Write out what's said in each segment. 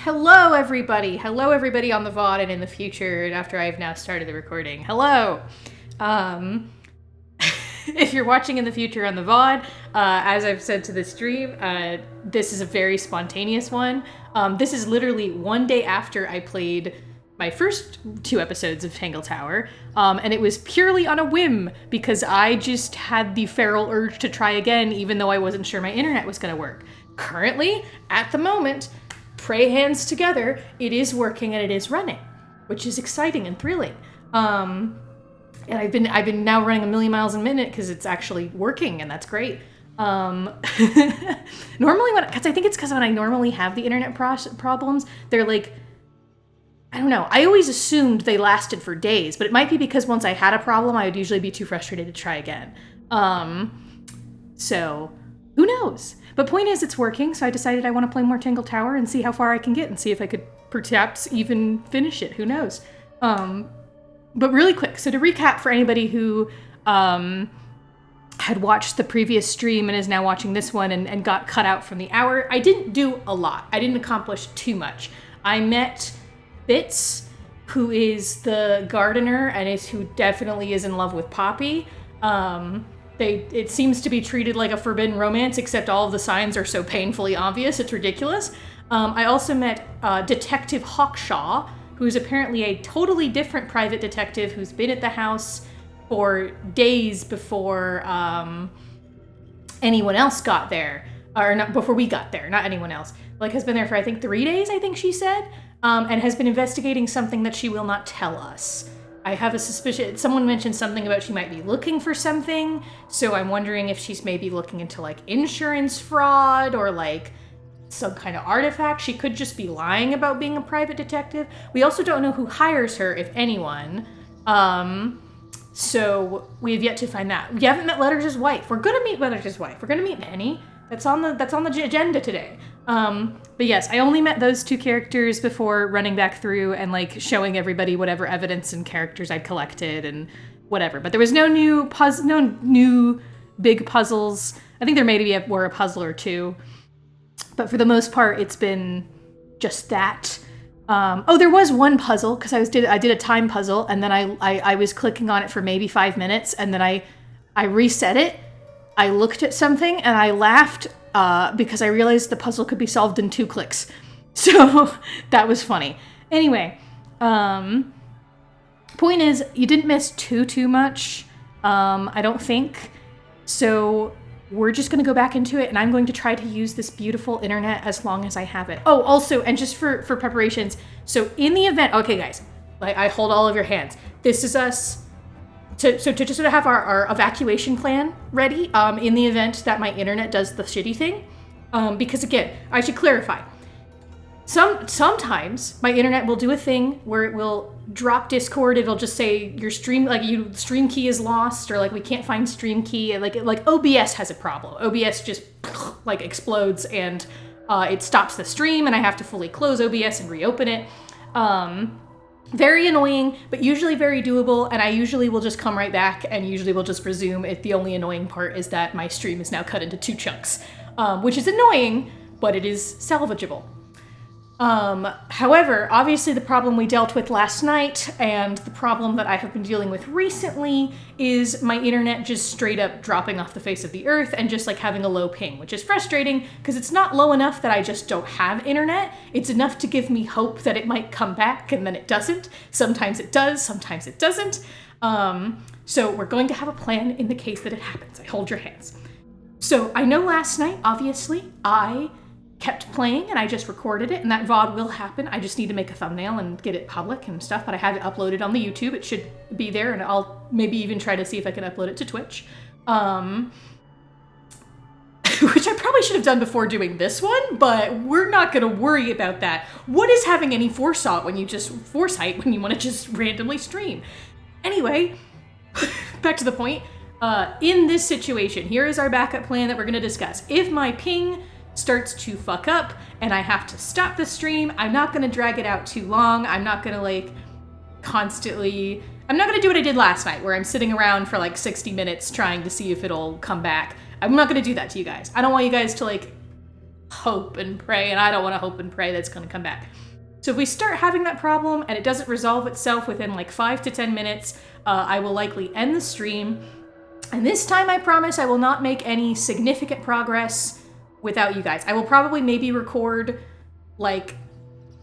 Hello, everybody. Hello, everybody on the VOD and in the future, and after I've now started the recording. Hello. If you're watching in the future on the VOD, as I've said to the stream, this is a very spontaneous one. This is literally one day after I played my first 2 episodes of Tangle Tower, and it was purely on a whim because I just had the feral urge to try again, even though I wasn't sure my internet was going to work. Currently, at the moment, pray hands together, it is working and it is running, which is exciting and thrilling. And I've been now running 1,000,000 miles a minute because it's actually working, and that's great. Normally because I think it's because when I normally have the internet problems, they're like, I don't know. I always assumed they lasted for days, but it might be because once I had a problem, I would usually be too frustrated to try again. So who knows? But point is, it's working, so I decided I want to play more Tangle Tower and see how far I can get and see if I could perhaps even finish it. Who knows? But really quick, so to recap for anybody who had watched the previous stream and is now watching this one and got cut out from the hour, I didn't do a lot. I didn't accomplish too much. I met Bits, who is the gardener and who definitely is in love with Poppy. It seems to be treated like a forbidden romance, except all of the signs are so painfully obvious, it's ridiculous. I also met Detective Hawkshaw, who's apparently a totally different private detective who's been at the house for days before anyone else got there. Or not before we got there, not anyone else. Like, has been there for, I think, 3 days, I think she said, and has been investigating something that she will not tell us. I have a suspicion. Someone mentioned something about she might be looking for something, so I'm wondering if she's maybe looking into, like, insurance fraud or, like, some kind of artifact. She could just be lying about being a private detective. We also don't know who hires her, if anyone. So we have yet to find that. We haven't met Letters' wife. We're gonna meet Letters' wife. We're gonna meet Penny. That's on the agenda today. But yes, I only met those 2 characters before running back through and like showing everybody whatever evidence and characters I'd collected and whatever. But there was no new big puzzles. I think there maybe were a puzzle or 2, but for the most part, it's been just that. There was one puzzle because I did a time puzzle, and then I was clicking on it for maybe 5 minutes, and then I reset it. I looked at something and I laughed because I realized the puzzle could be solved in 2 clicks. So that was funny. Anyway, point is, you didn't miss too much, I don't think. So we're just going to go back into it, and I'm going to try to use this beautiful internet as long as I have it. Oh, also, and just for preparations, so in the event, okay guys, like I hold all of your hands. This is us. To just sort of have our evacuation plan ready in the event that my internet does the shitty thing. Because again, I should clarify. Sometimes my internet will do a thing where it will drop Discord. It'll just say your stream key is lost, or like we can't find stream key. And like OBS has a problem. OBS just like explodes and it stops the stream, and I have to fully close OBS and reopen it. Very annoying, but usually very doable, and I usually will just come right back and usually will just resume if the only annoying part is that my stream is now cut into 2 chunks, which is annoying, but it is salvageable. However, obviously the problem we dealt with last night and the problem that I have been dealing with recently is my internet just straight up dropping off the face of the earth and just like having a low ping, which is frustrating because it's not low enough that I just don't have internet. It's enough to give me hope that it might come back, and then it doesn't. Sometimes it does, sometimes it doesn't. So we're going to have a plan in the case that it happens. I hold your hands. So I know last night, obviously, I kept playing and I just recorded it, and that VOD will happen. I just need to make a thumbnail and get it public and stuff, but I have it uploaded on the YouTube. It should be there, and I'll maybe even try to see if I can upload it to Twitch. Which I probably should have done before doing this one, but we're not gonna worry about that. What is having any foresight when you want to just randomly stream? Anyway, back to the point. In this situation, here is our backup plan that we're gonna discuss. If my ping starts to fuck up and I have to stop the stream, I'm not gonna drag it out too long. I'm not gonna I'm not gonna do what I did last night where I'm sitting around for like 60 minutes trying to see if it'll come back. I'm not gonna do that to you guys. I don't want you guys to like hope and pray, and I don't want to hope and pray that's going to come back. So if we start having that problem and it doesn't resolve itself within like 5 to 10 minutes, I will likely end the stream. And this time I promise I will not make any significant progress without you guys. I will probably maybe record like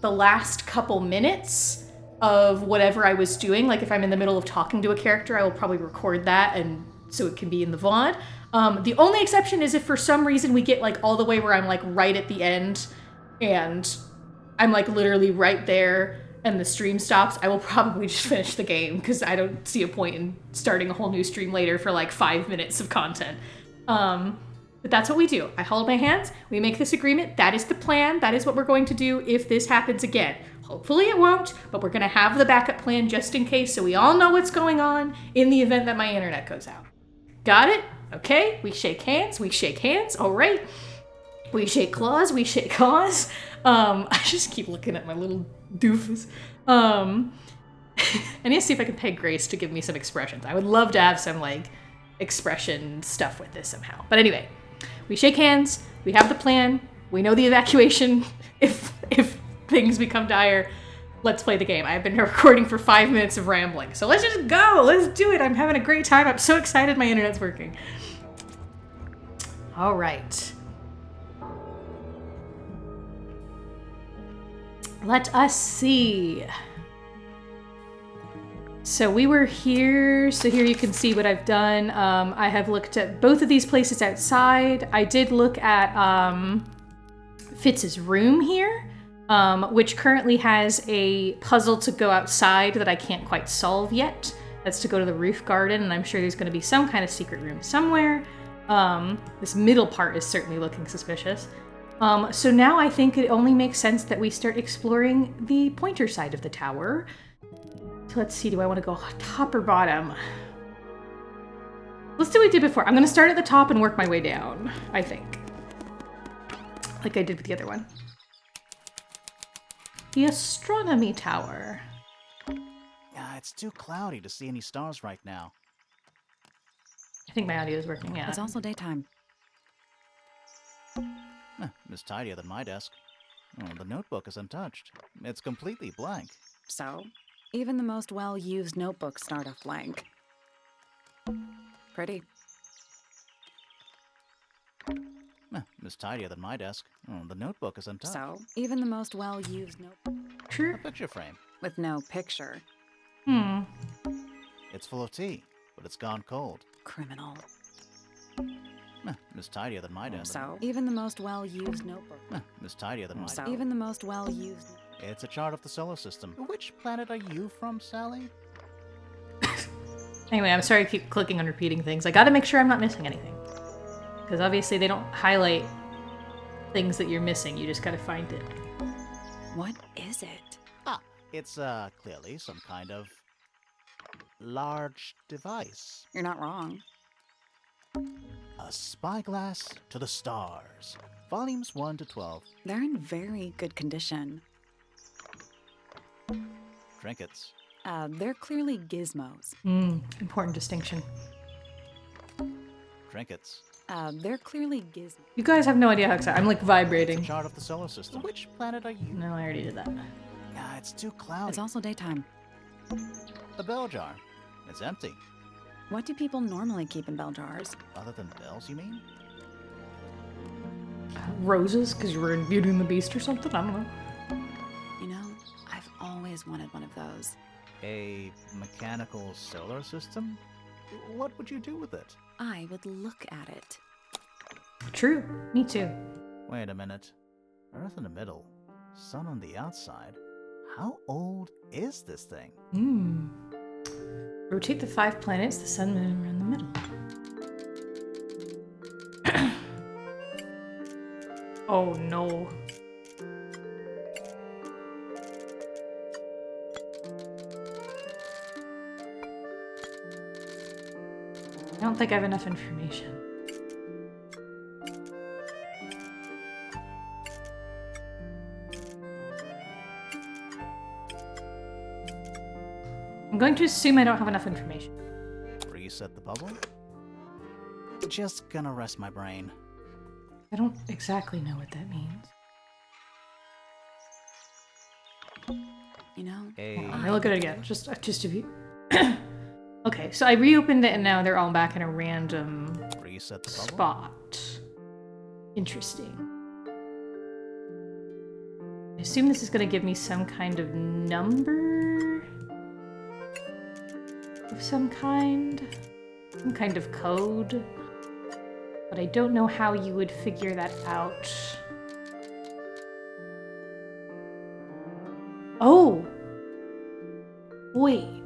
the last couple minutes of whatever I was doing. Like if I'm in the middle of talking to a character, I will probably record that and so it can be in the VOD. The only exception is if for some reason we get like all the way where I'm like right at the end and I'm like literally right there and the stream stops, I will probably just finish the game because I don't see a point in starting a whole new stream later for like 5 minutes of content. But that's what we do. I hold my hands, we make this agreement, that is the plan, that is what we're going to do if this happens again. Hopefully it won't, but we're gonna have the backup plan just in case so we all know what's going on in the event that my internet goes out. Got it? Okay, we shake hands, all right. We shake claws, we shake claws. I just keep looking at my little doofus. I need to see if I can pay Grace to give me some expressions. I would love to have some like expression stuff with this somehow. But anyway, we shake hands, we have the plan, we know the evacuation if things become dire. Let's play the game. I've been recording for 5 minutes of rambling. So let's just go, let's do it. I'm having a great time. I'm so excited my internet's working. All right. Let us see. So we were here. So here you can see what I've done. I have looked at both of these places outside. I did look at Fitz's room here, which currently has a puzzle to go outside that I can't quite solve yet. That's to go to the roof garden, and I'm sure there's going to be some kind of secret room somewhere. This middle part is certainly looking suspicious. So now I think it only makes sense that we start exploring the pointer side of the tower. So let's see, do I want to go top or bottom? Let's do what we did before. I'm going to start at the top and work my way down, I think. Like I did with the other one. The astronomy tower. Yeah, it's too cloudy to see any stars right now. I think my audio is working, yeah. It's also daytime. It's tidier than my desk. Oh, the notebook is untouched. It's completely blank. So, even the most well-used notebooks start off blank. Pretty. It's tidier than my desk. Oh, the notebook is untouched. So, even the most well-used notebook Sure. A picture frame. with no picture. It's full of tea, but it's gone cold. Criminal. It's tidier than my desk. So, even the most well-used notebook. It's tidier than my desk. So, even the most well-used. It's a chart of the solar system. Which planet are you from, Sally? Anyway, I'm sorry to keep clicking on repeating things. I gotta make sure I'm not missing anything. Because obviously they don't highlight things that you're missing. You just gotta find it. What is it? It's, clearly some kind of large device. You're not wrong. A spyglass to the stars. Volumes 1 to 12. They're in very good condition. Trinkets. They're clearly gizmos. Important distinction. Trinkets. They're clearly gizmos. You guys have no idea how excited I'm like It's a vibrating. chart of the solar system. Which planet are you? No, I already did that. Yeah, it's too cloudy. It's also daytime. The bell jar. It's empty. What do people normally keep in bell jars? Other than bells, you mean? Roses, because you were in Beauty and the Beast or something? I don't know. You know, I've always wanted one of those. A mechanical solar system? What would you do with it? I would look at it. True. Me too. Wait a minute. Earth in the middle. Sun on the outside. How old is this thing? Rotate the 5 planets, the sun, moon, and around the middle. Oh no. I don't think I have enough information. I'm going to assume I don't have enough information. Reset the puzzle? Just gonna rest my brain. I don't exactly know what that means. You know, Hey, Hold on, let me look at it again. Just to be. Okay, so I reopened it and now they're all back in a random reset the bubble. spot. Interesting. I assume this is going to give me some kind of number of some kind of code, but I don't know how you would figure that out. Oh! Wait.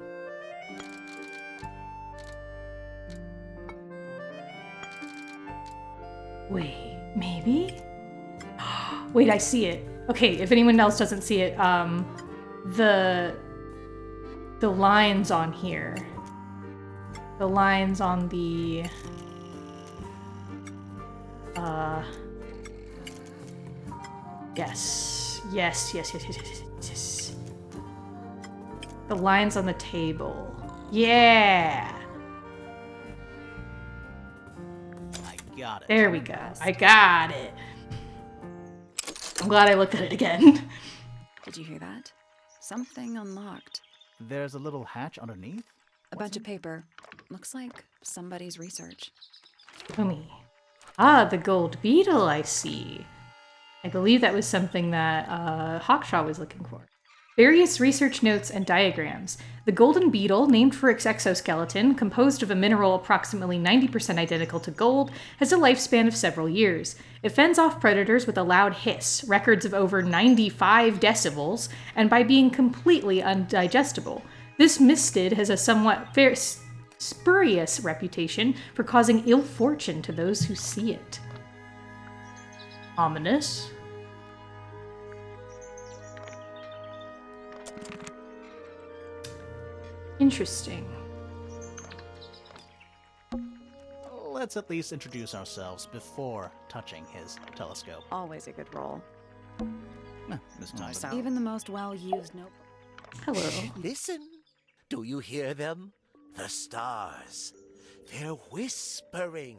Wait, maybe? Wait, I see it. Okay, if anyone else doesn't see it, the lines on here. The lines on the yes. The lines on the table. Yeah. I got it. There we go. I got it. I'm glad I looked at it again. did you hear that? Something unlocked. There's a little hatch underneath? A bunch of paper. Looks like somebody's research. Show me. Ah, the gold beetle, I see. I believe that was something that Hawkshaw was looking for. Various research notes and diagrams. The golden beetle, named for its exoskeleton, composed of a mineral approximately 90% identical to gold, has a lifespan of several years. It fends off predators with a loud hiss, records of over 95 decibels, and by being completely undigestible. This mistid has a somewhat spurious reputation for causing ill fortune to those who see it. Ominous. Interesting. Let's at least introduce ourselves before touching his telescope. Always a good roll. Miss Tyler. So even the most well-used notebook. Hello. Listen. Do you hear them? The stars. They're whispering.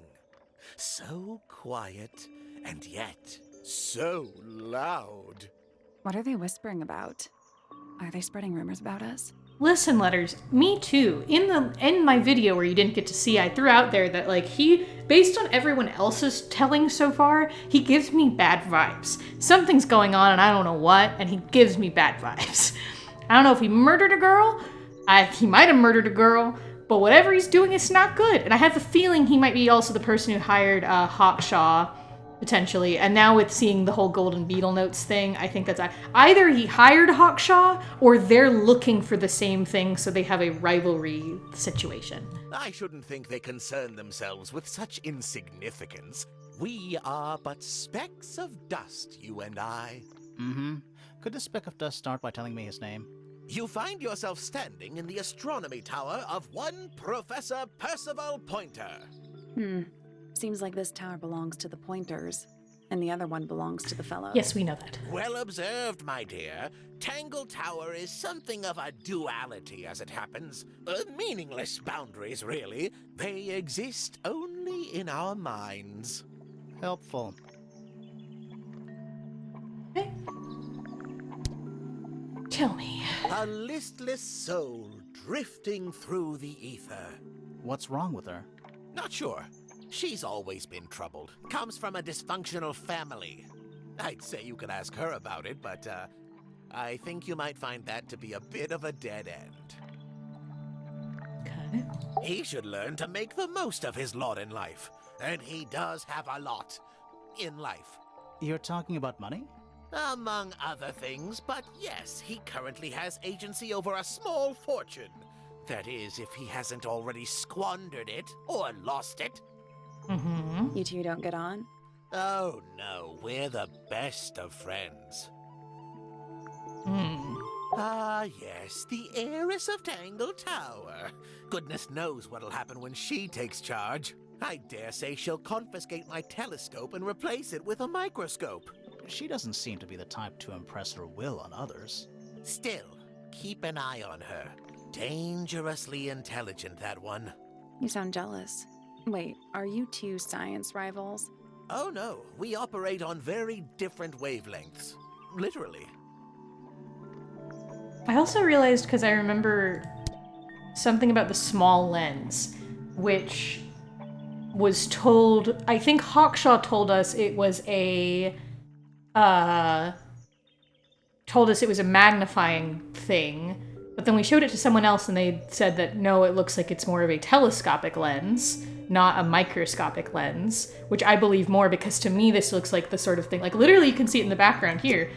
So quiet, and yet so loud. What are they whispering about? Are they spreading rumors about us? Listen, Letters, me too. In my video where you didn't get to see, I threw out there that like based on everyone else's telling so far, he gives me bad vibes. Something's going on and I don't know what, and he gives me bad vibes. I don't know if he murdered a girl. He might have murdered a girl, but whatever he's doing is not good. And I have a feeling he might be also the person who hired Hawkshaw, potentially. And now with seeing the whole Golden Beetle Notes thing, I think that's either he hired Hawkshaw or they're looking for the same thing, so they have a rivalry situation. I shouldn't think they concern themselves with such insignificance. We are but specks of dust, you and I. Mm-hmm. Could this speck of dust start by telling me his name? You find yourself standing in the astronomy tower of one Professor Percival Pointer. Seems like this tower belongs to the Pointers, and the other one belongs to the Fellows. Yes, we know that. Well observed, my dear. Tangle Tower is something of a duality, as it happens. Meaningless boundaries, really. They exist only in our minds. Helpful. Okay. Tell me. A listless soul drifting through the ether. What's wrong with her? Not sure. She's always been troubled. Comes from a dysfunctional family. I'd say you could ask her about it, but I think you might find that to be a bit of a dead end. Okay. He should learn to make the most of his lot in life. And he does have a lot in life. You're talking about money? Among other things, but yes, he currently has agency over a small fortune. That is, if he hasn't already squandered it or lost it. Mm-hmm. You two don't get on? Oh no, we're the best of friends. Ah yes, the heiress of Tangle Tower. Goodness knows what'll happen when she takes charge. I dare say she'll confiscate my telescope and replace it with a microscope. She doesn't seem to be the type to impress her will on others. Still, keep an eye on her. Dangerously intelligent, that one. You sound jealous. Wait, are you two science rivals? Oh no, we operate on very different wavelengths. Literally. I also realized, because I remember something about the small lens, which was told, I think Hawkshaw told us it was a magnifying thing, but then we showed it to someone else and they said that no, it looks like it's more of a telescopic lens, not a microscopic lens, which I believe more, because to me this looks like the sort of thing, like literally you can see it in the background here.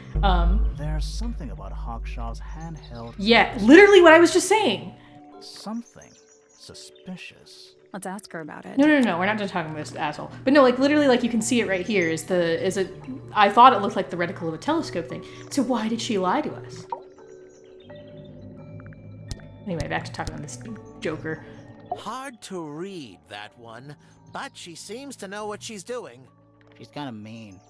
There's something about Hawkshaw's handheld. Yeah, literally what I was just saying. Something suspicious. Let's ask her about it. No, we're not just talking about this asshole. But no, like literally, like you can see it right here. I thought it looked like the reticle of a telescope thing. So why did she lie to us? Anyway, back to talking about this Joker. Hard to read, that one, but she seems to know what she's doing. She's kind of mean.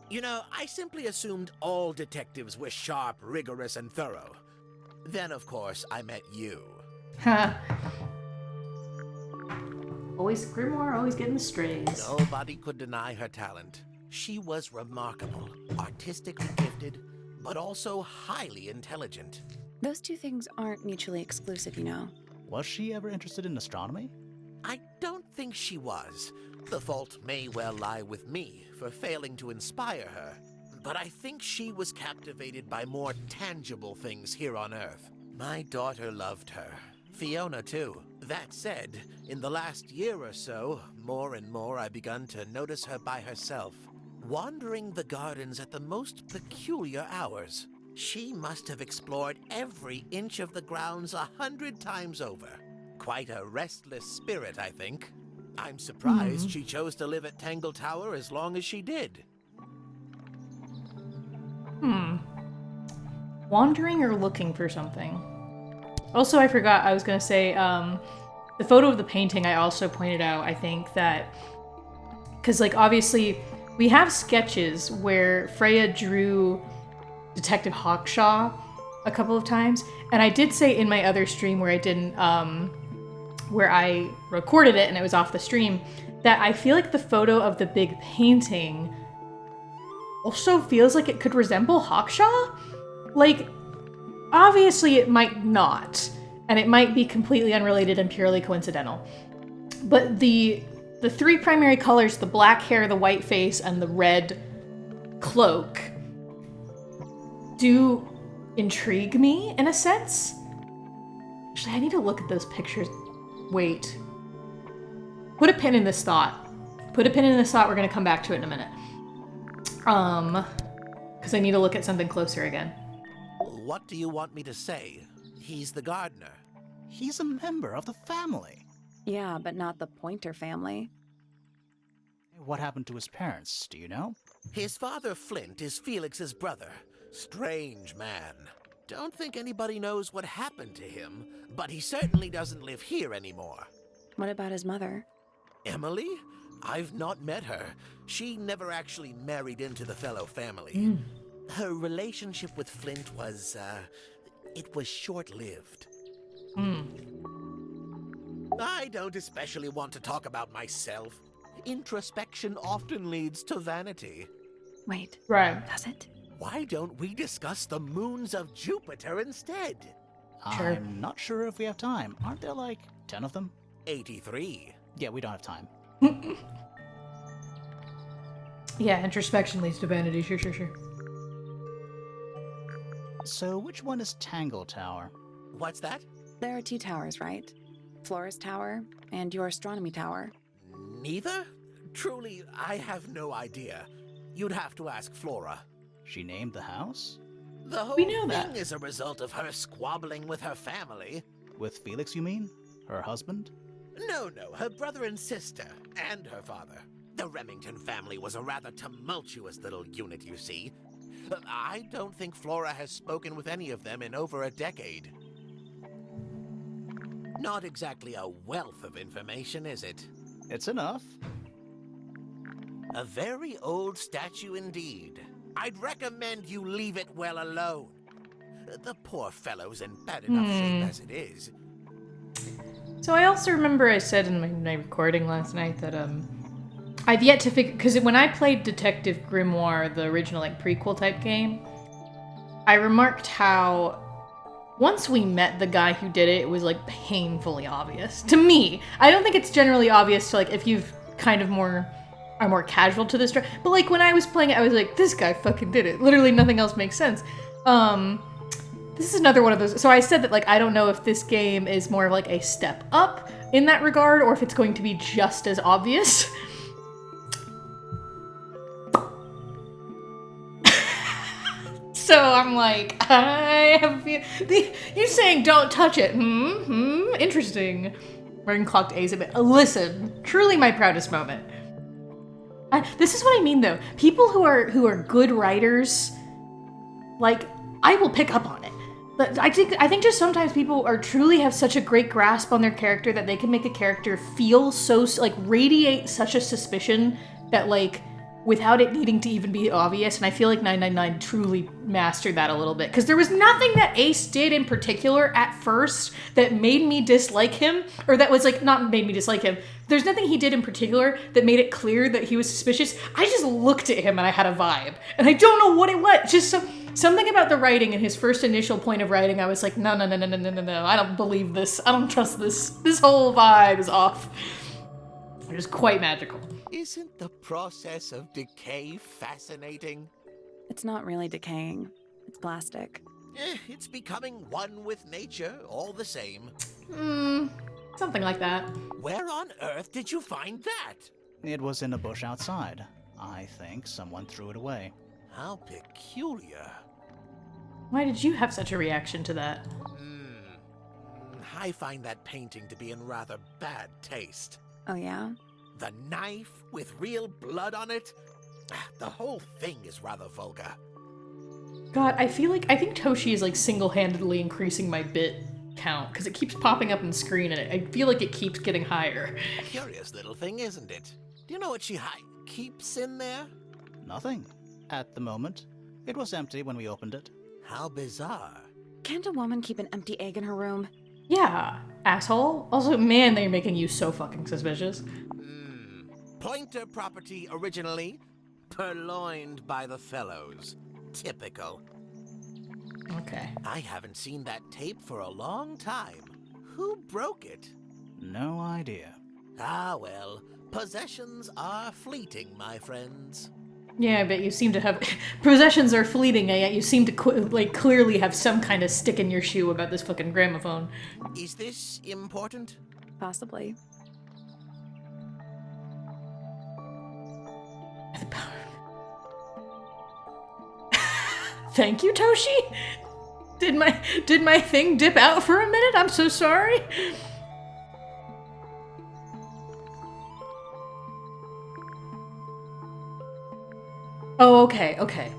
You know, I simply assumed all detectives were sharp, rigorous, and thorough. Then, of course, I met you. Ha. Always Grimoire, always getting the strays. Nobody could deny her talent. She was remarkable, artistically gifted, but also highly intelligent. Those two things aren't mutually exclusive, you know. Was she ever interested in astronomy? I don't think she was. The fault may well lie with me for failing to inspire her. But I think she was captivated by more tangible things here on Earth. My daughter loved her. Fiona, too. That said, in the last year or so, more and more I've begun to notice her by herself, wandering the gardens at the most peculiar hours. She must have explored every inch of the grounds 100 times over. Quite a restless spirit, I think. I'm surprised she chose to live at Tangle Tower as long as she did. Wandering or looking for something? Also, I forgot, I was gonna say, the photo of the painting I also pointed out, I think that, because like obviously we have sketches where Freya drew Detective Hawkshaw a couple of times, and I did say in my other stream where I didn't, where I recorded it and it was off the stream, that I feel like the photo of the big painting also feels like it could resemble Hawkshaw. Like, obviously it might not, and it might be completely unrelated and purely coincidental. But the three primary colors, the black hair, the white face, and the red cloak, do intrigue me in a sense. Actually, I need to look at those pictures. Wait. Put a pin in this thought. Put a pin in this thought, we're gonna come back to it in a minute. Because I need to look at something closer again. What do you want me to say? He's the gardener. He's a member of the family. Yeah, but not the Pointer family. What happened to his parents, do you know? His father, Flint, is Felix's brother. Strange man. Don't think anybody knows what happened to him, but he certainly doesn't live here anymore. What about his mother? Emily? I've not met her. She never actually married into the fellow family. Her relationship with Flint was, it was short-lived. I don't especially want to talk about myself. Introspection often leads to vanity. Wait. Right. Does it? Why don't we discuss the moons of Jupiter instead? Sure. I'm not sure if we have time. Aren't there like 10 of them? 83. Yeah, we don't have time. Yeah, introspection leads to vanity. Sure. So which one is Tangle Tower? What's that? There are two towers, right? Flora's Tower and your astronomy tower. Neither? Truly, I have no idea. You'd have to ask Flora. She named the house? The whole We know thing that. is a result of her squabbling with her family. With Felix, you mean? Her husband? No, her brother and sister, and her father. The Remington family was a rather tumultuous little unit, you see. I don't think Flora has spoken with any of them in over a decade. Not exactly a wealth of information, is it? It's enough. A very old statue indeed. I'd recommend you leave it well alone. The poor fellow's in bad enough shape as it is. So I also remember I said in my recording last night that I've yet to figure, because when I played Detective Grimoire, the original like prequel type game, I remarked how once we met the guy who did it, it was like painfully obvious to me. I don't think it's generally obvious to like if you've kind of are more casual to this story. But like when I was playing it, I was like, this guy fucking did it. Literally nothing else makes sense. This is another one of those. So I said that like I don't know if this game is more of like a step up in that regard or if it's going to be just as obvious. So I'm like, I have you saying don't touch it. Interesting. Wearing clocked A's a bit. Listen, truly my proudest moment. This is what I mean though. People who are good writers, like, I will pick up on it. But I think just sometimes people truly have such a great grasp on their character that they can make a character feel so, like, radiate such a suspicion that, like, without it needing to even be obvious, and I feel like 999 truly mastered that a little bit. Because there was nothing that Ace did in particular at first that made me dislike him, or that was, like, not made me dislike him. There's nothing he did in particular that made it clear that he was suspicious. I just looked at him and I had a vibe. And I don't know what it was. Just something about the writing and his first initial point of writing, I was like, no, I don't believe this. I don't trust this. This whole vibe is off. It was quite magical. Isn't the process of decay fascinating? It's not really decaying. It's plastic. It's becoming one with nature, all the same. Something like that. Where on earth did you find that? It was in a bush outside. I think someone threw it away. How peculiar. Why did you have such a reaction to that? I find that painting to be in rather bad taste. Oh yeah? The knife with real blood on it? The whole thing is rather vulgar. God, I think Toshi is like single-handedly increasing my bit count because it keeps popping up on the screen and I feel like it keeps getting higher. Curious little thing, isn't it? Do you know what she keeps in there? Nothing. At the moment. It was empty when we opened it. How bizarre. Can't a woman keep an empty egg in her room? Yeah, asshole. Also, man, they're making you so fucking suspicious. Pointer property originally purloined by the fellows. Typical. Okay. I haven't seen that tape for a long time. Who broke it? No idea. Ah, well, possessions are fleeting, my friends. Yeah, I bet you seem to have... Possessions are fleeting, and yet you seem to clearly have some kind of stick in your shoe about this fucking gramophone. Is this important? Possibly. Thank you, Toshi? Did my thing dip out for a minute? I'm so sorry. Oh, okay.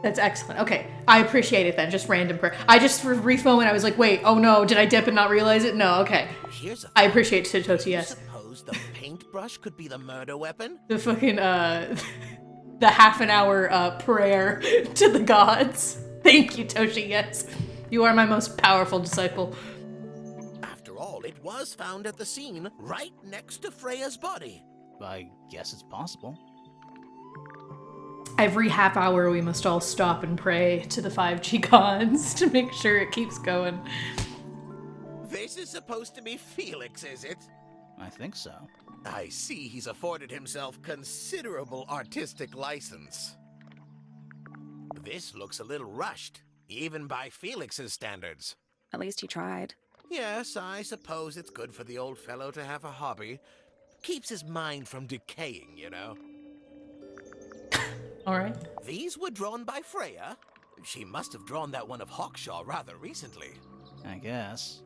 That's excellent. Okay, I appreciate it then. Just random prayer. I just for a brief moment I was like, wait, oh no, did I dip and not realize it? No, okay. Here's a I appreciate Toshi, yes. Suppose the paintbrush could be the murder weapon? The fucking the half an hour prayer to the gods. Thank you, Toshi, yes. You are my most powerful disciple. After all, it was found at the scene, right next to Freya's body. I guess it's possible. Every half hour we must all stop and pray to the 5G gods to make sure it keeps going. This is supposed to be Felix, is it? I think so. I see he's afforded himself considerable artistic license. This looks a little rushed, even by Felix's standards. At least he tried. Yes, I suppose it's good for the old fellow to have a hobby. Keeps his mind from decaying, you know. All right. These were drawn by Freya. She must have drawn that one of Hawkshaw rather recently. I guess.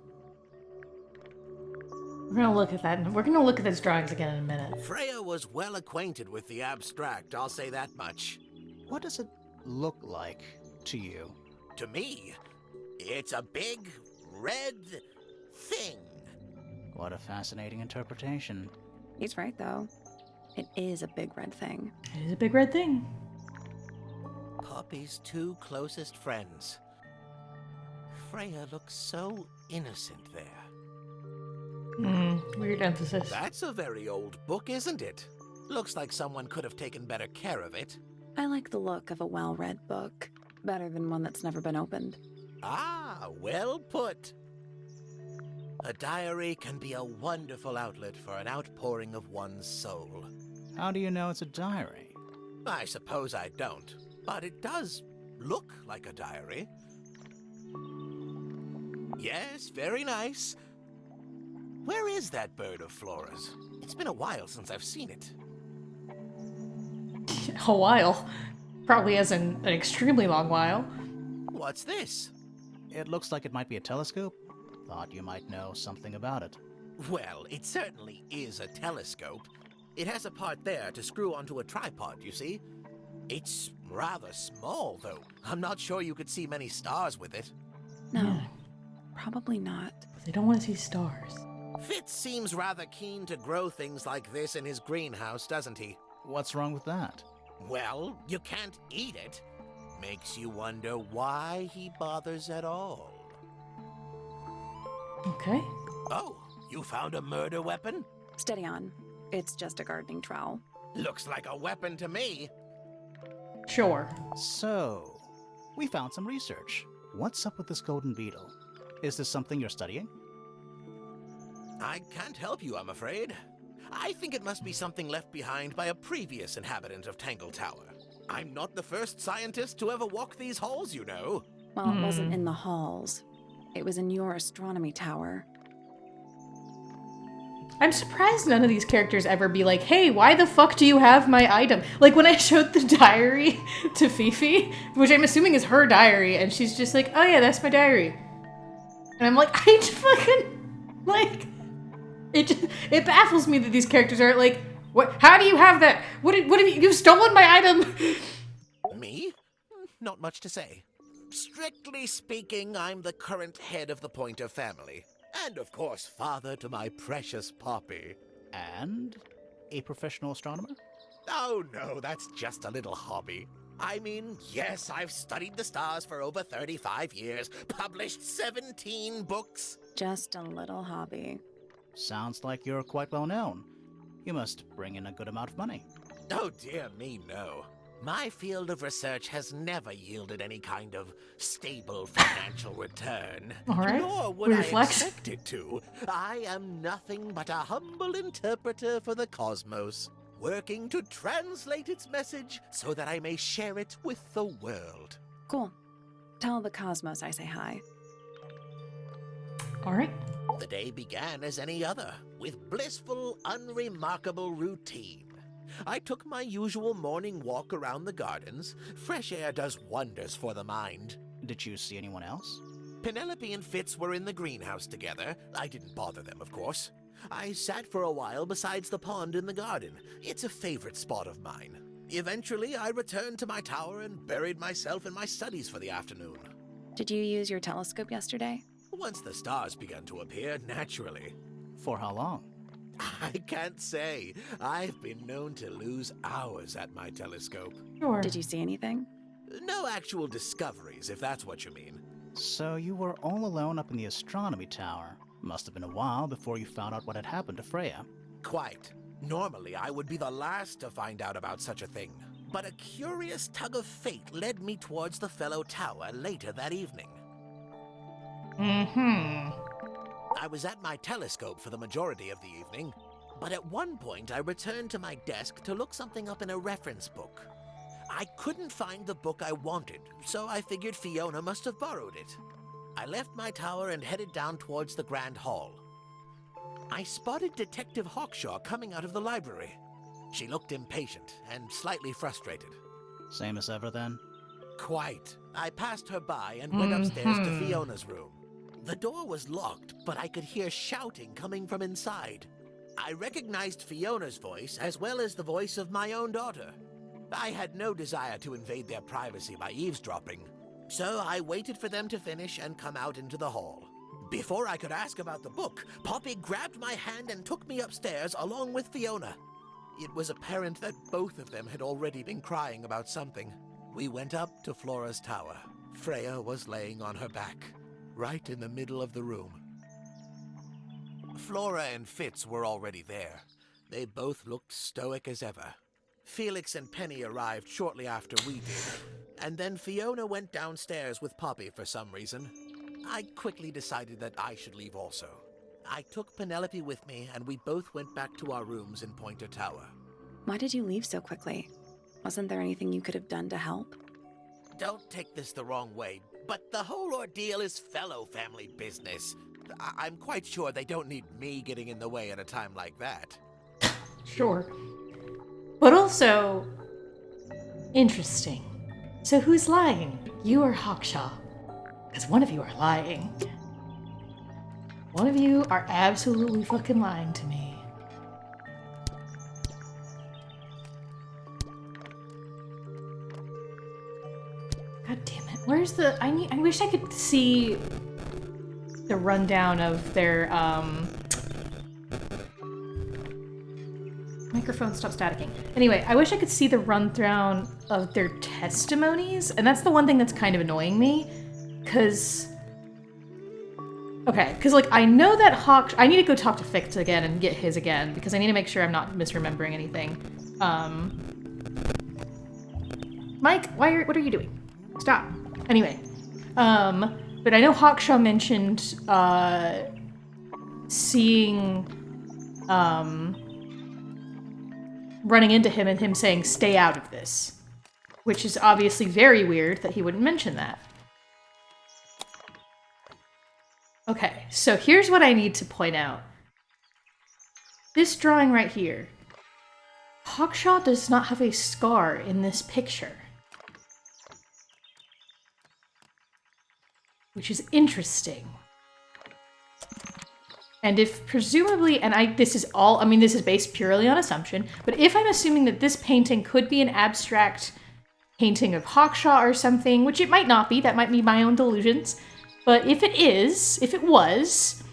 We're gonna look at that. We're gonna look at those drawings again in a minute. Freya was well acquainted with the abstract, I'll say that much. What does it look like to you? To me, it's a big, red thing. What a fascinating interpretation. He's right, though. It is a big red thing. It is a big red thing. Poppy's two closest friends. Freya looks so innocent there. Weird emphasis. That's a very old book, isn't it? Looks like someone could have taken better care of it. I like the look of a well-read book, better than one that's never been opened. Ah, well put. A diary can be a wonderful outlet for an outpouring of one's soul. How do you know it's a diary? I suppose I don't, but it does look like a diary. Yes, very nice. Where is that bird of Flora's? It's been a while since I've seen it. A while. Probably as an extremely long while. What's this? It looks like it might be a telescope. Thought you might know something about it. Well, it certainly is a telescope. It has a part there to screw onto a tripod, you see. It's rather small, though. I'm not sure you could see many stars with it. No, probably not. They don't want to see stars. Fitz seems rather keen to grow things like this in his greenhouse, doesn't he? What's wrong with that? Well, you can't eat it. Makes you wonder why he bothers at all. Okay. Oh, you found a murder weapon? Steady on. It's just a gardening trowel. Looks like a weapon to me. Sure. So, we found some research. What's up with this golden beetle? Is this something you're studying? I can't help you, I'm afraid. I think it must be something left behind by a previous inhabitant of Tangle Tower. I'm not the first scientist to ever walk these halls, you know. Well, it wasn't in the halls. It was in your astronomy tower. I'm surprised none of these characters ever be like, hey, why the fuck do you have my item? Like when I showed the diary to Fifi, which I'm assuming is her diary, and she's just like, oh yeah, that's my diary. And I'm like, I fucking, like, it baffles me that these characters are like, what, how do you have that? What have you've stolen my item? Me? Not much to say. Strictly speaking, I'm the current head of the Pointer family. And of course, father to my precious Poppy. And a professional astronomer? Oh no, that's just a little hobby. I mean, yes, I've studied the stars for over 35 years, published 17 books. Just a little hobby. Sounds like you're quite well known. You must bring in a good amount of money. Oh dear me, no. My field of research has never yielded any kind of stable financial return. All right. Nor would Weird I flex. expect it to. I am nothing but a humble interpreter for the cosmos, working to translate its message so that I may share it with the world. Cool. Tell the cosmos I say hi. All right. The day began as any other, with blissful, unremarkable routine. I took my usual morning walk around the gardens. Fresh air does wonders for the mind. Did you see anyone else? Penelope and Fitz were in the greenhouse together. I didn't bother them, of course. I sat for a while besides the pond in the garden. It's a favorite spot of mine. Eventually, I returned to my tower and buried myself in my studies for the afternoon. Did you use your telescope yesterday? Once the stars began to appear, naturally. For how long? I can't say. I've been known to lose hours at my telescope. Sure. Did you see anything? No actual discoveries, if that's what you mean. So you were all alone up in the astronomy tower. Must have been a while before you found out what had happened to Freya. Quite. Normally, I would be the last to find out about such a thing. But a curious tug of fate led me towards the fellow tower later that evening. I was at my telescope for the majority of the evening, but at one point I returned to my desk to look something up in a reference book. I couldn't find the book I wanted, so I figured Fiona must have borrowed it. I left my tower and headed down towards the Grand Hall. I spotted Detective Hawkshaw coming out of the library. She looked impatient and slightly frustrated. Same as ever then? Quite. I passed her by and went upstairs to Fiona's room. The door was locked, but I could hear shouting coming from inside. I recognized Fiona's voice as well as the voice of my own daughter. I had no desire to invade their privacy by eavesdropping, so I waited for them to finish and come out into the hall. Before I could ask about the book, Poppy grabbed my hand and took me upstairs along with Fiona. It was apparent that both of them had already been crying about something. We went up to Flora's tower. Freya was laying on her back, right in the middle of the room. Flora and Fitz were already there. They both looked stoic as ever. Felix and Penny arrived shortly after we did, and then Fiona went downstairs with Poppy for some reason. I quickly decided that I should leave also. I took Penelope with me, and we both went back to our rooms in Pointer Tower. Why did you leave so quickly? Wasn't there anything you could have done to help? Don't take this the wrong way, but the whole ordeal is fellow family business. I'm quite sure they don't need me getting in the way at a time like that. Sure. But also, interesting. So who's lying? You or Hawkshaw? Because one of you are lying. One of you are absolutely fucking lying to me. God damn it. Where's the... I wish I could see the rundown of their, Microphone, stop staticking. Anyway, I wish I could see the rundown of their testimonies, and that's the one thing that's kind of annoying me, because... Okay, because, like, I know that I need to go talk to Fix again and get his again, because I need to make sure I'm not misremembering anything. Mike, what are you doing? Stop. Anyway, but I know Hawkshaw mentioned, seeing, running into him and him saying, stay out of this. Which is obviously very weird that he wouldn't mention that. Okay, so here's what I need to point out. This drawing right here. Hawkshaw does not have a scar in this picture. Which is interesting. And if presumably, and this is based purely on assumption, but if I'm assuming that this painting could be an abstract painting of Hawkshaw or something, which it might not be, that might be my own delusions, but if it was,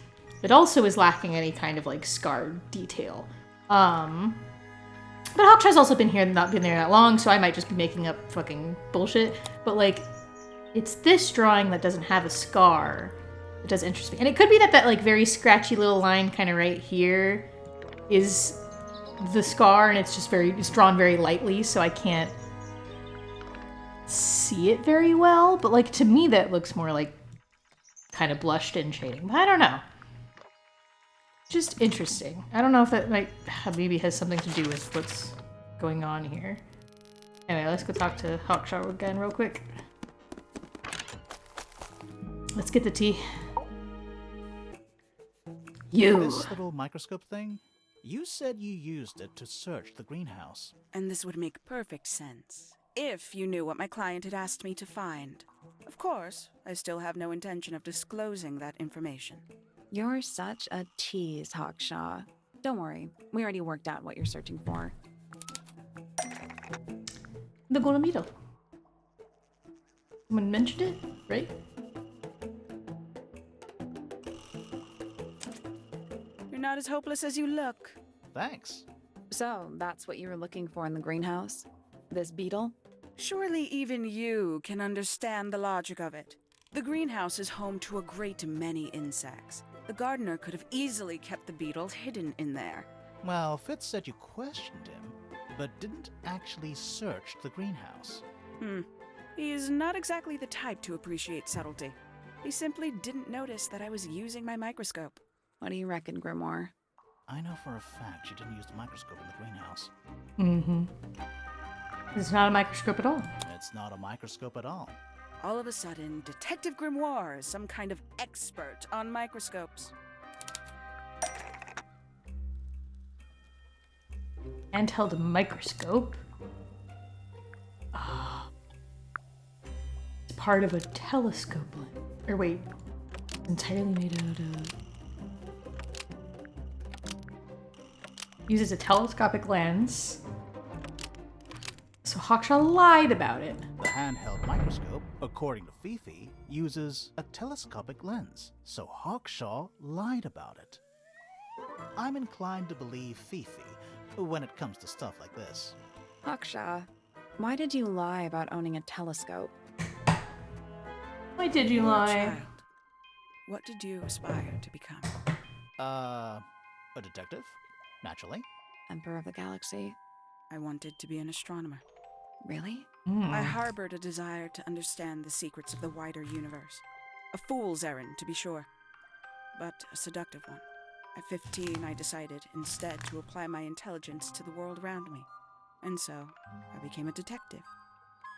it also is lacking any kind of, like, scar detail. But Hawkshaw's also been here and not been there that long, so I might just be making up fucking bullshit, but, like, it's this drawing that doesn't have a scar. It does interest me. And it could be that like very scratchy little line kind of right here is the scar, and it's drawn very lightly, so I can't see it very well. But like to me that looks more like kind of blushed in shading. But I don't know. Just interesting. I don't know if that maybe has something to do with what's going on here. Anyway, let's go talk to Hawkshaw again real quick. Let's get the tea. This little microscope thing? You said you used it to search the greenhouse. And this would make perfect sense, if you knew what my client had asked me to find. Of course, I still have no intention of disclosing that information. You're such a tease, Hawkshaw. Don't worry, we already worked out what you're searching for. The golden beetle. Someone mentioned it, right? You're not as hopeless as you look. Thanks. So, that's what you were looking for in the greenhouse? This beetle? Surely even you can understand the logic of it. The greenhouse is home to a great many insects. The gardener could have easily kept the beetle hidden in there. Well, Fitz said you questioned him, but didn't actually search the greenhouse. He's not exactly the type to appreciate subtlety. He simply didn't notice that I was using my microscope. What do you reckon, Grimoire? I know for a fact you didn't use the microscope in the greenhouse. Mm-hmm. It's not a microscope at all. It's not a microscope at all. All of a sudden, Detective Grimoire is some kind of expert on microscopes. Handheld microscope. It's part of a telescope lens. Or wait, entirely made out of... Uses a telescopic lens. So Hawkshaw lied about it. The handheld microscope, according to Fifi, uses a telescopic lens, so Hawkshaw lied about it. I'm inclined to believe Fifi when it comes to stuff like this. Hawkshaw, why did you lie about owning a telescope? Why did you Poor lie? child. What did you aspire to become? A detective? Naturally. Emperor of the Galaxy. I wanted to be an astronomer. Really? I harbored a desire to understand the secrets of the wider universe. A fool's errand, to be sure, but a seductive one. At 15, I decided instead to apply my intelligence to the world around me. And so, I became a detective.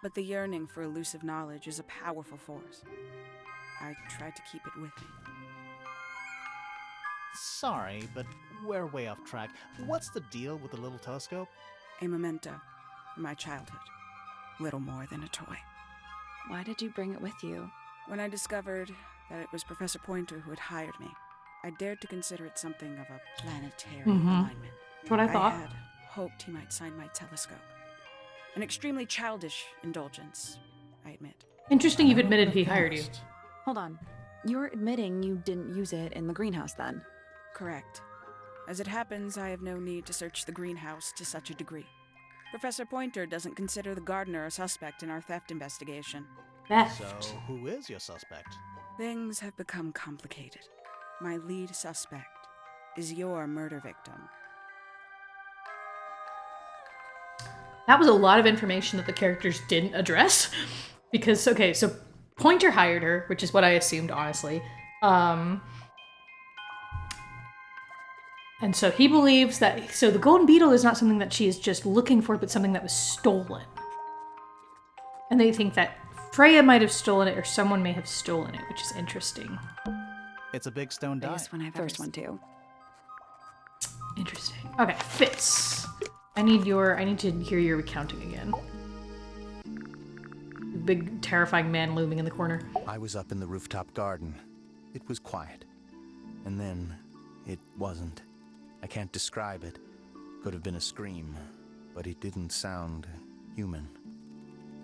But the yearning for elusive knowledge is a powerful force. I tried to keep it with me. Sorry, but we're way off track. What's the deal with the little telescope? A memento from my childhood. Little more than a toy. Why did you bring it with you? When I discovered that it was Professor Pointer who had hired me, I dared to consider it something of a planetary alignment. That's what I thought. I had hoped he might sign my telescope. An extremely childish indulgence, I admit. Interesting you've admitted he hired you. Hold on. You're admitting you didn't use it in the greenhouse then? Correct. As it happens, I have no need to search the greenhouse to such a degree. Professor Pointer doesn't consider the gardener a suspect in our theft investigation. Theft. So, who is your suspect? Things have become complicated. My lead suspect is your murder victim. That was a lot of information that the characters didn't address. Because, okay, so Pointer hired her, which is what I assumed, honestly. And so he believes that... So the golden beetle is not something that she is just looking for, but something that was stolen. And they think that Freya might have stolen it, or someone may have stolen it, which is interesting. It's a big stone die. Biggest one I've First one too. Interesting. Okay, Fitz. I need to hear your recounting again. Big, terrifying man looming in the corner. I was up in the rooftop garden. It was quiet. And then, it wasn't. I can't describe it. Could have been a scream, but it didn't sound human.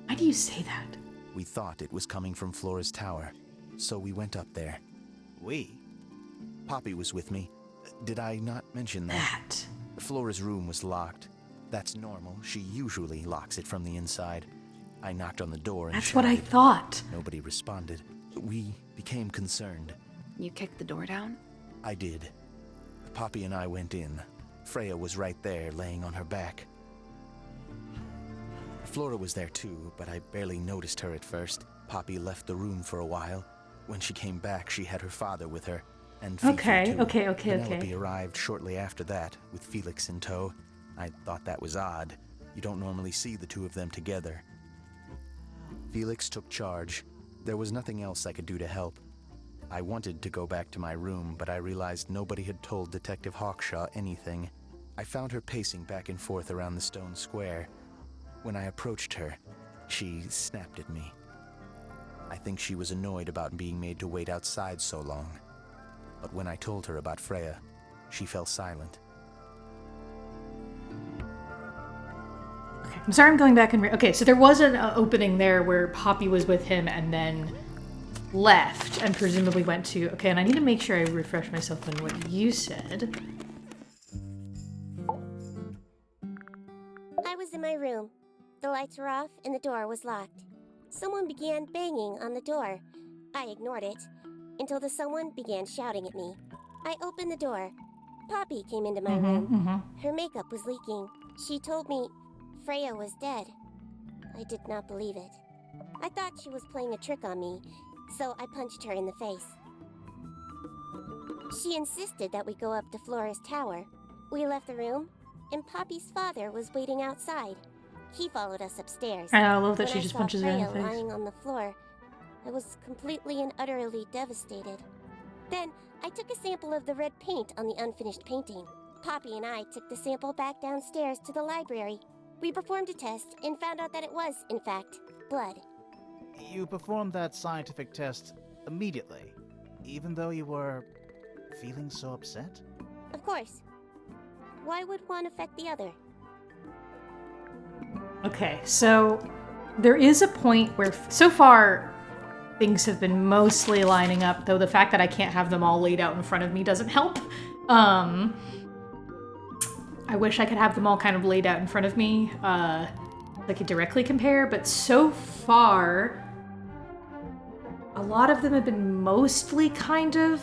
Why do you say that? We thought it was coming from Flora's tower, so we went up there. We? Poppy was with me. Did I not mention that? Flora's room was locked. That's normal. She usually locks it from the inside. I knocked on the door and That's what I thought. Nobody responded. We became concerned. You kicked the door down? I did. Poppy and I went in. Freya was right there, laying on her back. Flora was there too, but I barely noticed her at first. Poppy left the room for a while. When she came back, she had her father with her, and Fifi too. Okay. Penelope arrived shortly after that, with Felix in tow. I thought that was odd. You don't normally see the two of them together. Felix took charge. There was nothing else I could do to help. I wanted to go back to my room, but I realized nobody had told Detective Hawkshaw anything. I found her pacing back and forth around the stone square. When I approached her, she snapped at me. I think she was annoyed about being made to wait outside so long. But when I told her about Freya, she fell silent. Okay, I'm sorry I'm going back and... Okay, so there was an opening there where Poppy was with him and then left and presumably went to... Okay, and I need to make sure I refresh myself on what you said. I was in my room. The lights were off and the door was locked. Someone began banging on the door. I ignored it until the someone began shouting at me. I opened the door. Poppy came into my room. Her makeup was leaking. She told me Freya was dead. I did not believe it. I thought she was playing a trick on me, so I punched her in the face. She insisted that we go up to Flora's tower. We left the room, and Poppy's father was waiting outside. He followed us upstairs. I love that When she just punches her in the Freya face. lying on the floor, I was completely and utterly devastated. Then, I took a sample of the red paint on the unfinished painting. Poppy and I took the sample back downstairs to the library. We performed a test and found out that it was, in fact, blood. You performed that scientific test immediately, even though you were feeling so upset? Of course. Why would one affect the other? Okay, so there is a point where so far things have been mostly lining up, though the fact that I can't have them all laid out in front of me doesn't help. I wish I could have them all kind of laid out in front of me, I could directly compare, but so far a lot of them have been mostly kind of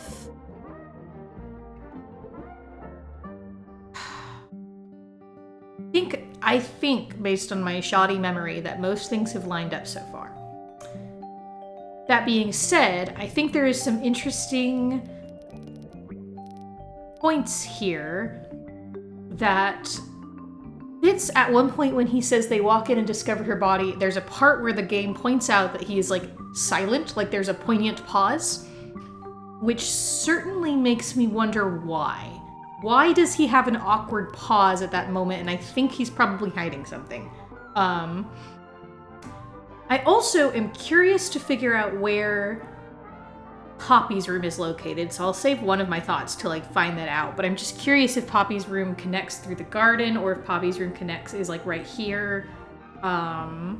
I think, based on my shoddy memory, that most things have lined up so far. That being said, I think there is some interesting points here that Fitz, at one point when he says they walk in and discover her body, there's a part where the game points out that he is, like, silent, like there's a poignant pause, which certainly makes me wonder why. Why does he have an awkward pause at that moment? And I think he's probably hiding something. I also am curious to figure out where Poppy's room is located, so I'll save one of my thoughts to like find that out. But I'm just curious if Poppy's room connects through the garden or if Poppy's room is like right here. But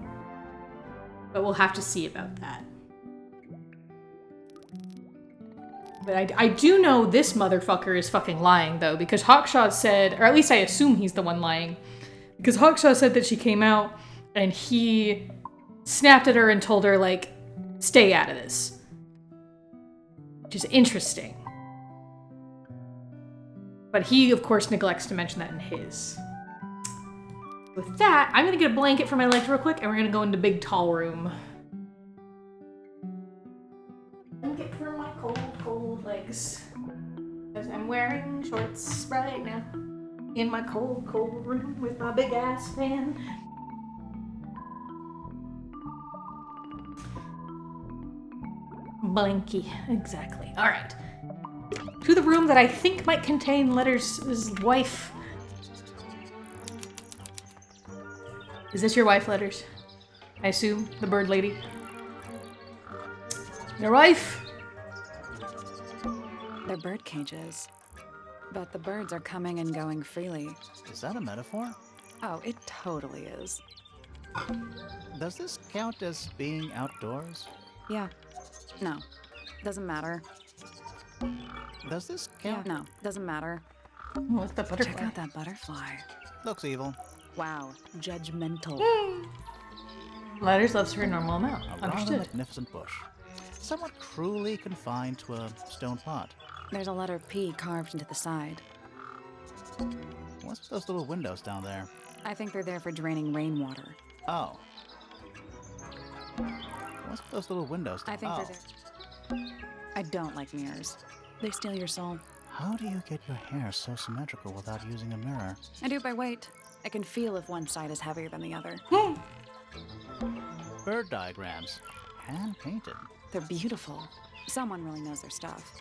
we'll have to see about that. But I do know this motherfucker is fucking lying though, because Hawkshaw said, or at least I assume he's the one lying, because Hawkshaw said that she came out and he snapped at her and told her like, stay out of this. Which is interesting. But he, of course, neglects to mention that in his. With that, I'm gonna get a blanket for my legs real quick, and we're gonna go into big tall room. Blanket for my cold legs. Because I'm wearing shorts right now. In my cold room with my big ass fan. Blanky, exactly. All right. To the room that I think might contain Letters' wife. Is this your wife, Letters? I assume, the bird lady. Your wife? They're bird cages. But the birds are coming and going freely. Is that a metaphor? Oh, it totally is. Does this count as being outdoors? Yeah. No. Doesn't matter. Does this Yeah, count? no. Doesn't matter. What's the butterfly? Check out that butterfly. Looks evil. Wow. Judgmental. Letters loves her normal amount. A rather Understood. magnificent bush. Somewhat cruelly confined to a stone pot. There's a letter P carved into the side. What's with those little windows down there? I think they're there for draining rainwater. Oh. What's with those little windows down I think they're there. I don't like mirrors. They steal your soul. How do you get your hair so symmetrical without using a mirror? I do it by weight. I can feel if one side is heavier than the other. Bird diagrams. Hand-painted. They're beautiful. Someone really knows their stuff.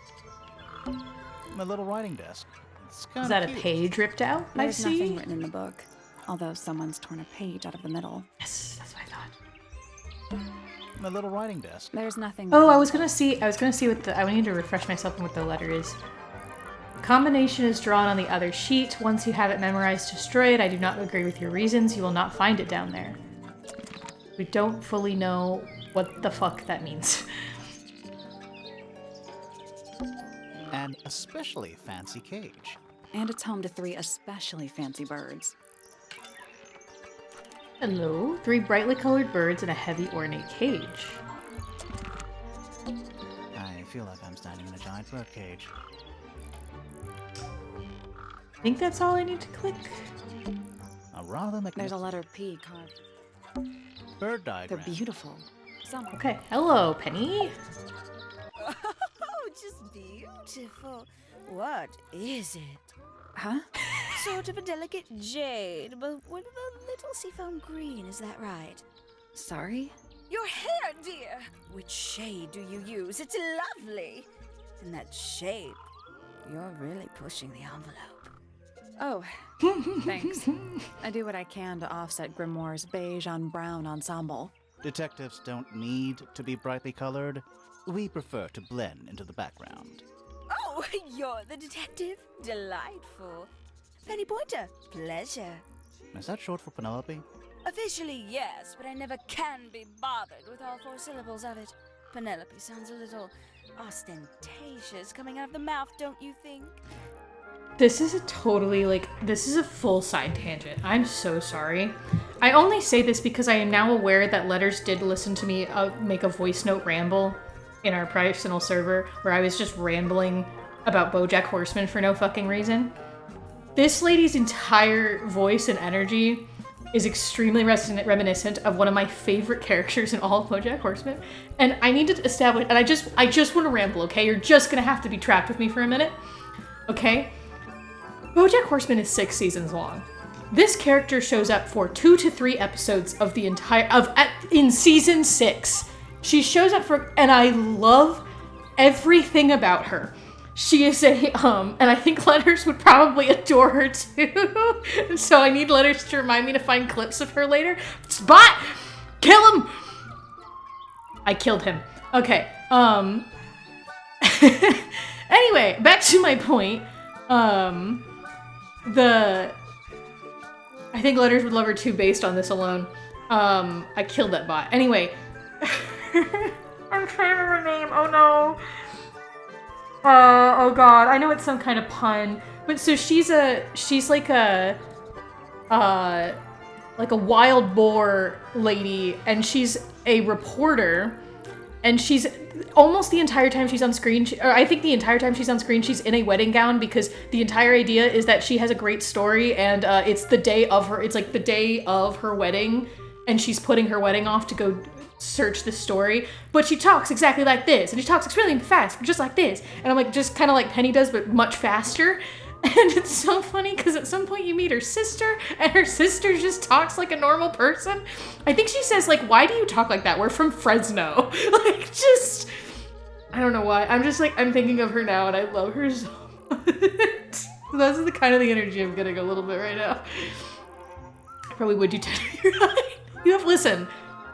My little writing desk. It's kind Is of that a page ripped out? I There's see. nothing written in the book, although someone's torn a page out of the middle. Yes, that's what I thought. My little writing desk. There's nothing. Oh, I was gonna see what the. I need to refresh myself on what the letter is. Combination is drawn on the other sheet. Once you have it memorized, destroy it. I do not agree with your reasons. You will not find it down there. We don't fully know what the fuck that means. An especially fancy cage. And it's home to 3 especially fancy birds. Hello, 3 brightly colored birds in a heavy ornate cage. I feel like I'm standing in a giant bird cage. I think that's all I need to click. A rather There's a magnificent letter P carved. bird They're diagram. beautiful. Someone. Okay, hello, Penny. Oh, just beautiful. What is it? Huh? Sort of a delicate jade, but with a little seafoam green, is that right? Sorry? Your hair, dear! Which shade do you use? It's lovely! In that shape, you're really pushing the envelope. Oh, thanks. I do what I can to offset Grimoire's beige on brown ensemble. Detectives don't need to be brightly colored. We prefer to blend into the background. Oh, you're the detective? Delightful. Penny Pointer, pleasure. Is that short for Penelope? Officially, yes, but I never can be bothered with all 4 syllables of it. Penelope sounds a little ostentatious coming out of the mouth, don't you think? This is this is a full side tangent. I'm so sorry. I only say this because I am now aware that Letters did listen to me make a voice note ramble in our personal server where I was just rambling about BoJack Horseman for no fucking reason. This lady's entire voice and energy is extremely reminiscent of one of my favorite characters in all of BoJack Horseman. And I need to establish, and I just want to ramble, okay? You're just gonna have to be trapped with me for a minute, okay? BoJack Horseman is 6 seasons long. This character shows up for 2 to 3 episodes of the in season 6. She shows up for, and I love everything about her. She is and I think Letters would probably adore her too. And so I need Letters to remind me to find clips of her later. Spot! Kill him! I killed him. Okay, anyway, back to my point. I think Letters would love her too based on this alone. I killed that bot. Anyway. I'm trying to remember her name. Oh no. Oh god. I know it's some kind of pun. But so she's like a wild boar lady, and she's a reporter, and she's almost the entire time she's on screen, or I think the entire time she's on screen, she's in a wedding gown, because the entire idea is that she has a great story, and it's the day of her wedding, and she's putting her wedding off to go search the story, but she talks exactly like this, and she talks really fast, just like this, and I'm like, just kind of like Penny does, but much faster. And it's so funny because at some point you meet her sister, and her sister just talks like a normal person. I think she says, like, why do you talk like that? We're from Fresno. Like, just, I don't know why. I'm just like, I'm thinking of her now, and I love her so much. That's the kind of the energy I'm getting a little bit right now. I probably would do you're right. You have, listen,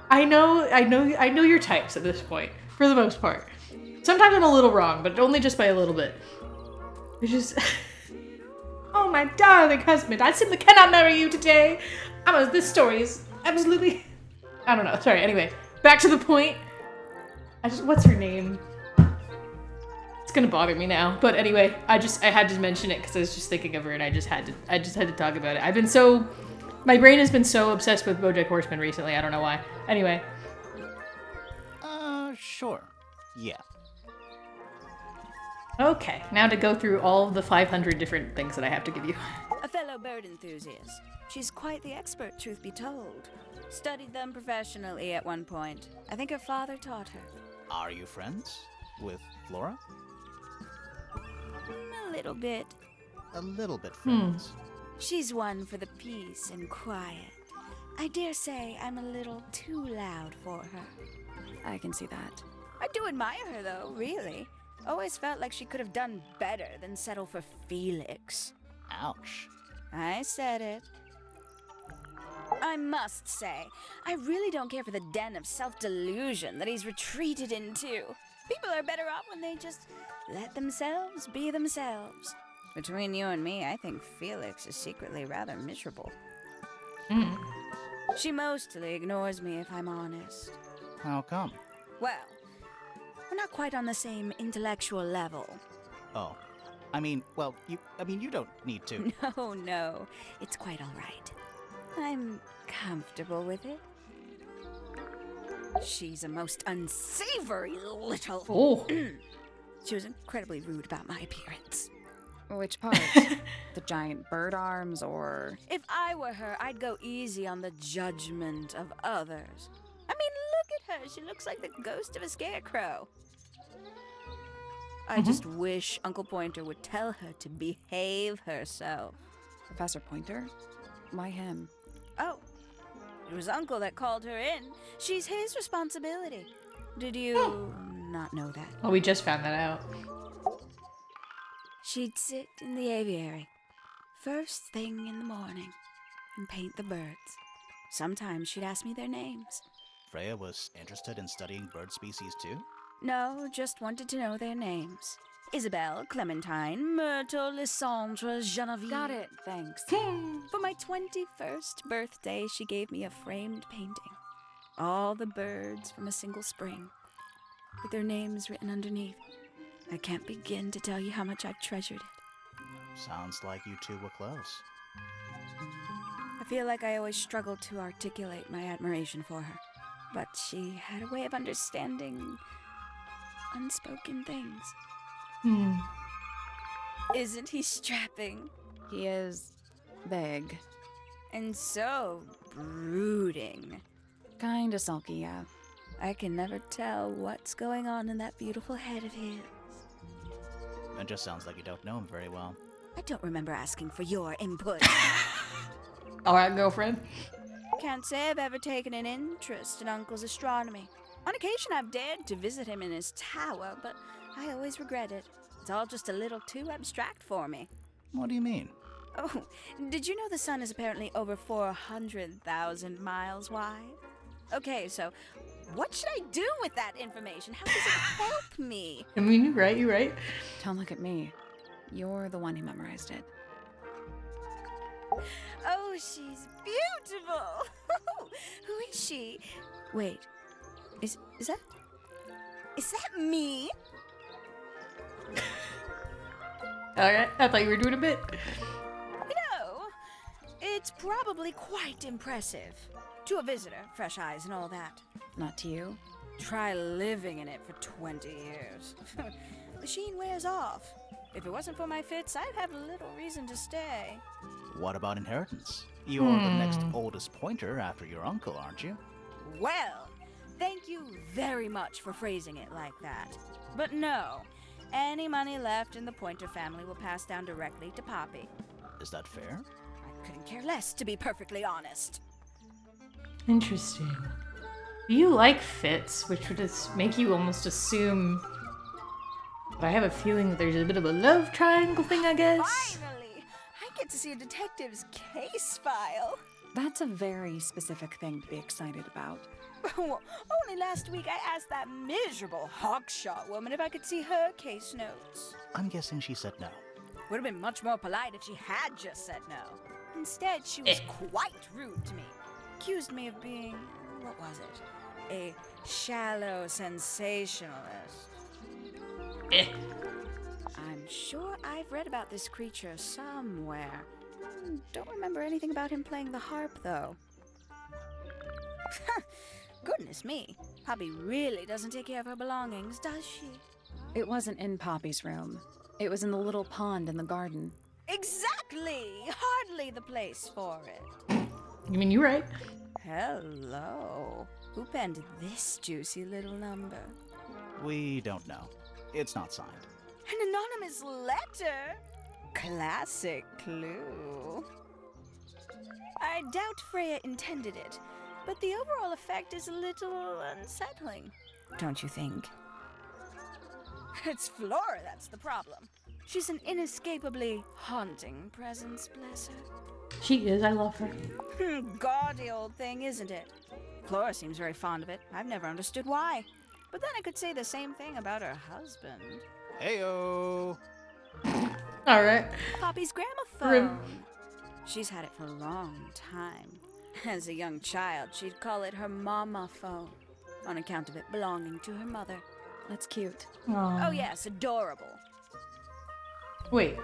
I know your types at this point, for the most part. Sometimes I'm a little wrong, but only just by a little bit. It's just... Oh, my darling husband, I simply cannot marry you today. This story is absolutely... I don't know. Sorry, anyway. Back to the point. What's her name? It's gonna bother me now. But anyway, I had to mention it because I was just thinking of her, and I just had to talk about it. My brain has been so obsessed with BoJack Horseman recently. I don't know why. Anyway. Sure. Yeah. Okay, now to go through all of the 500 different things that I have to give you. A fellow bird enthusiast. She's quite the expert, truth be told. Studied them professionally at one point. I think her father taught her. Are you friends with Flora? A little bit. A little bit friends. She's one for the peace and quiet. I dare say I'm a little too loud for her. I can see that. I do admire her, though, really. Always felt like she could have done better than settle for Felix. Ouch. I said it. I must say, I really don't care for the den of self-delusion that he's retreated into. People are better off when they just let themselves be themselves. Between you and me, I think Felix is secretly rather miserable. She mostly ignores me, if I'm honest. How come? Well, we're not quite on the same intellectual level. Oh. You don't need to. No. It's quite all right. I'm comfortable with it. She's a most unsavory little... Oh. She was incredibly rude about my appearance. Which part? The giant bird arms, or... If I were her, I'd go easy on the judgment of others. I mean, look at her. She looks like the ghost of a scarecrow. I just wish Uncle Pointer would tell her to behave herself. Professor Pointer? Why him? Oh, it was Uncle that called her in. She's his responsibility. Did you not know that? Well, we just found that out. She'd sit in the aviary, first thing in the morning, and paint the birds. Sometimes she'd ask me their names. Freya was interested in studying bird species too? No, just wanted to know their names. Isabelle, Clementine, Myrtle, Lysandre, Genevieve. Got it, thanks. For my 21st birthday, she gave me a framed painting. All the birds from a single spring, with their names written underneath. I can't begin to tell you how much I've treasured it. Sounds like you two were close. I feel like I always struggled to articulate my admiration for her, but she had a way of understanding unspoken things. Isn't he strapping? He is big. And so brooding. Kinda sulky, yeah. I can never tell what's going on in that beautiful head of his. It just sounds like you don't know him very well. I don't remember asking for your input. All right, girlfriend. Can't say I've ever taken an interest in Uncle's astronomy. On occasion, I've dared to visit him in his tower, but I always regret it. It's all just a little too abstract for me. What do you mean? Oh, did you know the sun is apparently over 400,000 miles wide? Okay, so what should I do with that information? How does it help me? I mean, you're right, you're right. Don't look at me. You're the one who memorized it. Oh, she's beautiful. Who is she? Wait, is that me? All right, I thought you were doing a bit. No, it's probably quite impressive. To a visitor, fresh eyes and all that. Not to you. Try living in it for 20 years. The sheen wears off. If it wasn't for my fits, I'd have little reason to stay. What about inheritance? You're the next oldest pointer after your uncle, aren't you? Well, thank you very much for phrasing it like that. But no, any money left in the Pointer family will pass down directly to Poppy. Is that fair? I couldn't care less, to be perfectly honest. Interesting. You like Fitz, which would just make you almost assume. But I have a feeling that there's a bit of a love triangle thing, I guess. Finally! I get to see a detective's case file. That's a very specific thing to be excited about. Well, only last week I asked that miserable Hawkshaw woman if I could see her case notes. I'm guessing she said no. Would have been much more polite if she had just said no. Instead, she was quite rude to me. Accused me of being, what was it? A shallow sensationalist. I'm sure I've read about this creature somewhere. Don't remember anything about him playing the harp, though. Goodness me. Poppy really doesn't take care of her belongings, does she? It wasn't in Poppy's room. It was in the little pond in the garden. Exactly! Hardly the place for it. You mean, you're right. Hello. Who penned this juicy little number? We don't know. It's not signed. An anonymous letter? Classic clue. I doubt Freya intended it, but the overall effect is a little unsettling. Don't you think? It's Flora that's the problem. She's an inescapably haunting presence, bless her. She is, I love her. Gaudy old thing, isn't it? Flora seems very fond of it. I've never understood why. But then I could say the same thing about her husband. Heyo! All right. Poppy's gramophone. She's had it for a long time. As a young child, she'd call it her mama phone, on account of it belonging to her mother. That's cute. Aw. Oh yes, adorable. Wait.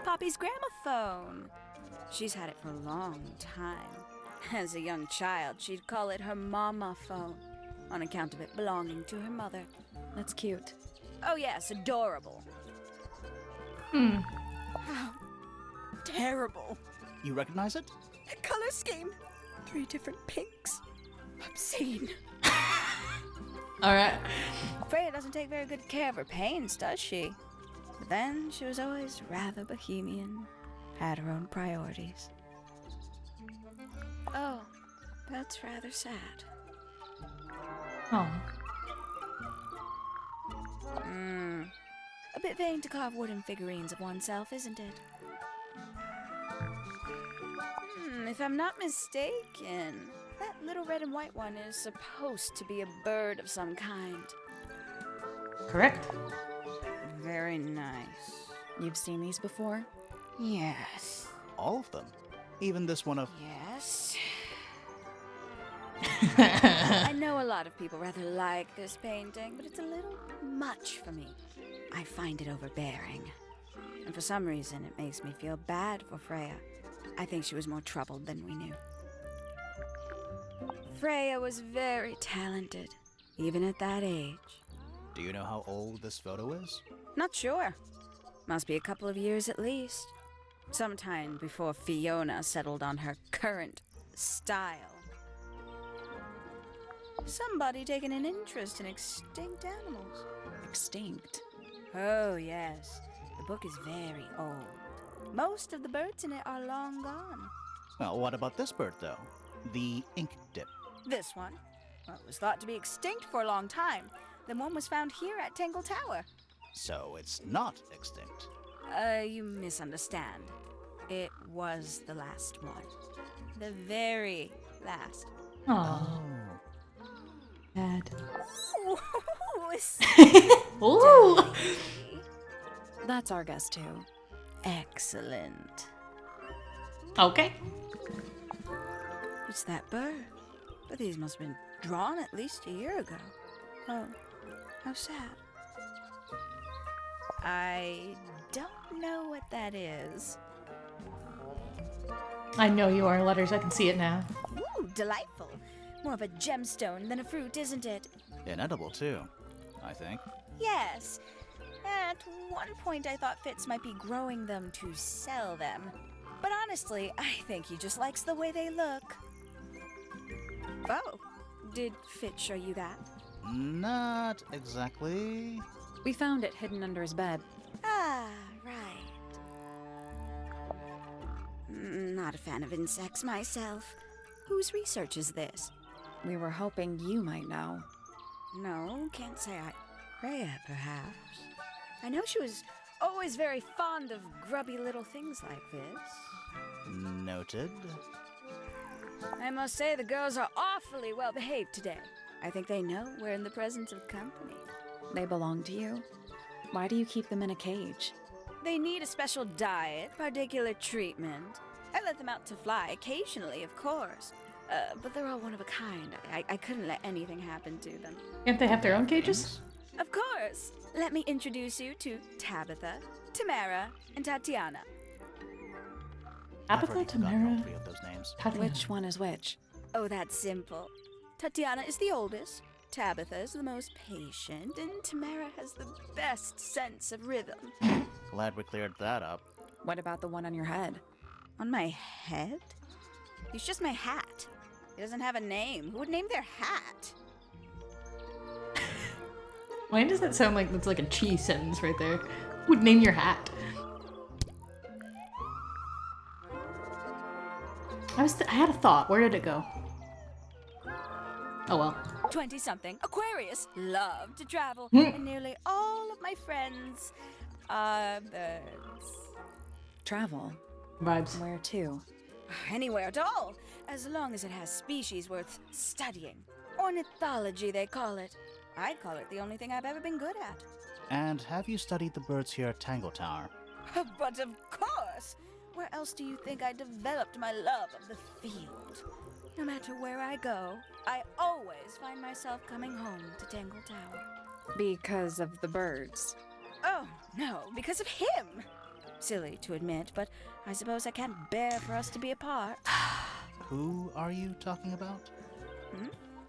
Poppy's gramophone. She's had it for a long time. As a young child, she'd call it her mama phone, on account of it belonging to her mother. That's cute. Oh yes, adorable. Terrible. You recognize it? The color scheme. 3 different pinks. Obscene. All right. Freya doesn't take very good care of her pains, does she? But then she was always rather bohemian, had her own priorities. Oh, that's rather sad. Oh. A bit vain to carve wooden figurines of oneself, isn't it? If I'm not mistaken, that little red and white one is supposed to be a bird of some kind. Correct. Very nice. You've seen these before? Yes. All of them. Even this one of... Yes. I know a lot of people rather like this painting, but it's a little much for me. I find it overbearing. And for some reason, it makes me feel bad for Freya. I think she was more troubled than we knew. Freya was very talented, even at that age. Do you know how old this photo is? Not sure. Must be a couple of years at least. Sometime before Fiona settled on her current style. Somebody taking an interest in extinct animals. Extinct. Oh, yes. The book is very old. Most of the birds in it are long gone. Well, what about this bird, though? The ink dip. This one, well, it was thought to be extinct for a long time. Then one was found here at Tangle Tower. So it's not extinct. You misunderstand. It was the last one. The very last. Oh, bad. Ooh, Ooh. That's our guess, too. excellent. Okay. It's that bird. But these must have been drawn at least a year ago. Oh, how sad. I don't know what that is. I know you are, Letters. I can see it now. Ooh, delightful. More of a gemstone than a fruit, isn't it? Inedible, too, I think. Yes. At one point, I thought Fitz might be growing them to sell them. But honestly, I think he just likes the way they look. Oh, did Fitz show you that? Not exactly. We found it hidden under his bed. Ah, right. Not a fan of insects myself. Whose research is this? We were hoping you might know. No, can't say I. Rhea, perhaps. I know she was always very fond of grubby little things like this. Noted. I must say the girls are awfully well behaved today. I think they know we're in the presence of company. They belong to you. Why do you keep them in a cage? They need a special diet, particular treatment. I let them out to fly occasionally, of course. But they're all one of a kind. I couldn't let anything happen to them. Can't they have their own cages? Of course. Let me introduce you to Tabitha, Tamara, and Tatiana. I've Tabitha, already forgotten all Tamara, three of those names. Tatiana. Which one is which? Oh, that's simple. Tatiana is the oldest, Tabitha is the most patient, and Tamara has the best sense of rhythm. Glad we cleared that up. What about the one on your head? On my head? He's just my hat. He doesn't have a name. Who would name their hat? Why does that sound like that's like a cheese sentence right there? Who would name your hat? I had a thought. Where did it go? Oh well. 20-something. Aquarius. Love to travel. Hmm. And nearly all of my friends are birds. Travel. Vibes. Where to? Anywhere at all, as long as it has species worth studying. Ornithology, they call it. I'd call it the only thing I've ever been good at. And have you studied the birds here at Tangle Tower? But of course! Where else do you think I developed my love of the field? No matter where I go, I always find myself coming home to Tangle Tower. Because of the birds. Oh, no, because of him! Silly to admit, but I suppose I can't bear for us to be apart. Who are you talking about?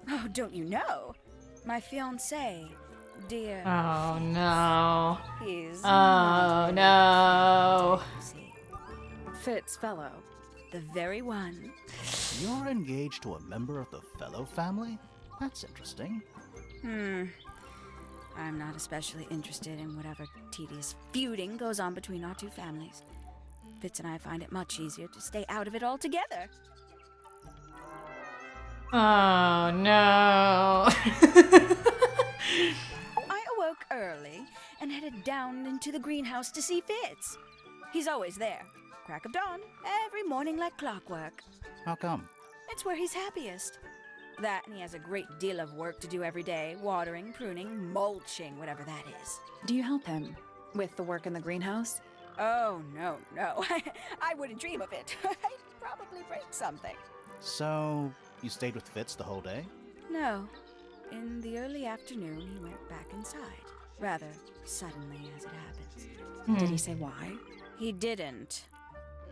Oh, don't you know? My fiancé, dear. Oh no. He's Oh not no. see, Fitzfellow. the very one. You're engaged to a member of the Fellow family? That's interesting. I'm not especially interested in whatever tedious feuding goes on between our two families. Fitz and I find it much easier to stay out of it altogether. Oh no. I awoke early and headed down into the greenhouse to see Fitz. He's always there, crack of dawn, every morning like clockwork. How come? It's where he's happiest. That and he has a great deal of work to do every day, watering, pruning, mulching, whatever that is. Do you help him with the work in the greenhouse? Oh, no. I wouldn't dream of it. I'd probably break something. So, you stayed with Fitz the whole day? No. In the early afternoon, he went back inside. Rather suddenly, as it happens. Did he say why? He didn't.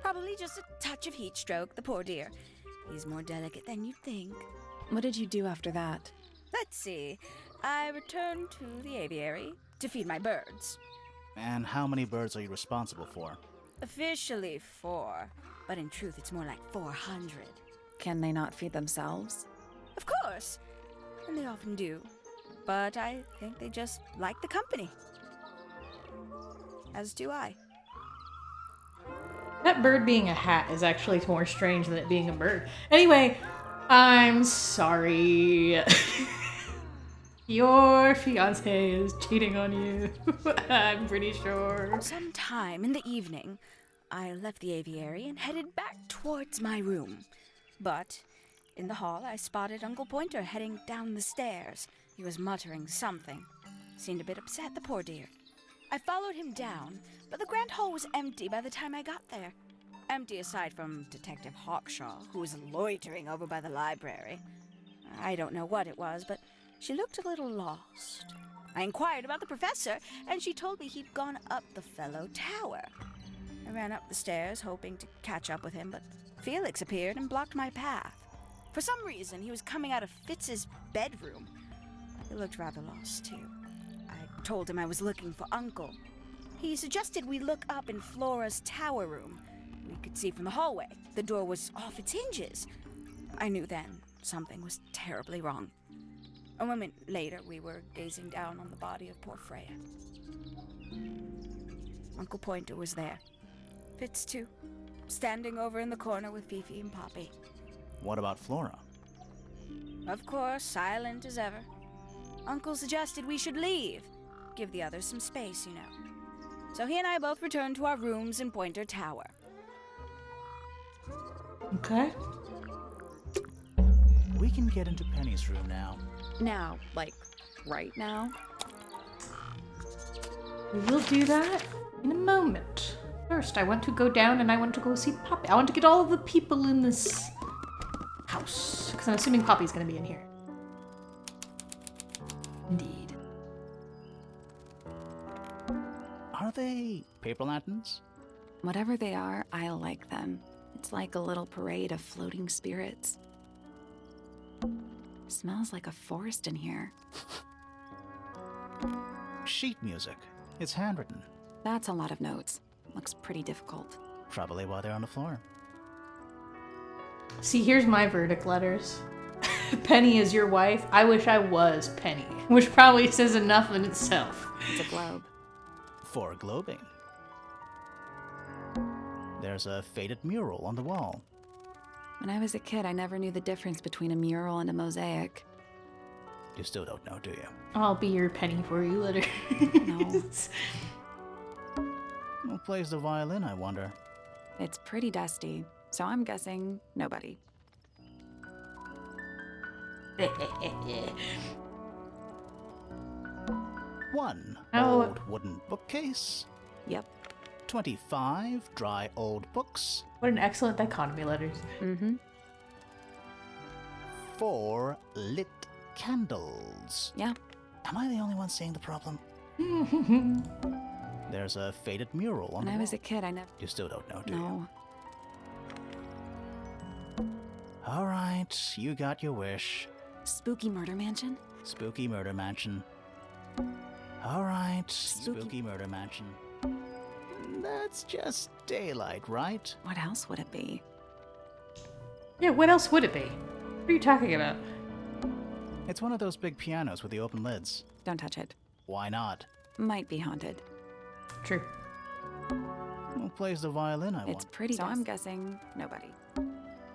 Probably just a touch of heat stroke, the poor dear. He's more delicate than you'd think. What did you do after that? Let's see. I returned to the aviary to feed my birds. And how many birds are you responsible for? Officially 4, but in truth it's more like 400. Can they not feed themselves? Of course, and they often do. But I think they just like the company. As do I. That bird being a hat is actually more strange than it being a bird. Anyway, I'm sorry. Your fiance is cheating on you. I'm pretty sure. Sometime in the evening, I left the aviary and headed back towards my room. But in the hall, I spotted Uncle Pointer heading down the stairs. He was muttering something. Seemed a bit upset, the poor dear. I followed him down, but the grand hall was empty by the time I got there. Empty aside from Detective Hawkshaw, who was loitering over by the library. I don't know what it was, but she looked a little lost. I inquired about the professor, and she told me he'd gone up the fellow tower. I ran up the stairs, hoping to catch up with him, but Felix appeared and blocked my path. For some reason, he was coming out of Fitz's bedroom. He looked rather lost, too. I told him I was looking for Uncle. He suggested we look up in Flora's tower room. We could see from the hallway. The door was off its hinges. I knew then something was terribly wrong. A moment later, we were gazing down on the body of poor Freya. Uncle Pointer was there. Fitz, too, standing over in the corner with Fifi and Poppy. What about Flora? Of course, silent as ever. Uncle suggested we should leave. Give the others some space, you know. So he and I both returned to our rooms in Pointer Tower. Okay. We can get into Penny's room now. Now, like, right now? We will do that in a moment. First, I want to go down and I want to go see Poppy. I want to get all of the people in this house. Because I'm assuming Poppy's going to be in here. Indeed. Are they paper lanterns? Whatever they are, I like them. It's like a little parade of floating spirits. Smells like a forest in here. Sheet music. It's handwritten. That's a lot of notes. Looks pretty difficult. Probably why they're on the floor. See, here's my verdict letters. Penny is your wife. I wish I was Penny. Which probably says enough in itself. It's a globe. For globing. There's a faded mural on the wall. When I was a kid, I never knew the difference between a mural and a mosaic. You still don't know, do you? I'll be your Penny for you later. No. Who plays the violin, I wonder? It's pretty dusty, so I'm guessing nobody. One Oh. old wooden bookcase. Yep. 25 dry old books. What an excellent dichotomy letters. Mm-hmm. 4 lit candles. Yeah. Am I the only one seeing the problem? There's a faded mural on When the I was a wall. kid, I never... You still don't know, do you? No. All right, you got your wish. Spooky murder mansion? Spooky murder mansion. All right, Spooky- spooky murder mansion. That's just daylight, right? What else would it be? Yeah, what else would it be? What are you talking about? It's one of those big pianos with the open lids. Don't touch it. Why not? Might be haunted. True. Who plays the violin, I It's want? pretty... So I'm guessing nobody.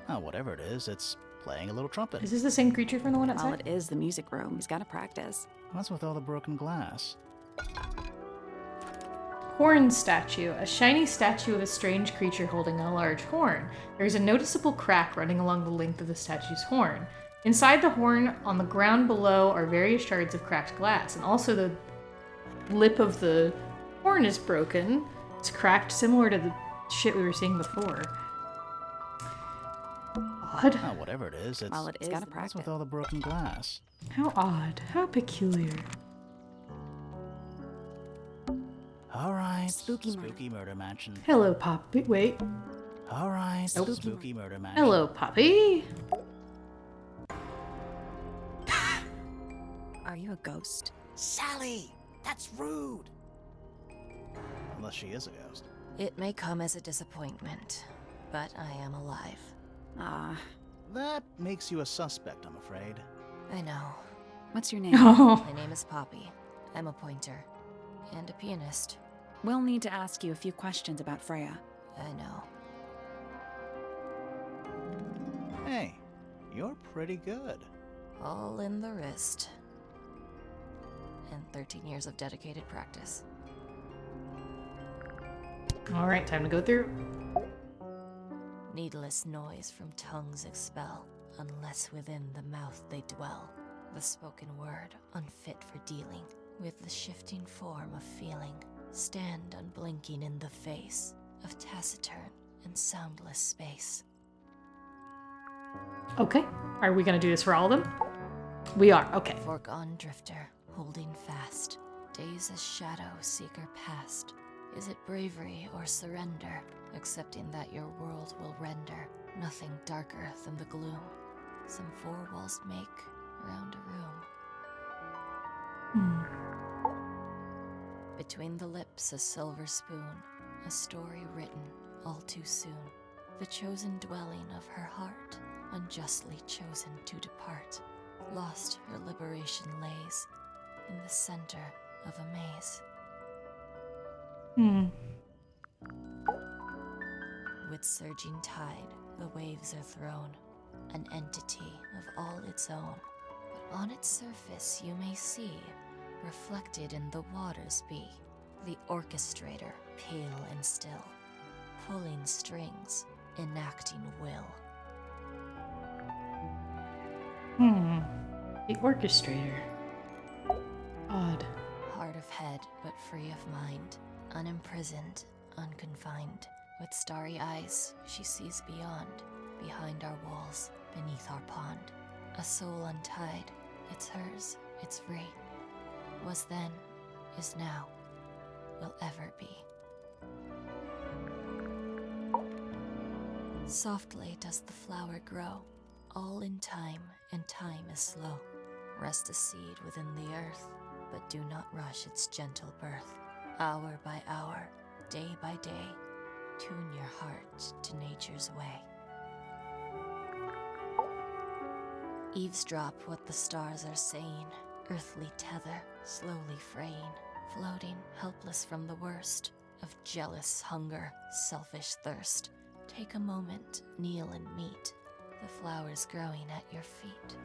Oh, whatever it is, it's playing a little trumpet. Is this the same creature from the one Well, outside? it is the music room. He's got to practice. What's with all the broken glass? Horn statue. A shiny statue of a strange creature holding a large horn. There is a noticeable crack running along the length of the statue's horn. Inside the horn, on the ground below, are various shards of cracked glass, and also the lip of the horn is broken. It's cracked, similar to the shit we were seeing before. Odd. Oh, whatever it is, it's... Well, it is. Got to What's practice. with all the broken glass? How odd. How peculiar. All right, Spooky murder mansion. Hello, Poppy. Wait. All right, Nope. spooky murder mansion. Hello, Poppy. Are you a ghost? Sally, that's rude. unless she is a ghost. It may come as a disappointment, but I am alive. Ah, That makes you a suspect, I'm afraid. I know. what's your name? Oh. My name is Poppy. I'm a pointer. And a pianist. We'll need to ask you a few questions about Freya. I know. Hey, you're pretty good. All in the wrist. And 13 years of dedicated practice. All right, time to go through. Needless noise from tongues expel, unless within the mouth they dwell. The spoken word, unfit for dealing with the shifting form of feeling. Stand unblinking in the face of taciturn and soundless space. Okay. Are we gonna do this for all of them? We are. Okay. Foregone drifter, holding fast. Days as shadow seeker past. Is it bravery or surrender? Accepting that your world will render nothing darker than the gloom some four walls make round a room. Between the lips a silver spoon, a story written all too soon. The chosen dwelling of her heart, unjustly chosen to depart. Lost her liberation lays in the center of a maze. With surging tide, the waves are thrown, an entity of all its own. But on its surface you may see, reflected in the waters be, the orchestrator, pale and still, pulling strings, enacting will. The orchestrator. Odd. Hard of head, but free of mind, unimprisoned, unconfined. With starry eyes, she sees beyond, behind our walls, beneath our pond. A soul untied, it's hers, it's free. Was then, is now, will ever be. Softly does the flower grow, all in time, and time is slow. Rest a seed within the earth, but do not rush its gentle birth. Hour by hour, day by day, tune your heart to nature's way. Eavesdrop what the stars are saying, earthly tether, slowly fraying, floating helpless from the worst of jealous hunger, selfish thirst. Take a moment, kneel and meet the flowers growing at your feet.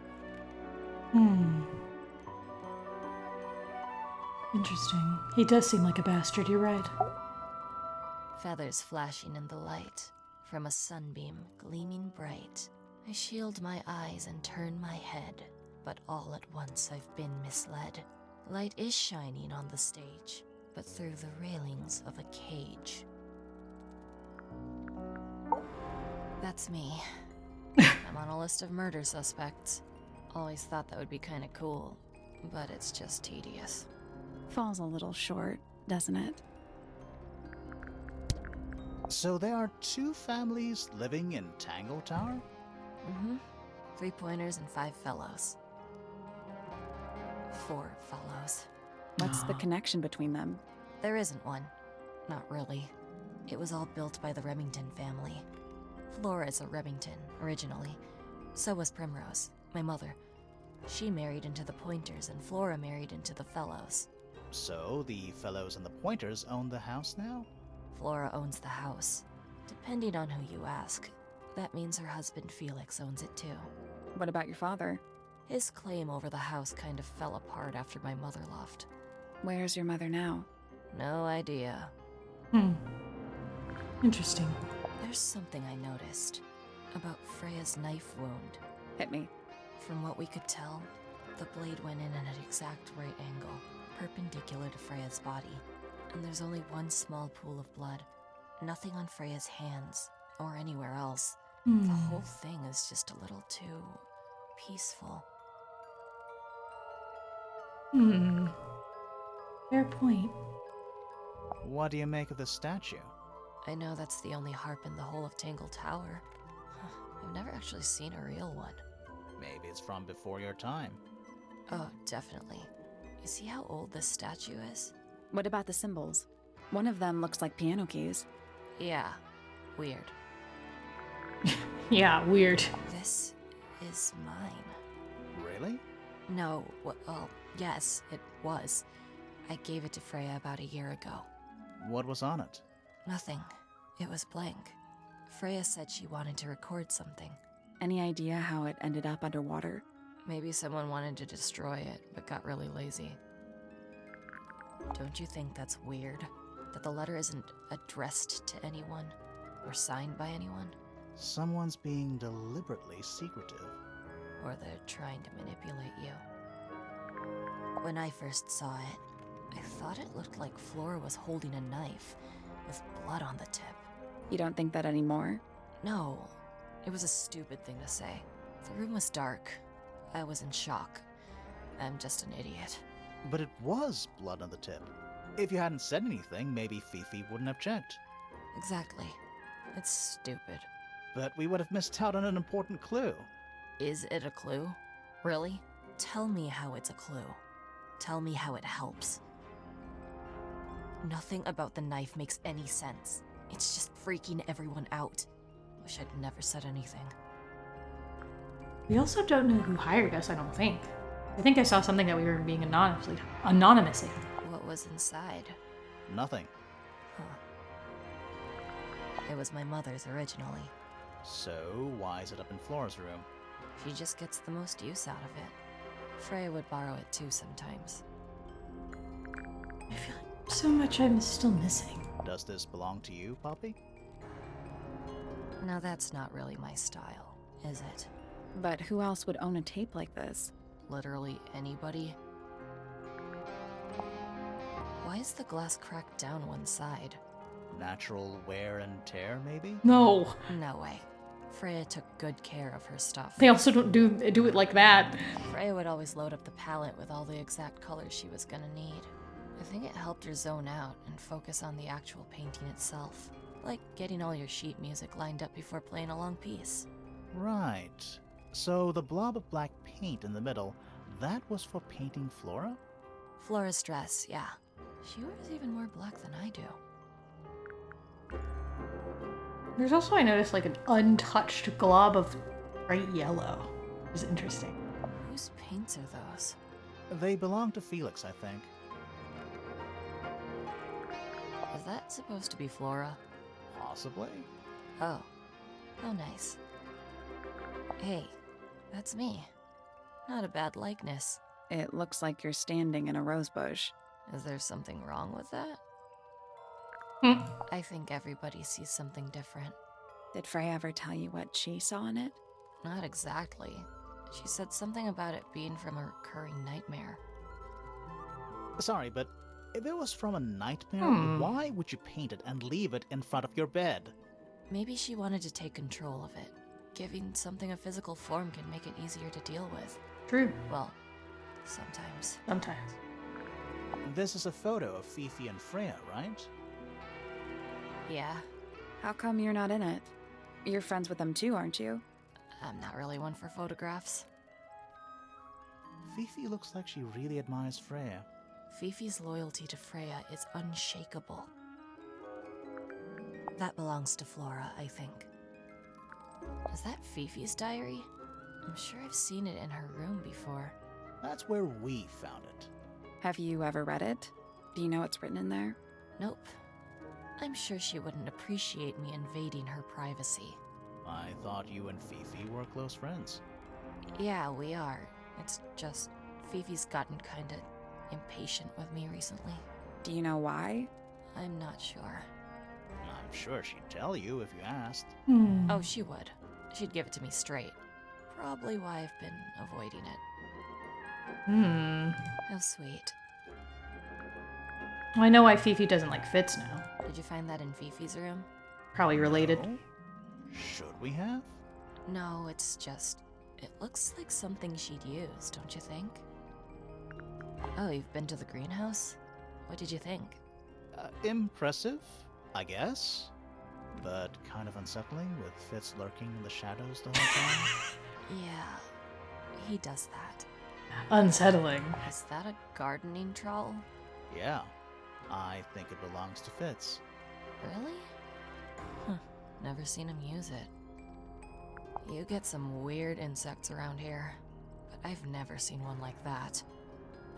Interesting. He does seem like a bastard, you're right. Feathers flashing in the light, from a sunbeam gleaming bright. I shield my eyes and turn my head, but all at once I've been misled. Light is shining on the stage, but through the railings of a cage. That's me. I'm on a list of murder suspects. Always thought that would be kinda cool, but it's just tedious. Falls a little short, doesn't it? So there are two families living in Tangle Tower? 3 pointers and 5 fellows. 4 fellows. What's the connection between them? There isn't one. Not really. It was all built by the Remington family. Flora is a Remington, originally. So was Primrose, my mother. She married into the Pointers, and Flora married into the Fellows. So the fellows and the pointers own the house now? Flora owns the house. Depending on who you ask, that means her husband Felix owns it too. What about your father? His claim over the house kind of fell apart after my mother left. Where's your mother now? No idea. Interesting. There's something I noticed about Freya's knife wound. Hit me. From what we could tell, the blade went in at an exact right angle, perpendicular to Freya's body. And there's only one small pool of blood. Nothing on Freya's hands, or anywhere else. The whole thing is just a little too peaceful. Fair point. What do you make of the statue? I know that's the only harp in the whole of Tangle Tower. I've never actually seen a real one. Maybe it's from before your time. Oh, definitely. You see how old this statue is? What about the symbols? One of them looks like piano keys. Yeah, weird. Yeah, weird. This is mine. Really? No, well, yes, it was. I gave it to Freya about a year ago. What was on it? Nothing. It was blank. Freya said she wanted to record something. Any idea how it ended up underwater? Maybe someone wanted to destroy it, but got really lazy. Don't you think that's weird? That the letter isn't addressed to anyone? Or signed by anyone? Someone's being deliberately secretive. Or they're trying to manipulate you. When I first saw it, I thought it looked like Flora was holding a knife, with blood on the tip. You don't think that anymore? No, it was a stupid thing to say. The room was dark. I was in shock. I'm just an idiot. But it was blood on the tip. If you hadn't said anything, maybe Fifi wouldn't have checked. Exactly. It's stupid. But we would have missed out on an important clue. Is it a clue? Really? Tell me how it's a clue. Tell me how it helps. Nothing about the knife makes any sense. It's just freaking everyone out. Wish I'd never said anything. We also don't know who hired us, I don't think. I think I saw something that we were being anonymous in. What was inside? Nothing. Huh. It was my mother's originally. So, why is it up in Flora's room? She just gets the most use out of it. Freya would borrow it too sometimes. I feel like so much I'm still missing. Does this belong to you, Poppy? Now that's not really my style, is it? But who else would own a tape like this? Literally anybody? Why is the glass cracked down one side? Natural wear and tear, maybe? No. No way. Freya took good care of her stuff. They also don't do it like that. Freya would always load up the palette with all the exact colors she was gonna need. I think it helped her zone out and focus on the actual painting itself. Like getting all your sheet music lined up before playing a long piece. Right. So the blob of black paint in the middle, that was for painting Flora? Flora's dress, yeah. She wears even more black than I do. There's also, I noticed, like an untouched glob of bright yellow. It's interesting. Whose paints are those? They belong to Felix, I think. Is that supposed to be Flora? Possibly. Oh. How nice. Hey, that's me. Not a bad likeness. It looks like you're standing in a rose bush. Is there something wrong with that? I think everybody sees something different. Did Freya ever tell you what she saw in it? Not exactly. She said something about it being from a recurring nightmare. Sorry, but if it was from a nightmare, why would you paint it and leave it in front of your bed? Maybe she wanted to take control of it. Giving something a physical form can make it easier to deal with. True. Well, sometimes. Sometimes. This is a photo of Fifi and Freya, right? Yeah, How come you're not in it? You're friends with them too, aren't you? I'm not really one for photographs. Fifi looks like she really admires Freya. Fifi's loyalty to Freya is unshakable. That belongs to Flora, I think. Is that Fifi's diary? I'm sure I've seen it in her room before. That's where we found it. Have you ever read it? Do you know what's written in there? Nope. I'm sure she wouldn't appreciate me invading her privacy. I thought you and Fifi were close friends. Yeah, we are. It's just Fifi's gotten kinda impatient with me recently. Do you know why? I'm not sure. I'm sure she'd tell you if you asked. Oh, she would. She'd give it to me straight. Probably why I've been avoiding it. How sweet. I know why Fifi doesn't like Fitz now. Did you find that in Fifi's room? Probably related. No? Should we have? No, it's just... It looks like something she'd use, don't you think? Oh, you've been to the greenhouse? What did you think? Impressive, I guess. But kind of unsettling with Fitz lurking in the shadows the whole time. Yeah, he does that. Unsettling. Is that a gardening trowel? Yeah. I think it belongs to Fitz. Really? Huh. Never seen him use it. You get some weird insects around here, but I've never seen one like that.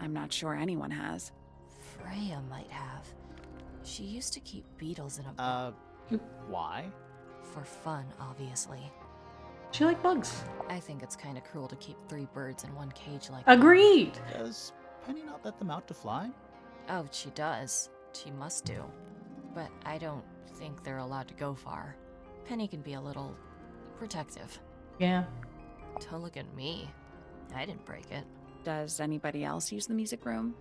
I'm not sure anyone has. Freya might have. She used to keep beetles in a box. Why? For fun, obviously. She like bugs. I think it's kind of cruel to keep 3 birds in one cage like that. Agreed. Does Penny not let them out to fly? Oh, she does. She must do. But I don't think they're allowed to go far. Penny can be a little protective. Yeah. Don't look at me. I didn't break it. Does anybody else use the music room?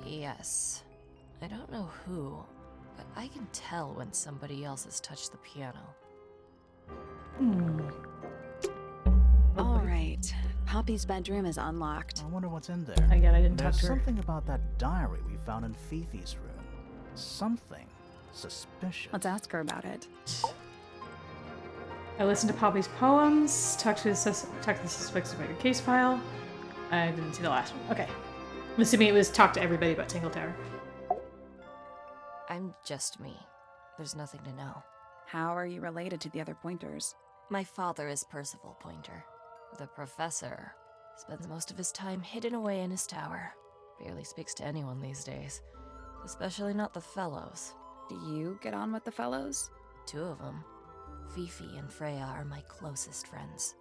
Yes. I don't know who, but I can tell when somebody else has touched the piano. All right. Poppy's bedroom is unlocked. I wonder what's in there. Again, I didn't talk There's to her. something about that diary we found in Fifi's room. Something suspicious. Let's ask her about it. I listened to Poppy's poems, talked to the suspects about your case file. I didn't see the last one. Okay. I'm assuming it was talk to everybody about Tangle Tower. I'm just me. There's nothing to know. How are you related to the other Pointers? My father is Percival Pointer. The professor spends most of his time hidden away in his tower. Barely speaks to anyone these days, especially not the fellows. Do you get on with the fellows? 2 of them. Fifi and Freya are my closest friends.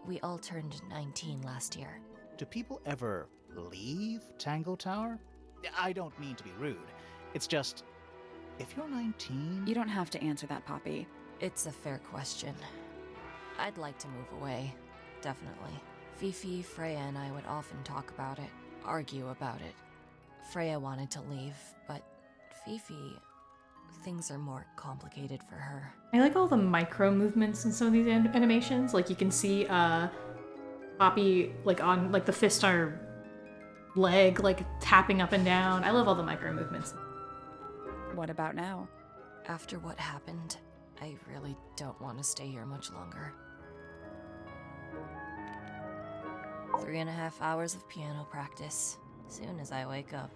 We all turned 19 last year. Do people ever leave Tangle Tower? I don't mean to be rude. It's just, if you're 19... You don't have to answer that, Poppy. It's a fair question. I'd like to move away, definitely. Fifi, Freya, and I would often talk about it, argue about it. Freya wanted to leave, but Fifi... things are more complicated for her. I like all the micro movements in some of these animations. Like you can see Poppy like on like the fist on her leg, like tapping up and down. I love all the micro movements. What about now? After what happened, I really don't want to stay here much longer. 3.5 hours of piano practice. Soon as I wake up.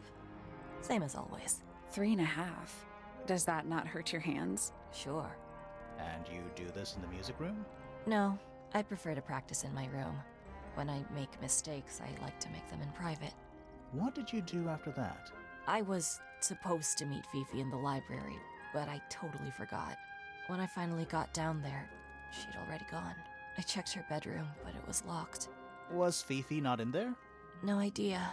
Same as always. 3.5. Does that not hurt your hands? Sure. And you do this in the music room? No, I prefer to practice in my room. When I make mistakes, I like to make them in private. What did you do after that? I was supposed to meet Fifi in the library, but I totally forgot. When I finally got down there, she'd already gone. I checked her bedroom, but it was locked. Was Fifi not in there? No idea.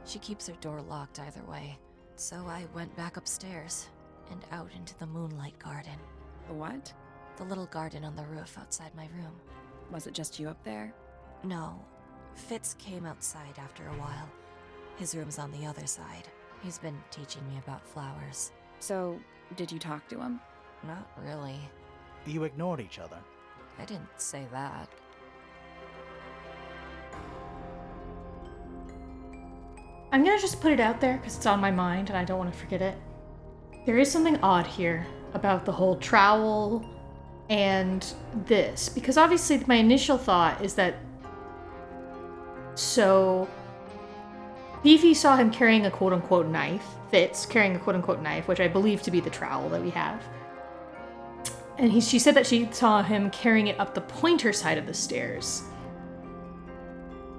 She keeps her door locked either way. So I went back upstairs and out into the moonlight garden. The what? The little garden on the roof outside my room. Was it just you up there? No. Fitz came outside after a while. His room's on the other side. He's been teaching me about flowers. So, did you talk to him? Not really. You ignored each other. I didn't say that. I'm gonna just put it out there because it's on my mind and I don't want to forget it. There is something odd here about the whole trowel and this, because obviously my initial thought is that Fifi saw him carrying a quote-unquote knife, Fitz carrying a quote-unquote knife, which I believe to be the trowel that we have. And she said that she saw him carrying it up the Pointer side of the stairs.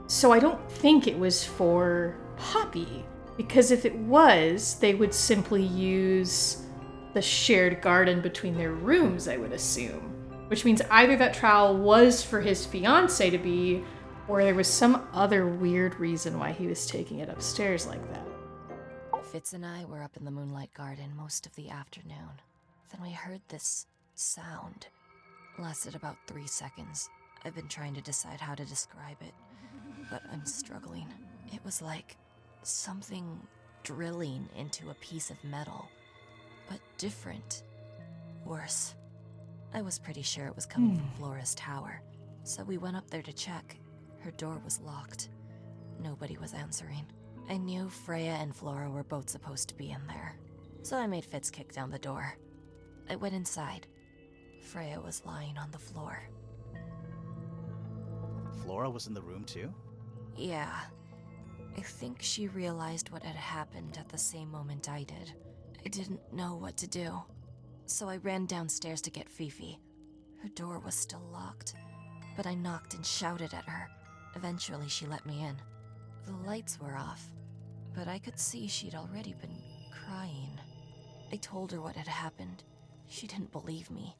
So I don't think it was for Poppy, because if it was, they would simply use the shared garden between their rooms, I would assume. Which means either that trowel was for his fiancée to be, or there was some other weird reason why he was taking it upstairs like that. Fitz and I were up in the moonlight garden most of the afternoon. Then we heard this sound. Lasted about 3 seconds. I've been trying to decide how to describe it, but I'm struggling. It was like something drilling into a piece of metal, but different. Worse. I was pretty sure it was coming from Flora's tower, so we went up there to check. Her door was locked. Nobody was answering. I knew Freya and Flora were both supposed to be in there, so I made Fitz kick down the door. I went inside. Freya was lying on the floor. Flora was in the room too? Yeah. I think she realized what had happened at the same moment I did. I didn't know what to do, so I ran downstairs to get Fifi. Her door was still locked, but I knocked and shouted at her. Eventually, she let me in. The lights were off, but I could see she'd already been crying. I told her what had happened. She didn't believe me.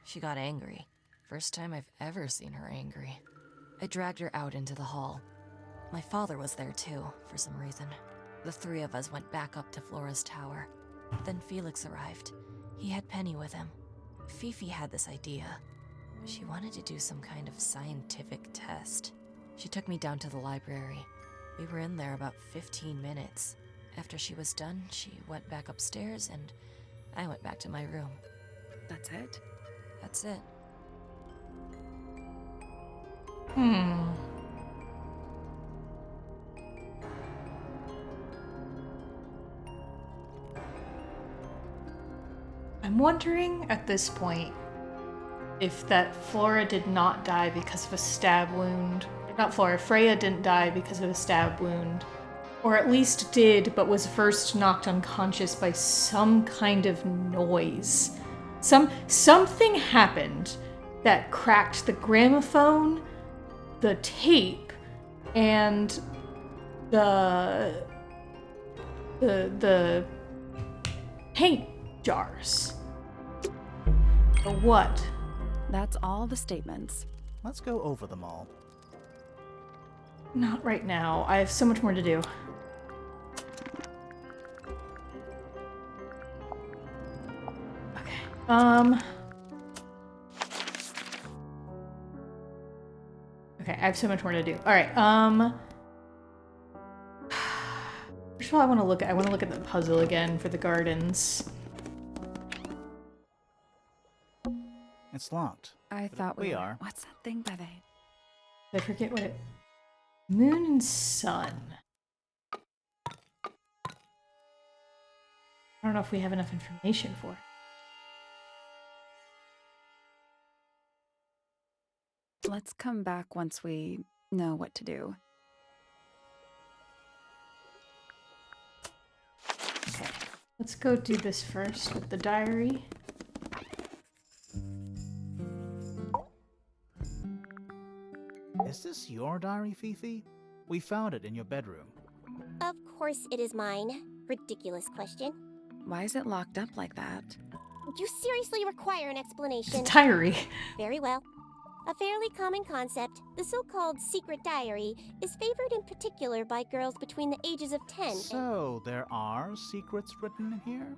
She got angry. First time I've ever seen her angry. I dragged her out into the hall. My father was there too, for some reason. The three of us went back up to Flora's tower. Then Felix arrived. He had Penny with him. Fifi had this idea. She wanted to do some kind of scientific test. She took me down to the library. We were in there about 15 minutes. After she was done, she went back upstairs and I went back to my room. That's it? That's it. I'm wondering at this point if that Flora did not die because of a stab wound. Not Flora, Freya didn't die because of a stab wound. Or at least did, but was first knocked unconscious by some kind of noise. Something happened that cracked the gramophone, the tape, and the paint jars. Or what? That's all the statements. Let's go over them all. Not right now. I have so much more to do. Okay. Okay, I have so much more to do. All right. First of all, I want to look at the puzzle again for the gardens. It's locked. I thought we are. What's that thing by the... Did I forget what it... Moon and sun. I don't know if we have enough information for it. Let's come back once we know what to do. Okay. Let's go do this first with the diary. Is this your diary, Fifi? We found it in your bedroom. Of course it is mine. Ridiculous question. Why is it locked up like that? You seriously require an explanation. It's a diary. Very well. A fairly common concept, the so-called secret diary, is favored in particular by girls between the ages of 10 So, there are secrets written in here?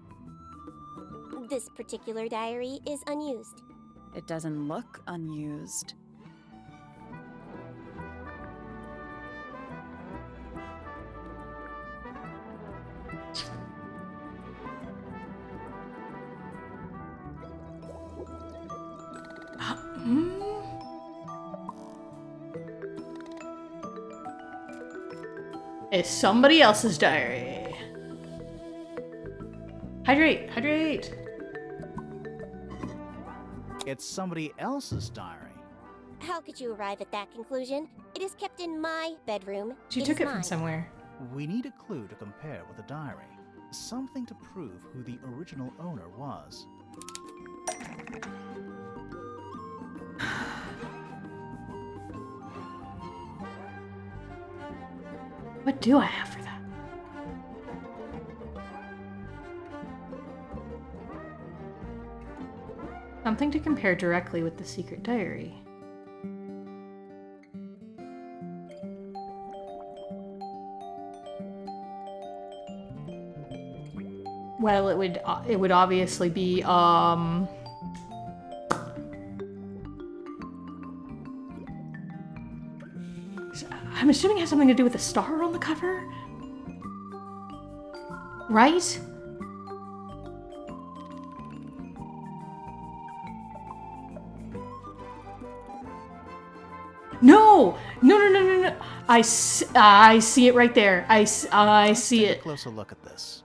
and... This particular diary is unused. It doesn't look unused. It's somebody else's diary. Hydrate, hydrate. It's somebody else's diary. How could you arrive at that conclusion? It is kept in my bedroom. She It took is it from mine. somewhere. We need a clue to compare with the diary. Something to prove who the original owner was. What do I have for that? Something to compare directly with the secret diary. Well, it would obviously be I'm assuming it has something to do with the star on the cover? Right? No! No, no, no, no, no. I see it right there. I see Take it. a closer look at this.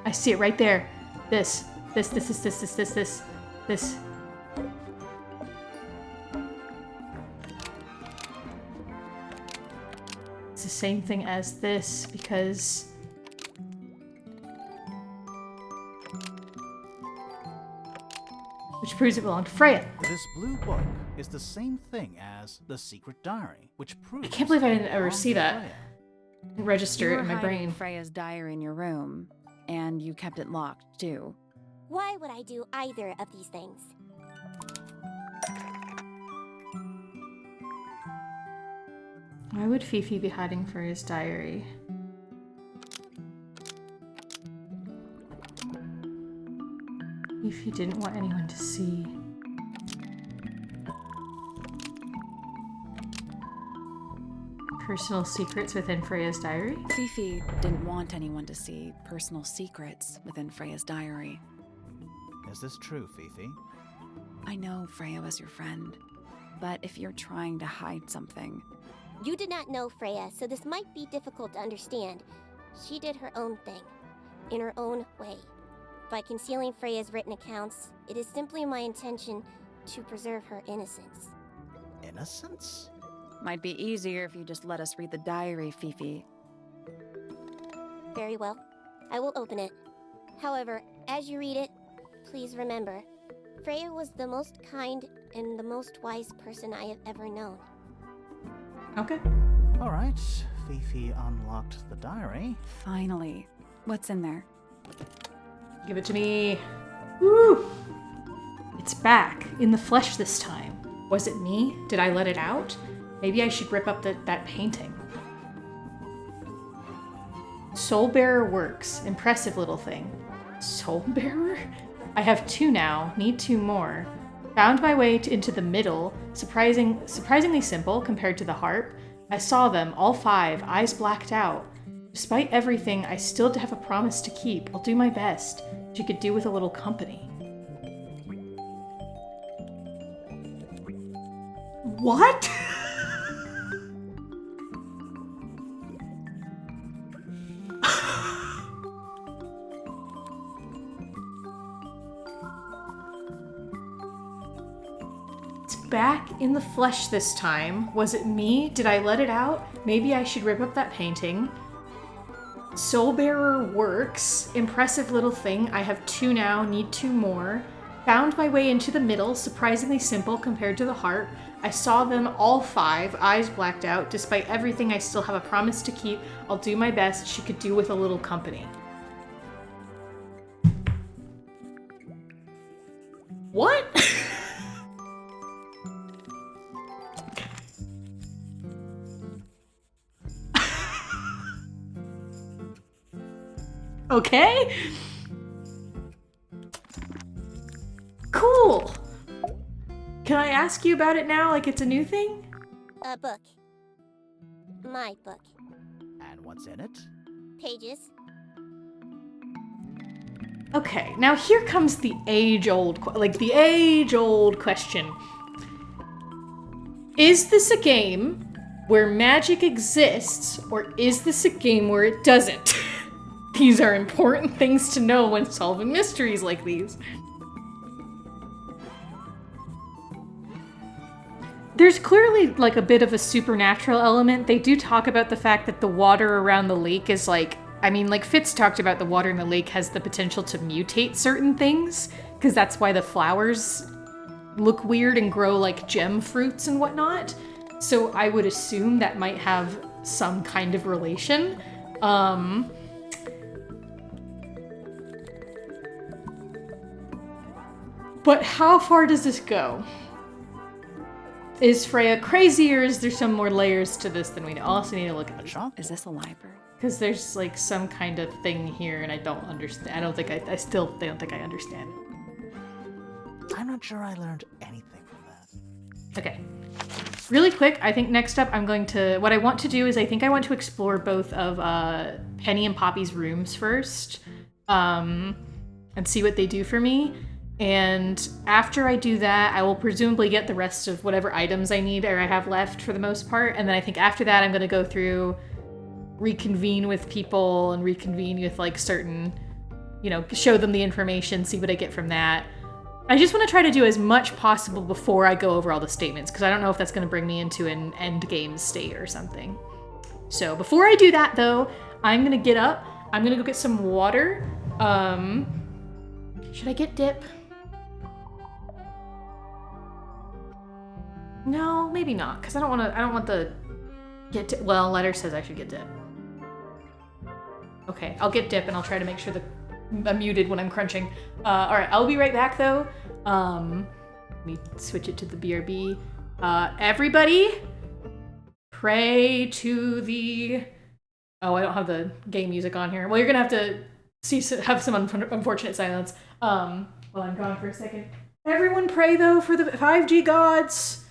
I see it right there. This. same thing as this because... which proves it belonged to Freya. This blue book is the same thing as the secret diary, which proves... I can't believe I didn't it ever belongs see to that. Freya. Register You it were in my hiding brain. Freya's diary in your room, and you kept it locked, too. Why would I do either of these things? Why would Fifi be hiding Freya's diary? Fifi didn't want anyone to see. Personal secrets within Freya's diary? Fifi didn't want anyone to see personal secrets within Freya's diary. Is this true, Fifi? I know Freya was your friend, but if you're trying to hide something, You did not know Freya, so this might be difficult to understand. She did her own thing, in her own way. By concealing Freya's written accounts, it is simply my intention to preserve her innocence. Innocence? might be easier if you just let us read the diary, Fifi. Very well. I will open it. However, as you read it, please remember, Freya was the most kind and the most wise person I have ever known. Okay. All right, Fifi unlocked the diary. Finally. What's in there? Give it to me. Woo! It's back, in the flesh this time. Was it me? Did I let it out? Maybe I should rip up that painting. Soulbearer works. Impressive little thing. Soulbearer? I have 2 now. Need 2 more. Found my way into the middle. Surprisingly simple compared to the harp. I saw them, all 5, eyes blacked out. Despite everything, I still have a promise to keep. I'll do my best. She could do with a little company. What? It's back in the flesh this time. Was it me? Did I let it out? Maybe I should rip up that painting. Soulbearer works. Impressive little thing. I have 2 now, need 2 more. Found my way into the middle, surprisingly simple compared to the harp. I saw them, all 5, eyes blacked out. Despite everything, I still have a promise to keep. I'll do my best. She could do with a little company. What? Okay. Cool. Can I ask you about it now, like it's a new thing? A book. My book. And what's in it? Pages. Okay, now here comes the age-old question. Is this a game where magic exists, or is this a game where it doesn't? These are important things to know when solving mysteries like these. There's clearly like a bit of a supernatural element. They do talk about the fact that the water around the lake is like, I mean, like Fitz talked about, the water in the lake has the potential to mutate certain things, because that's why the flowers look weird and grow like gem fruits and whatnot. So I would assume that might have some kind of relation. But how far does this go? Is Freya crazy, or is there some more layers to this than we know? Also need to look at it. Is this a library? Because there's like some kind of thing here and I don't understand. I still don't think I understand it. I'm not sure I learned anything from that. Okay. Really quick, I think next up what I want to do is I think I want to explore both of Penny and Poppy's rooms first, and see what they do for me. And after I do that, I will presumably get the rest of whatever items I need or I have left for the most part. And then I think after that, I'm going to go through, reconvene with people and reconvene with like certain, show them the information, see what I get from that. I just want to try to do as much possible before I go over all the statements, because I don't know if that's going to bring me into an end game state or something. So before I do that though, I'm gonna get up. I'm gonna go get some water. Should I get dip? No, maybe not, because I don't want the get dip. Well, letter says I should get dip. Okay, I'll get dip and I'll try to make sure that I'm muted when I'm crunching. All right, I'll be right back though. Let me switch it to the BRB. Everybody, pray to the... Oh, I don't have the game music on here. Well, you're gonna have to have some unfortunate silence while I'm gone for a second. Everyone pray though for the 5G gods.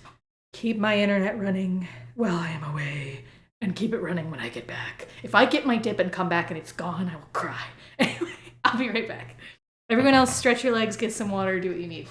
Keep my internet running while I am away, and keep it running when I get back. If I get my dip and come back and it's gone, I will cry. Anyway, I'll be right back. Everyone else, stretch your legs, get some water, do what you need.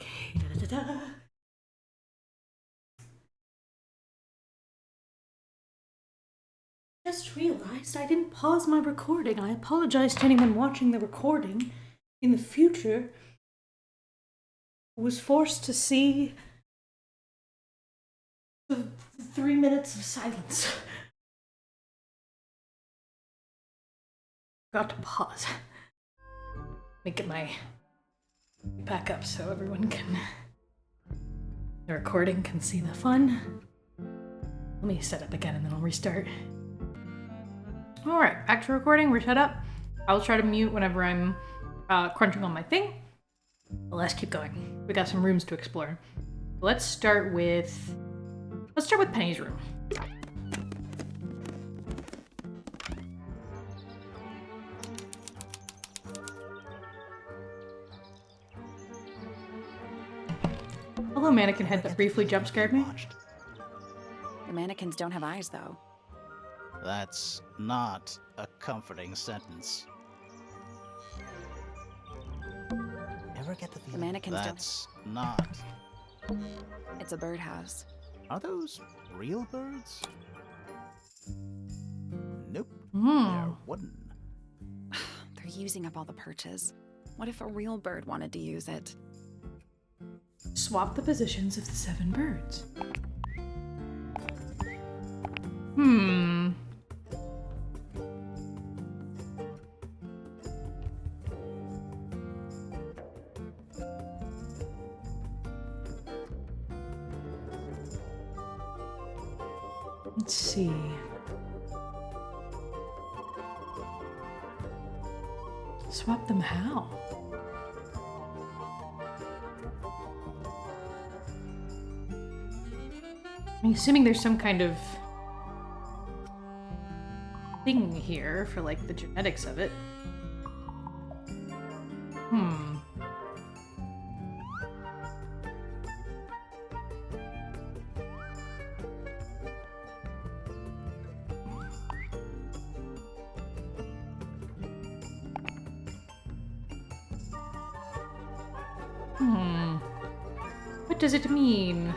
Okay, da-da-da-da. Just realized I didn't pause my recording. I apologize to anyone watching the recording in the future who was forced to see the 3 minutes of silence. Got to pause. Let me get my back up so everyone can... The recording can see the fun. Let me set up again and then I'll restart. Alright, back to recording. We're set up. I'll try to mute whenever I'm crunching on my thing. But let's keep going. We got some rooms to explore. Let's start with Penny's room. Hello, mannequin head that briefly jump scared me. The mannequins don't have eyes, though. That's not a comforting sentence. Ever get the feeling mannequins don't- that's not? It's a birdhouse. Are those real birds? They're wooden. They're using up all the perches. What if a real bird wanted to use it? Swap the positions of the 7 birds. Let's see. Swap them how? I'm assuming there's some kind of thing here for like the genetics of it. What does it mean?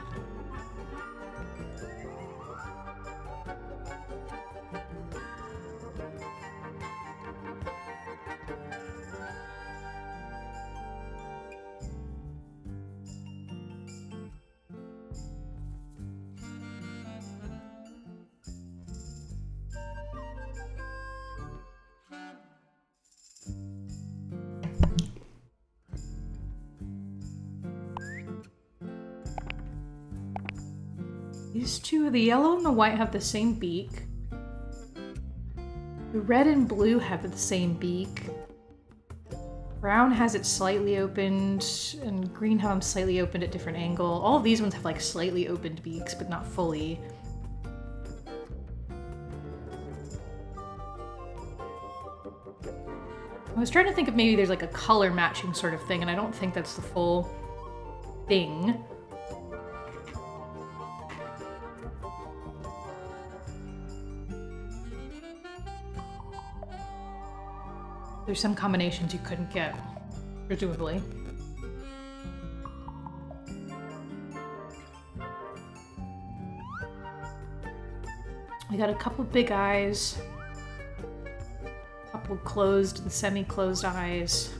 These two, the yellow and the white, have the same beak. The red and blue have the same beak. Brown has it slightly opened, and green have them slightly opened at different angle. All of these ones have like slightly opened beaks, but not fully. I was trying to think if maybe there's like a color matching sort of thing, and I don't think that's the full thing. There's some combinations you couldn't get, presumably. We got a couple big eyes, a couple closed, the semi-closed eyes.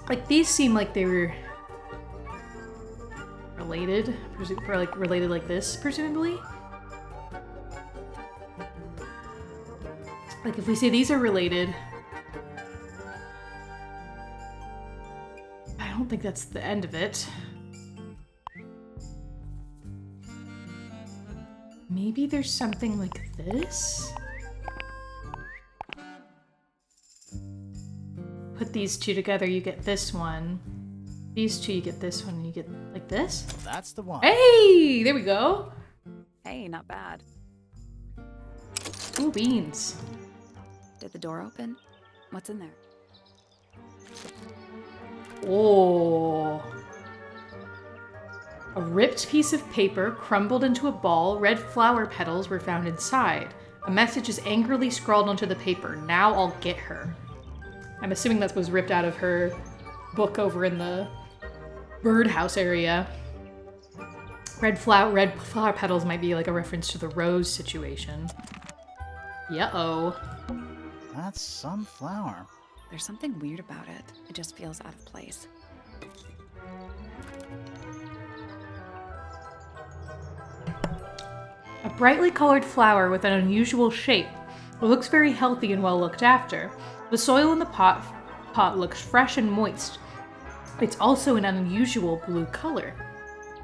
Like these seem like they were related, related like this, presumably. Like if we say these are related, I don't think that's the end of it. Maybe there's something like this? Put these two together, you get this one. These two, you get this one, and you get like this? That's the one. Hey! There we go! Hey, not bad. Ooh, beans. Did the door open? What's in there? Oh. A ripped piece of paper crumbled into a ball. Red flower petals were found inside. A message is angrily scrawled onto the paper. Now I'll get her. I'm assuming that was ripped out of her book over in the birdhouse area. Red flower petals might be like a reference to the rose situation. Yeah-oh. That's some flower. There's something weird about it. It just feels out of place. A brightly colored flower with an unusual shape. It looks very healthy and well looked after. The soil in the pot looks fresh and moist. It's also an unusual blue color,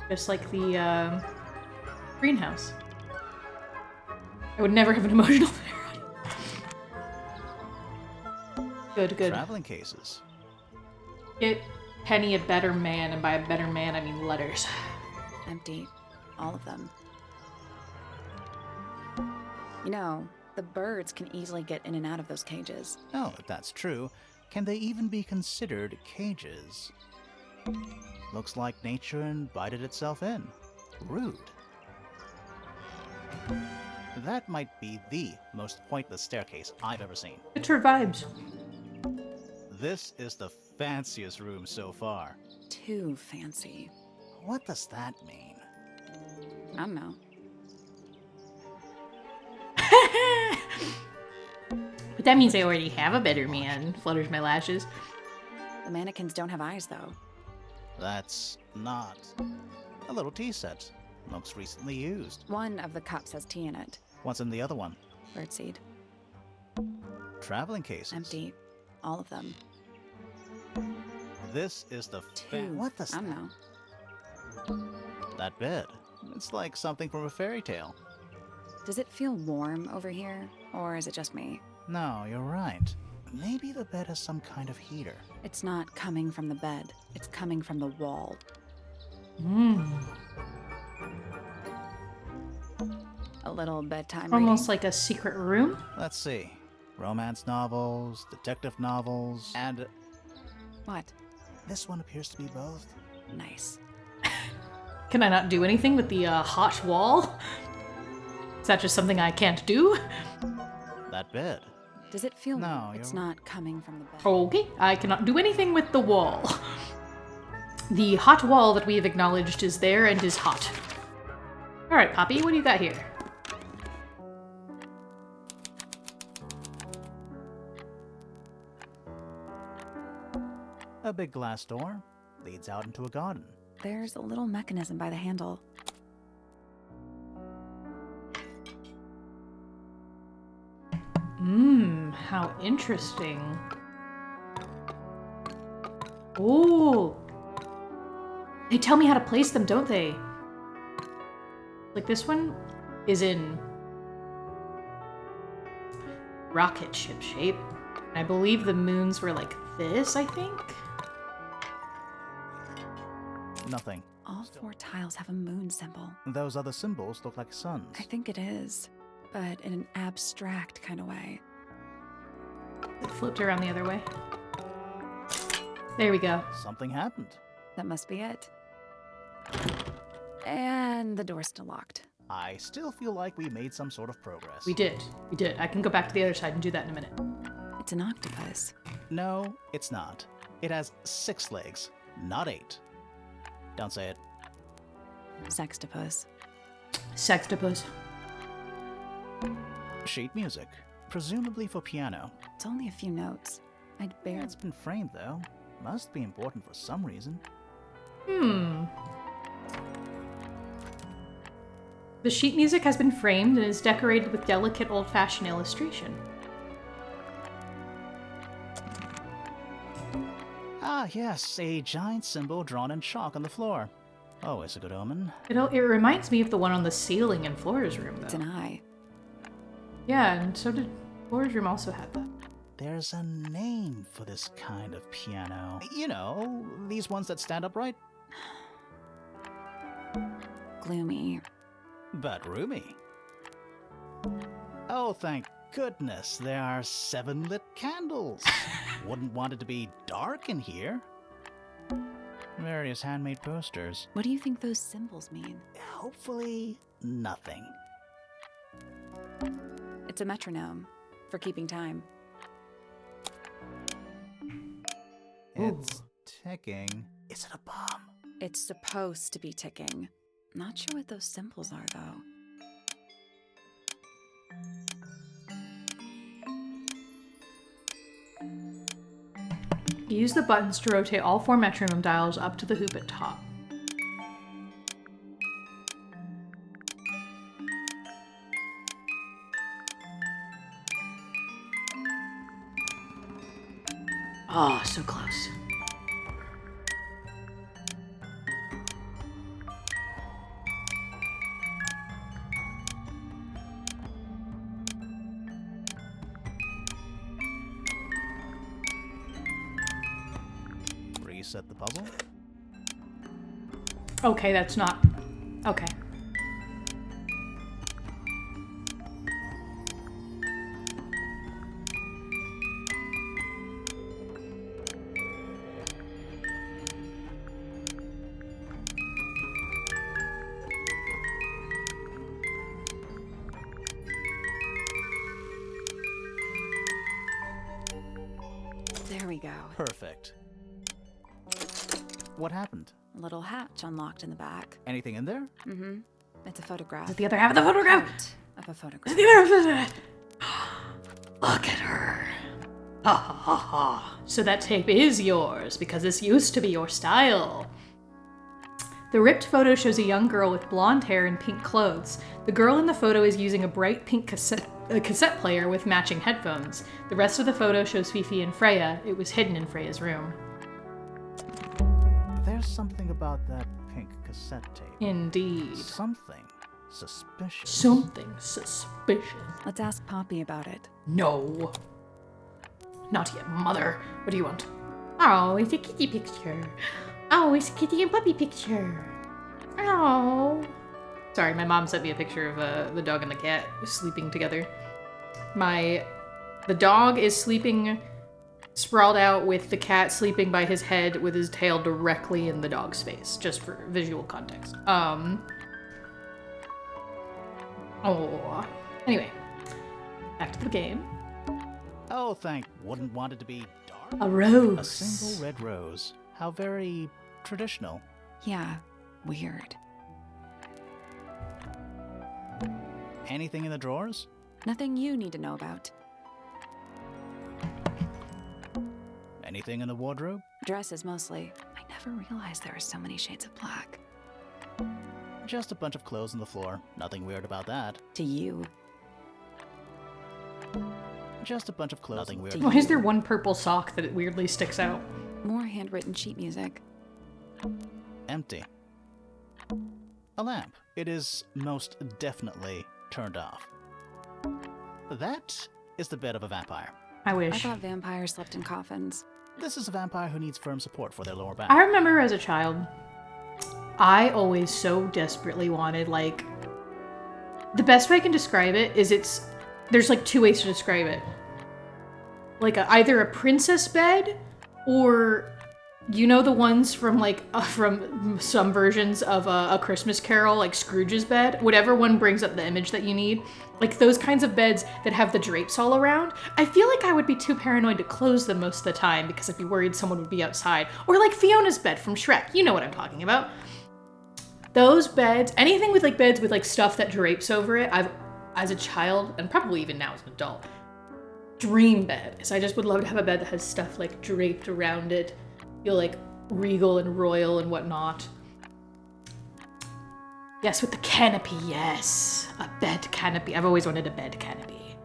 just like the greenhouse. I would never have an emotional there. Good. Traveling cases. Get Penny a better man, and by a better man, I mean letters. Empty. All of them. You know, the birds can easily get in and out of those cages. Oh, if that's true, can they even be considered cages? Looks like nature invited itself in. Rude. That might be the most pointless staircase I've ever seen. It's her vibes. This is the fanciest room so far. Too fancy. What does that mean? I don't know. But that means I already have a better man, flutters my lashes. The mannequins don't have eyes, though. That's not a little tea set. Looks recently used. One of the cups has tea in it. What's in the other one? Birdseed. Traveling cases. Empty. All of them. This is the Two. What the? I don't know. That bed. It's like something from a fairy tale. Does it feel warm over here? Or is it just me? No, you're right. Maybe the bed has some kind of heater. It's not coming from the bed. It's coming from the wall. A little bedtime Almost reading. like a secret room. Let's see. Romance novels, detective novels, and What? this one appears to be both. Nice. Can I not do anything with the hot wall? Is that just something I can't do? That bed. Does it feel No, it's you're- not coming from the bed? Okay, I cannot do anything with the wall. The hot wall that we have acknowledged is there and is hot. Alright, Poppy, what do you got here? A big glass door leads out into a garden. There's a little mechanism by the handle. How interesting. Ooh. They tell me how to place them, don't they? Like this one is in rocket ship shape. I believe the moons were like this, I think. Nothing. All four tiles have a moon symbol. Those other symbols look like suns. I think it is, but in an abstract kind of way. It flipped around the other way. There we go. Something happened. That must be it. And the door's still locked. I still feel like we made some sort of progress. We did. We did. I can go back to the other side and do that in a minute. It's an octopus. No, it's not. It has 6 legs, not 8. Don't say it. Sextopus. Sextopus. Sheet music, presumably for piano. It's only a few notes. I'd Yeah, barely. it's been framed though. Must be important for some reason. The sheet music has been framed and is decorated with delicate old-fashioned illustration. Ah, yes, a giant symbol drawn in chalk on the floor. Always a good omen. It reminds me of the one on the ceiling in Flora's room, It's though. an eye. Yeah, and so did Flora's room also had that. There's a name for this kind of piano. You know, these ones that stand upright, Gloomy. but roomy. Oh, thank goodness, there are 7 lit candles. Wouldn't want it to be dark in here. Various handmade posters. What do you think those symbols mean? Hopefully, nothing. It's a metronome for keeping time. It's ticking. Is it a bomb? It's supposed to be ticking. Not sure what those symbols are, though. Use the buttons to rotate all 4 metronome dials up to the hoop at top. Oh, so close. Reset the puzzle. Okay, that's not... Okay. There we go. Perfect. What happened? A little hatch unlocked in the back. Anything in there? Mm-hmm. It's a photograph. The other half of the photograph. Part of a photograph. The other half. Look at her. Ha ha ha ha. So that tape is yours because this used to be your style. The ripped photo shows a young girl with blonde hair and pink clothes. The girl in the photo is using a bright pink cassette player with matching headphones. The rest of the photo shows Fifi and Freya. It was hidden in Freya's room. There's something about that pink cassette tape. Indeed. Something suspicious. Something suspicious. Let's ask Poppy about it. No. Not yet, Mother. What do you want? Oh, it's a kitty picture. Oh, it's a kitty and puppy picture. Oh. Sorry, my mom sent me a picture of the dog and the cat sleeping together. The dog is sleeping sprawled out with the cat sleeping by his head with his tail directly in the dog's face, just for visual context. Oh. Anyway, back to the game. Oh, wouldn't want it to be dark. A rose. A single red rose. How very traditional. Yeah, weird. Anything in the drawers? Nothing you need to know about. Anything in the wardrobe? Dresses mostly. I never realized there were so many shades of black. Just a bunch of clothes on the floor. Nothing weird about that. To you. Just a bunch of clothes. Nothing weird. Why is there one purple sock that it weirdly sticks out? More handwritten sheet music. Empty. A lamp. It is most definitely turned off. That is the bed of a vampire. I I wish. thought vampires slept in coffins. This is a vampire who needs firm support for their lower back. I remember as a child, I always so desperately wanted, like, the best way I can describe it is there's like two ways to describe it. Like either a princess bed or, you know, the ones from from some versions of A Christmas Carol, like Scrooge's bed, whatever one brings up the image that you need. Like those kinds of beds that have the drapes all around. I feel like I would be too paranoid to close them most of the time because I'd be worried someone would be outside. Or like Fiona's bed from Shrek. You know what I'm talking about. Those beds, anything with like beds with like stuff that drapes over it, I've, as a child, and probably even now as an adult, dream bed. So I just would love to have a bed that has stuff like draped around it. Feel like regal and royal and whatnot. Yes, with the canopy, yes. A bed canopy. I've always wanted a bed canopy.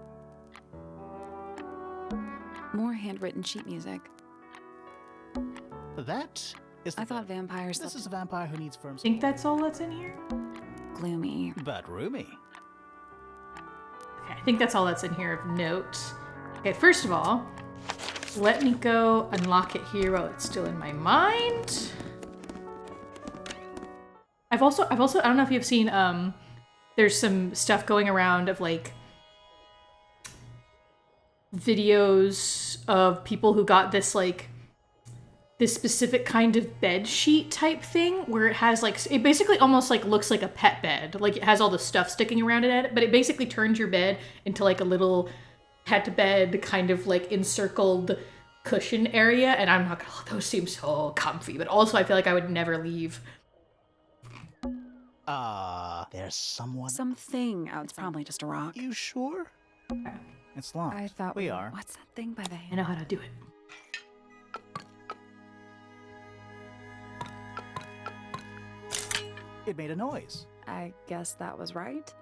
More handwritten sheet music. That is. I thought vampires This slept is a vampire who needs firm support. Think that's all that's in here? gloomy. But roomy. Okay, I think that's all that's in here of note. Okay, first of all, let me go unlock it here while it's still in my mind. I've also, I don't know if you've seen, there's some stuff going around of like videos of people who got this like, this specific kind of bed sheet type thing where it has like, it basically almost like looks like a pet bed. Like it has all the stuff sticking around it, but it basically turns your bed into like a little pet bed kind of like encircled cushion area. And I'm not gonna, those seem so comfy, but also I feel like I would never leave. There's someone. Something. Oh, it's probably just a rock. You sure? It's locked. I thought we are. What's that thing by the I hand? know how to do it. It made a noise. I guess that was right.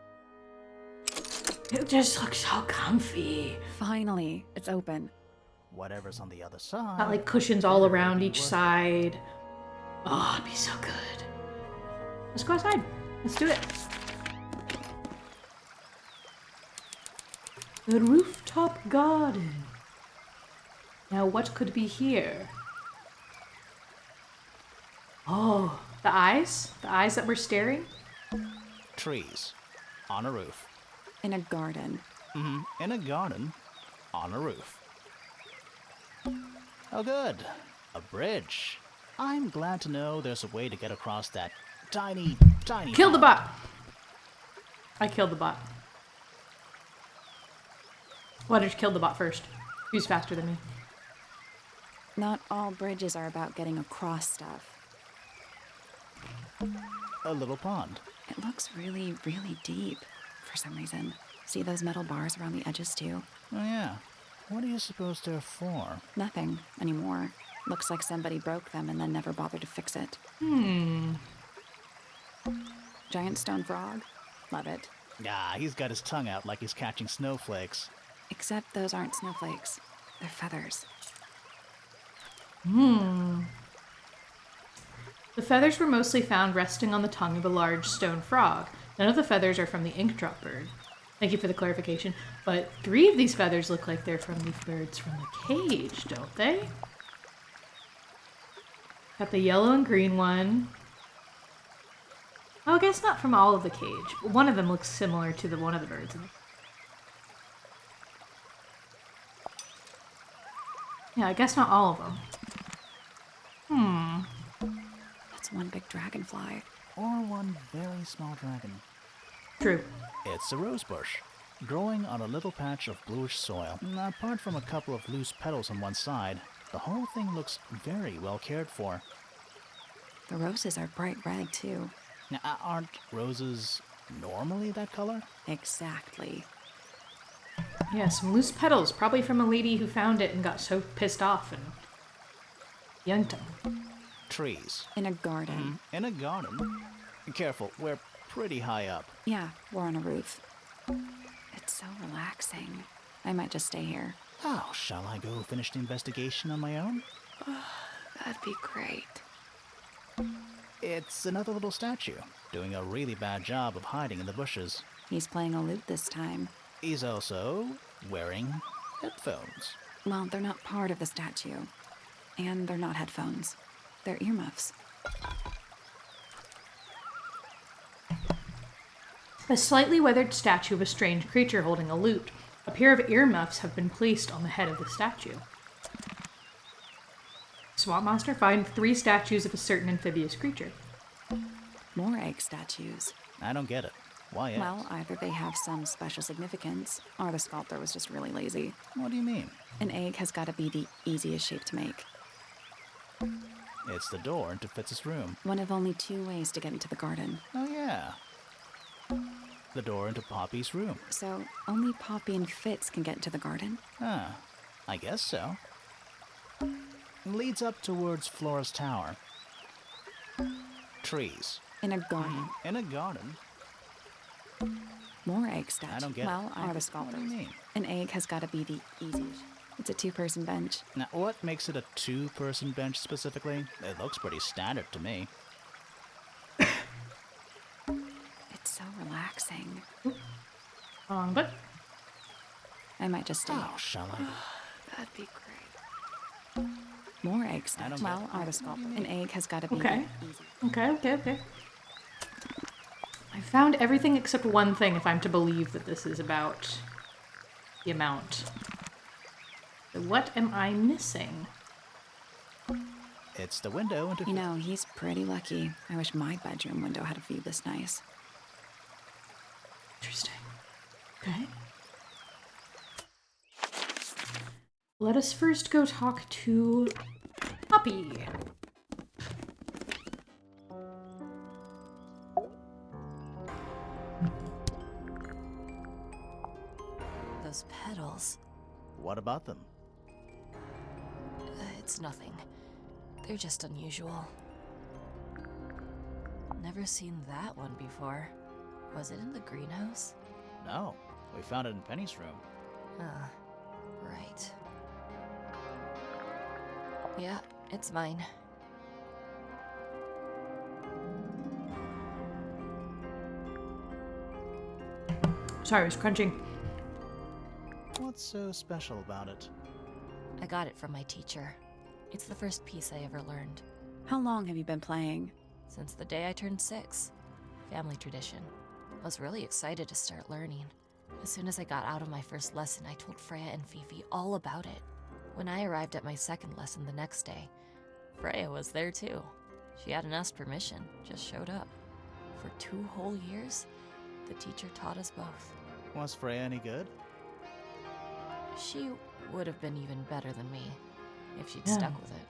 It just looks so comfy. Finally, it's open. Whatever's on the other side. Got like cushions all around each side. Oh, it'd be so good. Let's go outside. Let's do it. The rooftop garden. Now what could be here? Oh, the eyes? The eyes that were staring? Trees. On a roof. In a garden. In a garden. On a roof. Oh good. A bridge. I'm glad to know there's a way to get across that tiny Kill the bot! I killed the bot. Why did you kill the bot first? Who's faster than me? Not all bridges are about getting across stuff. A little pond. It looks really, really deep for some reason. See those metal bars around the edges too? Oh, yeah. What do you suppose they're for? Nothing anymore. Looks like somebody broke them and then never bothered to fix it. Giant stone frog? Love it. Ah, he's got his tongue out like he's catching snowflakes. Except those aren't snowflakes. They're feathers. The feathers were mostly found resting on the tongue of a large stone frog. None of the feathers are from the ink drop bird. Thank you for the clarification. But 3 of these feathers look like they're from the birds from the cage, don't they? Got the yellow and green one. Oh, I guess not from all of the cage. One of them looks similar to one of the birds. Yeah, I guess not all of them. That's one big dragonfly. Or one very small dragon. True. It's a rose bush, growing on a little patch of bluish soil. Apart from a couple of loose petals on one side, the whole thing looks very well cared for. The roses are bright red too. Now, aren't roses normally that color? Exactly. Yeah, some loose petals, probably from a lady who found it and got so pissed off and yanked them. Trees. In a garden. In a garden. Careful, we're pretty high up. Yeah, we're on a roof. It's so relaxing. I might just stay here. Oh, shall I go finish the investigation on my own? That'd be great. It's another little statue, doing a really bad job of hiding in the bushes. He's playing a lute this time. He's also wearing headphones. Well, they're not part of the statue. And they're not headphones. They're earmuffs. A slightly weathered statue of a strange creature holding a lute. A pair of earmuffs have been placed on the head of the statue. Swamp Monster, find 3 statues of a certain amphibious creature. More egg statues. I don't get it. Why eggs? Well, either they have some special significance, or the sculptor was just really lazy. What do you mean? An egg has got to be the easiest shape to make. It's the door into Fitz's room. One of only 2 ways to get into the garden. Oh, yeah. The door into Poppy's room. So, only Poppy and Fitz can get into the garden? Ah, I guess so. Leads up towards Flora's tower. Trees. In a garden. In a garden? More egg statues. I don't get well, it. are the What do sculptors. you mean? An egg has got to be the easiest. It's a 2-person bench. Now, what makes it a 2-person bench specifically? It looks pretty standard to me. It's so relaxing. But I might just stay. Oh, shall I? That'd be great. More egg statues. Well, are the sculptors. An egg has got to be Okay. the easiest. okay. I found everything except one thing if I'm to believe that this is about the amount. So what am I missing? It's the window into... You know, he's pretty lucky. I wish my bedroom window had a view this nice. Interesting. Okay. Let us first go talk to Poppy. Those petals. What about them? It's nothing. They're just unusual. Never seen that one before. Was it in the greenhouse? No, we found it in Penny's room. Ah, right. Yeah, it's mine. Sorry, I was crunching. What's so special about it? I got it from my teacher. It's the first piece I ever learned. How long have you been playing? Since the day I turned 6. Family tradition. I was really excited to start learning. As soon as I got out of my first lesson, I told Freya and Fifi all about it. When I arrived at my second lesson the next day, Freya was there too. She hadn't asked permission, just showed up. For 2 whole years, the teacher taught us both. Was Freya any good? She would have been even better than me if she'd Yeah. stuck with it.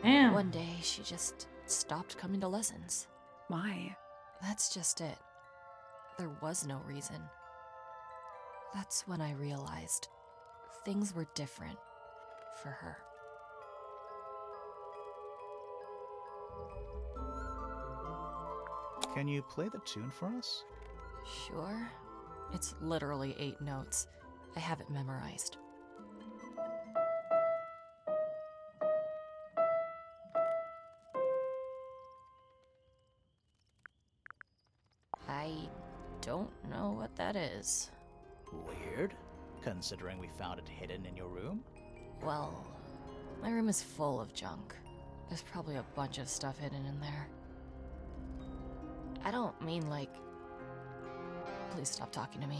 Damn. One day, she just stopped coming to lessons. Why? That's just it. there was no reason. That's when I realized things were different for her. Can you play the tune for us? Sure. It's literally 8 notes. I have it memorized. I don't know what that is. Weird, considering we found it hidden in your room. Well, my room is full of junk. There's probably a bunch of stuff hidden in there. I don't mean like... Please stop talking to me.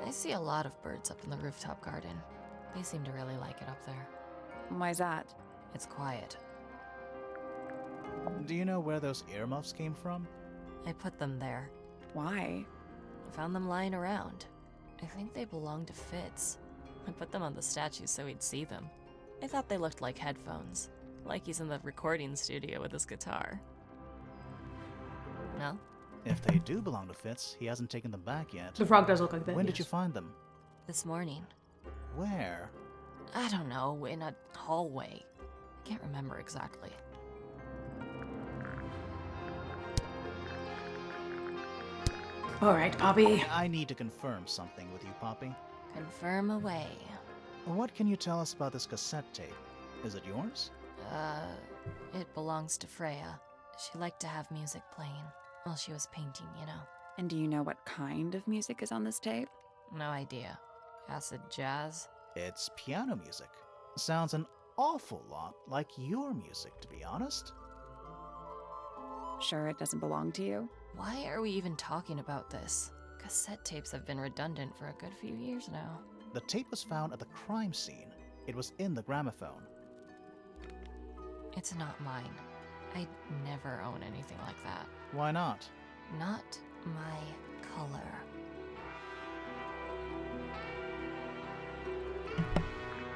I see a lot of birds up in the rooftop garden. They seem to really like it up there. Why's that? It's quiet. Do you know where those earmuffs came from? I put them there. Why? I found them lying around. I think they belonged to Fitz. I put them on the statue so he'd see them. I thought they looked like headphones. Like he's in the recording studio with his guitar. No? If they do belong to Fitz, he hasn't taken them back yet. The frog does look like that. When did yes. you find them? This morning. Where? I don't know, in a hallway. I can't remember exactly. Alright, Poppy. I need to confirm something with you, Poppy. Confirm away. What can you tell us about this cassette tape? Is it yours? It belongs to Freya. She liked to have music playing while she was painting, you know. And do you know what kind of music is on this tape? No idea. Acid jazz? It's piano music. Sounds an awful lot like your music, to be honest. Sure it doesn't belong to you? Why are we even talking about this? Cassette tapes have been redundant for a good few years now. The tape was found at the crime scene. It was in the gramophone. It's not mine. I'd never own anything like that. Why not? Not my color.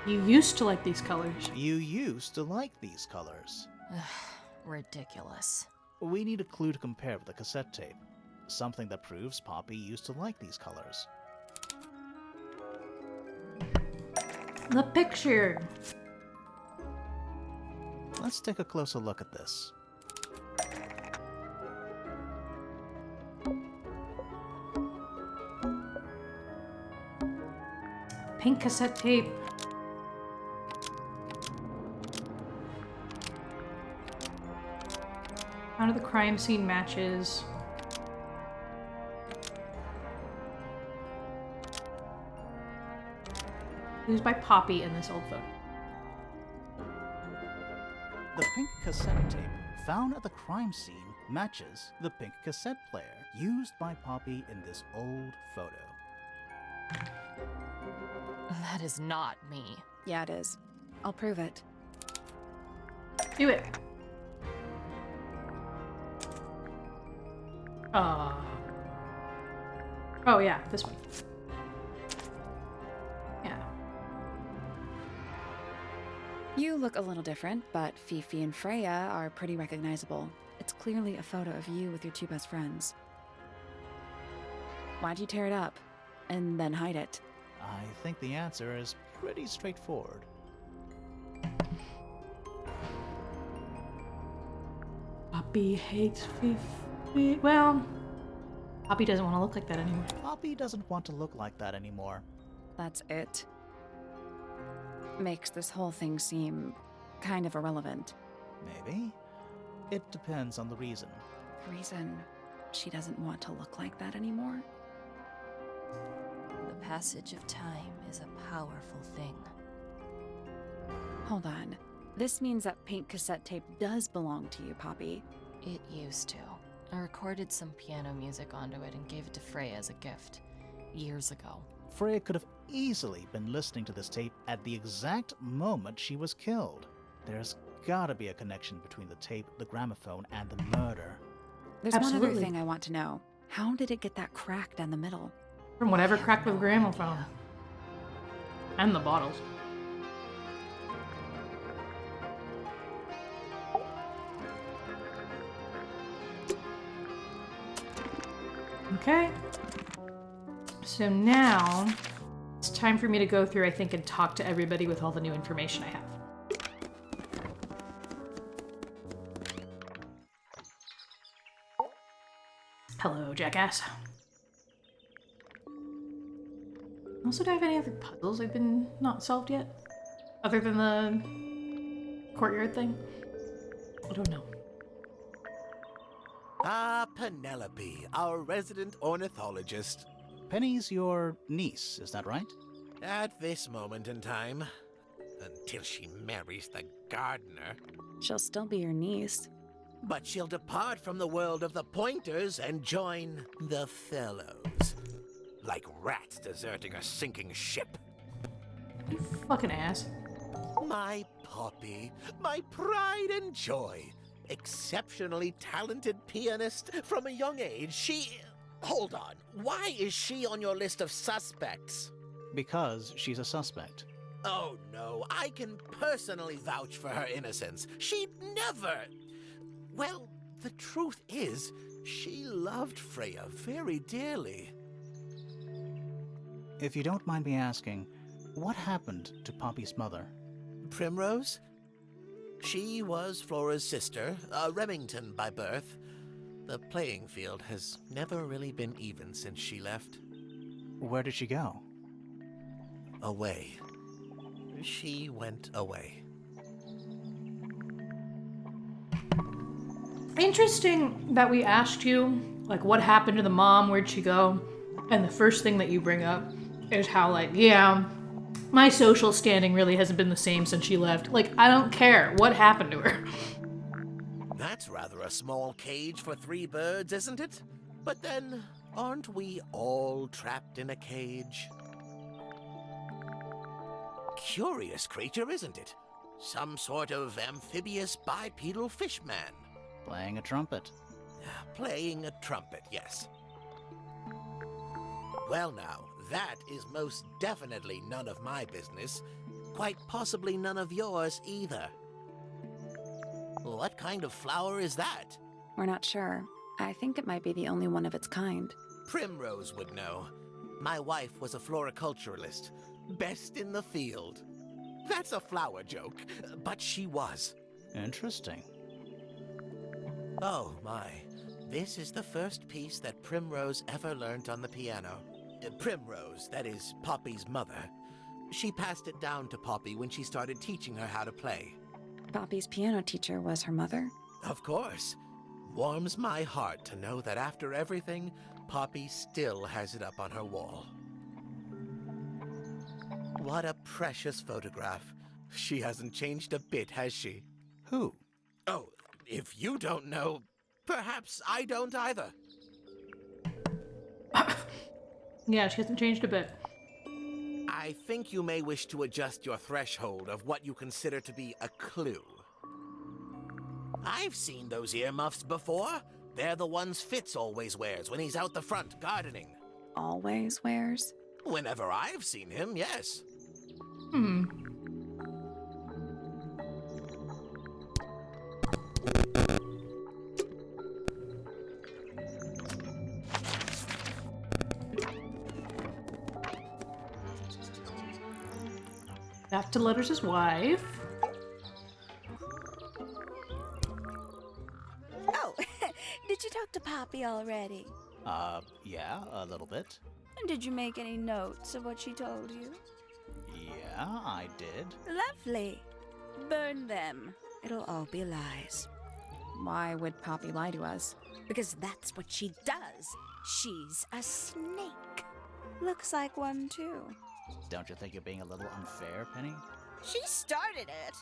You used to like these colors. You used to like these colors. Ridiculous. We need a clue to compare with the cassette tape. Something that proves Poppy used to like these colors. The picture. Let's take a closer look at this. Pink cassette tape. Out of the crime scene matches. Used by Poppy in this old photo. The pink cassette tape found at the crime scene matches the pink cassette player used by Poppy in this old photo. That is not me. Yeah, it is. I'll prove it. Do it. Oh yeah, this one. Yeah. You look a little different, but Fifi and Freya are pretty recognizable. It's clearly a photo of you with your two best friends. Why'd you tear it up? And then hide it? I think the answer is pretty straightforward. Poppy hates Fifi. Well, Poppy doesn't want to look like that anymore. Poppy doesn't want to look like that anymore. That's it. Makes this whole thing seem kind of irrelevant. Maybe. It depends on the reason. Reason she doesn't want to look like that anymore? The passage of time is a powerful thing. Hold on. This means that pink cassette tape does belong to you, Poppy. It used to. I recorded some piano music onto it and gave it to Freya as a gift. Years ago. Freya could have easily been listening to this tape at the exact moment she was killed. There's gotta be a connection between the tape, the gramophone, and the murder. There's one Absolutely. other thing I want to know. How did it get that crack down the middle? From whatever cracked the gramophone. And the bottles. Okay. So now it's time for me to go through, I think, and talk to everybody with all the new information I have. Hello, jackass. Also, do I have any other puzzles I've been not solved yet? Other than the courtyard thing? I don't know. Ah, Penelope, our resident ornithologist. Penny's your niece, is that right? At this moment in time, until she marries the gardener. She'll still be your niece. But she'll depart from the world of the Pointers and join the Fellows. Like rats deserting a sinking ship. You fucking ass. My Poppy, my pride and joy. Exceptionally talented pianist from a young age. She... Hold on. Why is she on your list of suspects? Because she's a suspect. Oh no, I can personally vouch for her innocence. She'd never... Well, the truth is, she loved Freya very dearly. If you don't mind me asking, what happened to Poppy's mother? Primrose? She was Flora's sister, a Remington by birth. The playing field has never really been even since she left. Where did she go? Away. She went away. Interesting that we asked you, like, what happened to the mom, where'd she go? And the first thing that you bring up is how, like, yeah, my social standing really hasn't been the same since she left. Like, I don't care. What happened to her? That's rather a small cage for 3 birds, isn't it? But then, aren't we all trapped in a cage? Curious creature, isn't it? Some sort of amphibious bipedal fishman. Playing a trumpet. Playing a trumpet, yes. Well now, that is most definitely none of my business. Quite possibly none of yours either. What kind of flower is that? We're not sure. I think it might be the only one of its kind. Primrose would know. My wife was a floriculturalist. Best in the field. That's a flower joke, but she was. Interesting. Oh my. This is the first piece that Primrose ever learned on the piano. Primrose, that is Poppy's mother. She passed it down to Poppy when she started teaching her how to play. Poppy's piano teacher was her mother? Of course. Warms my heart to know that after everything, Poppy still has it up on her wall. What a precious photograph. She hasn't changed a bit, has she? Who? Oh, if you don't know, perhaps I don't either. Yeah, she hasn't changed a bit. I think you may wish to adjust your threshold of what you consider to be a clue. I've seen those earmuffs before. They're the ones Fitz always wears when he's out the front gardening. Always wears? Whenever I've seen him, yes. Back to Letters' wife. Oh, did you talk to Poppy already? Yeah, a little bit. And did you make any notes of what she told you? Yeah, I did. Lovely. Burn them. It'll all be lies. Why would Poppy lie to us? Because that's what she does. She's a snake. Looks like one, too. Don't you think you're being a little unfair, Penny? She started it.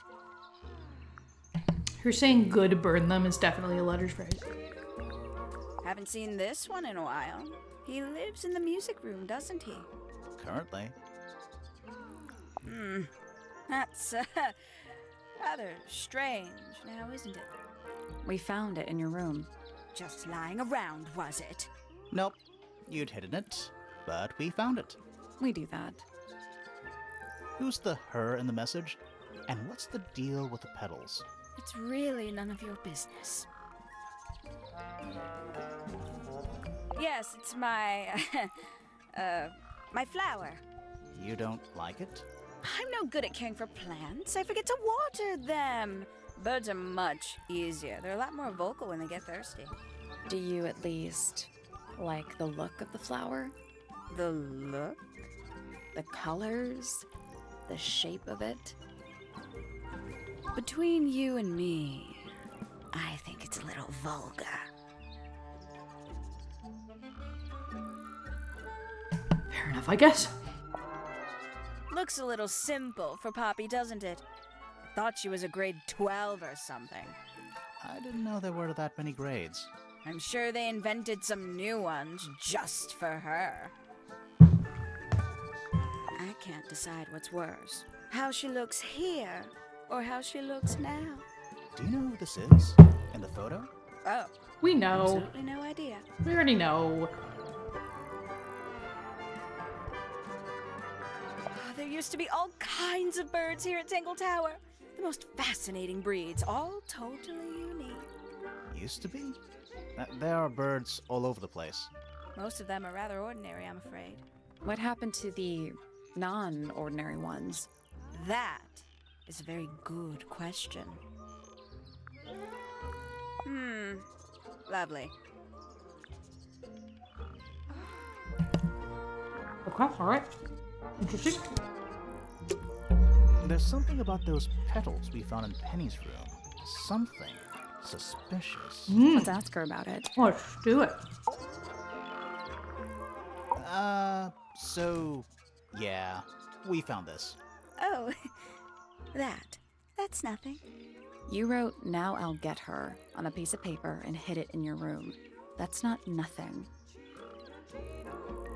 Her saying good burn them is definitely a Letters phrase. Haven't seen this one in a while. He lives in the music room, doesn't he? Currently. That's rather strange now, isn't it? We found it in your room. Just lying around, was it? Nope. You'd hidden it, but we found it. We do that. Who's the her in the message? And what's the deal with the petals? It's really none of your business. Yes, it's my, my flower. You don't like it? I'm no good at caring for plants. I forget to water them. Birds are much easier. They're a lot more vocal when they get thirsty. Do you at least like the look of the flower? The look? The colors? The shape of it? Between you and me, I think it's a little vulgar. Fair enough, I guess. Looks a little simple for Poppy, doesn't it? I thought she was a grade 12 or something. I didn't know there were that many grades. I'm sure they invented some new ones just for her. I can't decide what's worse. How she looks here, or how she looks now. Do you know who this is? In the photo? Oh, We know. absolutely no idea. We already know. There used to be all kinds of birds here at Tangle Tower. The most fascinating breeds, all totally unique. Used to be? There are birds all over the place. Most of them are rather ordinary, I'm afraid. What happened to the non-ordinary ones? That is a very good question. Lovely. Okay, alright. Interesting. There's something about those petals we found in Penny's room. Something suspicious. Let's ask her about it. Let's do it. So, yeah, we found this. Oh, that's nothing. You wrote, "Now I'll get her," on a piece of paper and hid it in your room. That's not nothing.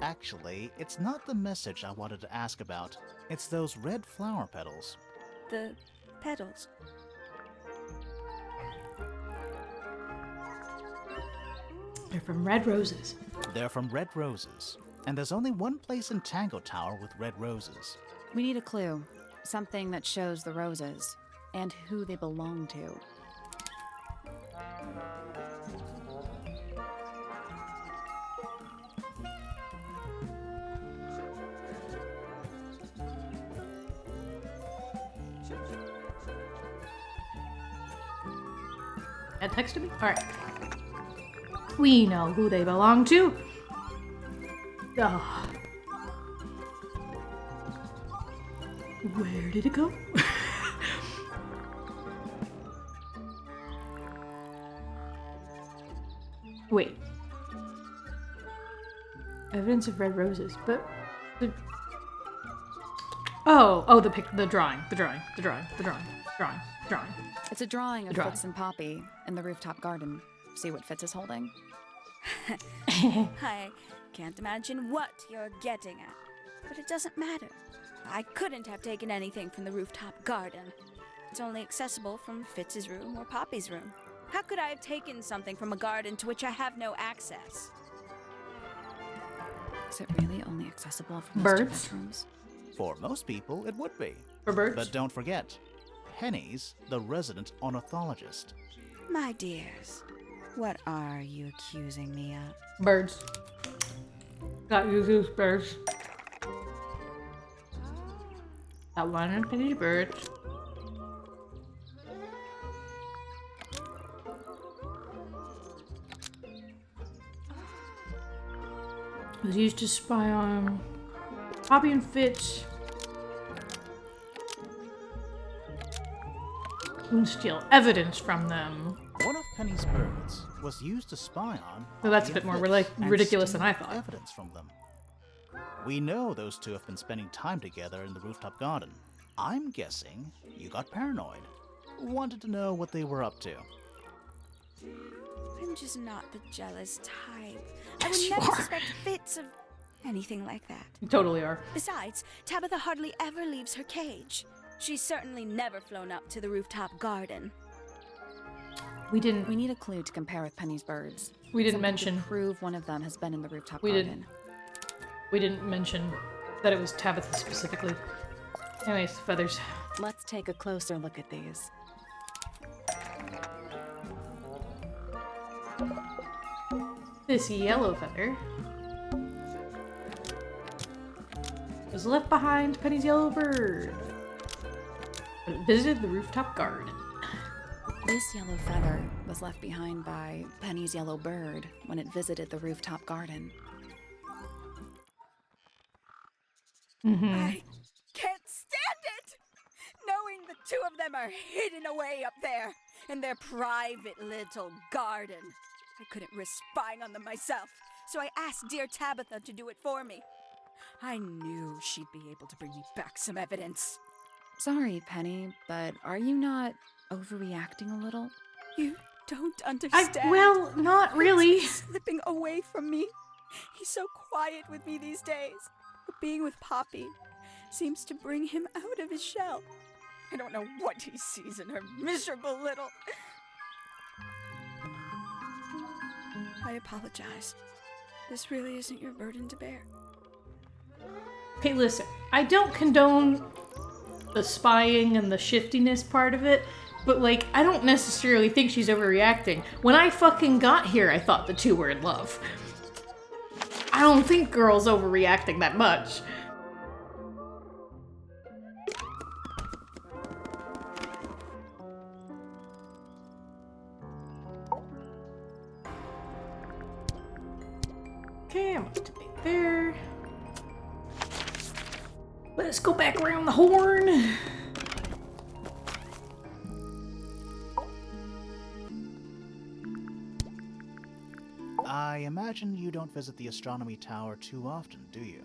Actually, it's not the message I wanted to ask about. It's those red flower petals. The petals. They're from red roses. They're from red roses. And there's only one place in Tangle Tower with red roses. We need a clue. Something that shows the roses and who they belong to. That texted me? Alright. We know who they belong to. Ugh. Where did it go? Wait. Evidence of red roses, but the... Oh, the drawing. It's a drawing of Drawing. Fitz and Poppy in the rooftop garden. See what Fitz is holding? I can't imagine what you're getting at, but it doesn't matter. I couldn't have taken anything from the rooftop garden. It's only accessible from Fitz's room or Poppy's room. How could I have taken something from a garden to which I have no access? Is it really only accessible from those two Birds? bedrooms? For most people, it would be. For birds? But don't forget, Penny's the resident ornithologist. My dears, what are you accusing me of? Birds. Got Yuzu's birds. That one and Penny's birds. It was used to spy on Poppy and Fitz. And steal evidence from them. One of Penny's birds was used to spy on. Well, that's a Poppy bit more and Fitz and ridiculous than steal I thought. Evidence from them. We know those two have been spending time together in the rooftop garden. I'm guessing you got paranoid. Wanted to know what they were up to. I'm just not the jealous type. I Yes, would you never are. suspect Fitz of anything like that. You totally are. Besides, Tabitha hardly ever leaves her cage. She's certainly never flown up to the rooftop garden. We didn't We need a clue to compare with Penny's birds. We didn't Something mention- to prove one of them has been in the rooftop We garden. didn't mention that it was Tabitha specifically. Anyways, feathers. Let's take a closer look at these. This yellow feather was left behind Penny's yellow bird when it visited the rooftop garden. This yellow feather was left behind by Penny's yellow bird when it visited the rooftop garden. I can't stand it! Knowing the two of them are hidden away up there in their private little garden. I couldn't risk spying on them myself, so I asked dear Tabitha to do it for me. I knew she'd be able to bring me back some evidence. Sorry, Penny, but are you not overreacting a little? You don't understand. Well, not really. He's slipping away from me. He's so quiet with me these days. But being with Poppy seems to bring him out of his shell. I don't know what he sees in her miserable little... I apologize. This really isn't your burden to bear. Okay, listen. I don't condone the spying and the shiftiness part of it, but, like, I don't necessarily think she's overreacting. When I fucking got here, I thought the two were in love. I don't think girls overreacting that much. Okay, I'm up to date there. Let's go back around the horn. I imagine you don't visit the astronomy tower too often, do you?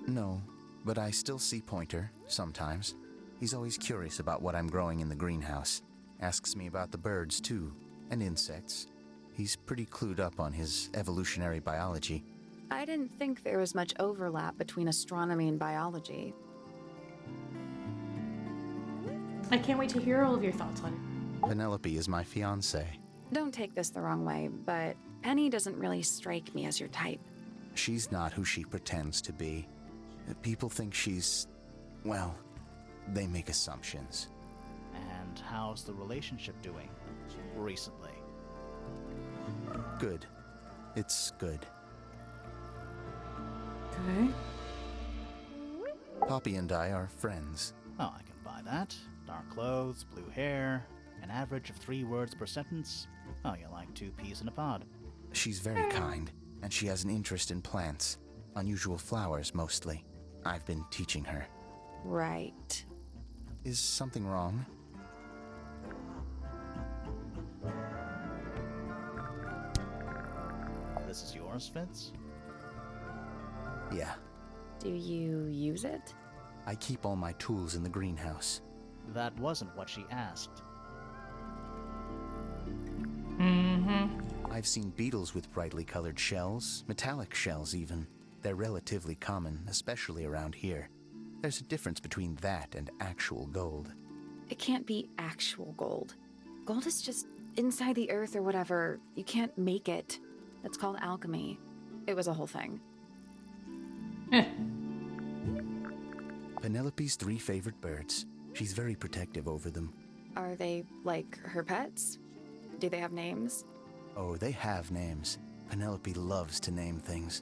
No, but I still see Pointer, sometimes. He's always curious about what I'm growing in the greenhouse. Asks me about the birds, too, and insects. He's pretty clued up on his evolutionary biology. I didn't think there was much overlap between astronomy and biology. I can't wait to hear all of your thoughts on it. Penelope is my fiancée. Don't take this the wrong way, but Penny doesn't really strike me as your type. She's not who she pretends to be. People think she's... well, they make assumptions. And how's the relationship doing recently? Good. It's good. Okay. Poppy and I are friends. Oh, I can buy that. Dark clothes, blue hair, an average of 3 words per sentence. Oh, you're like 2 peas in a pod. She's very kind, and she has an interest in plants. Unusual flowers, mostly. I've been teaching her. Right. Is something wrong? This is yours, Fitz? Yeah. Do you use it? I keep all my tools in the greenhouse. That wasn't what she asked. I've seen beetles with brightly colored shells, metallic shells even. They're relatively common, especially around here. There's a difference between that and actual gold. It can't be actual gold. Gold is just inside the earth or whatever. You can't make it. That's called alchemy. It was a whole thing. Penelope's 3 favorite birds. She's very protective over them. Are they like her pets? Do they have names? Oh, they have names. Penelope loves to name things.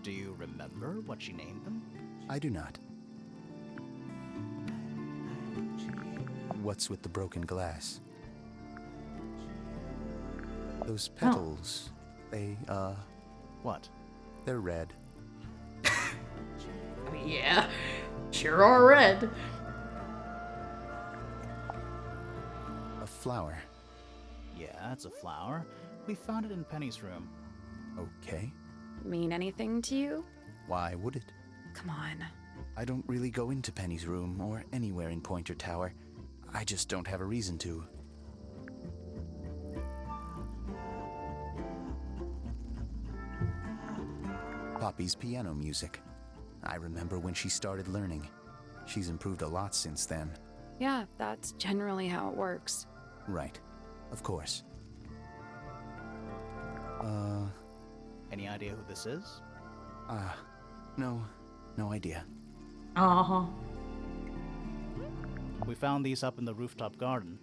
Do you remember what she named them? I do not. What's with the broken glass? Those petals, What? they're red. I mean, yeah, sure are red. A flower. Yeah, it's a flower. We found it in Penny's room. Okay. Mean anything to you? Why would it? Come on. I don't really go into Penny's room or anywhere in Pointer Tower. I just don't have a reason to. Poppy's piano music. I remember when she started learning. She's improved a lot since then. Yeah, that's generally how it works. Right. Of course. Any idea who this is? No idea. Uh-huh. We found these up in the rooftop garden.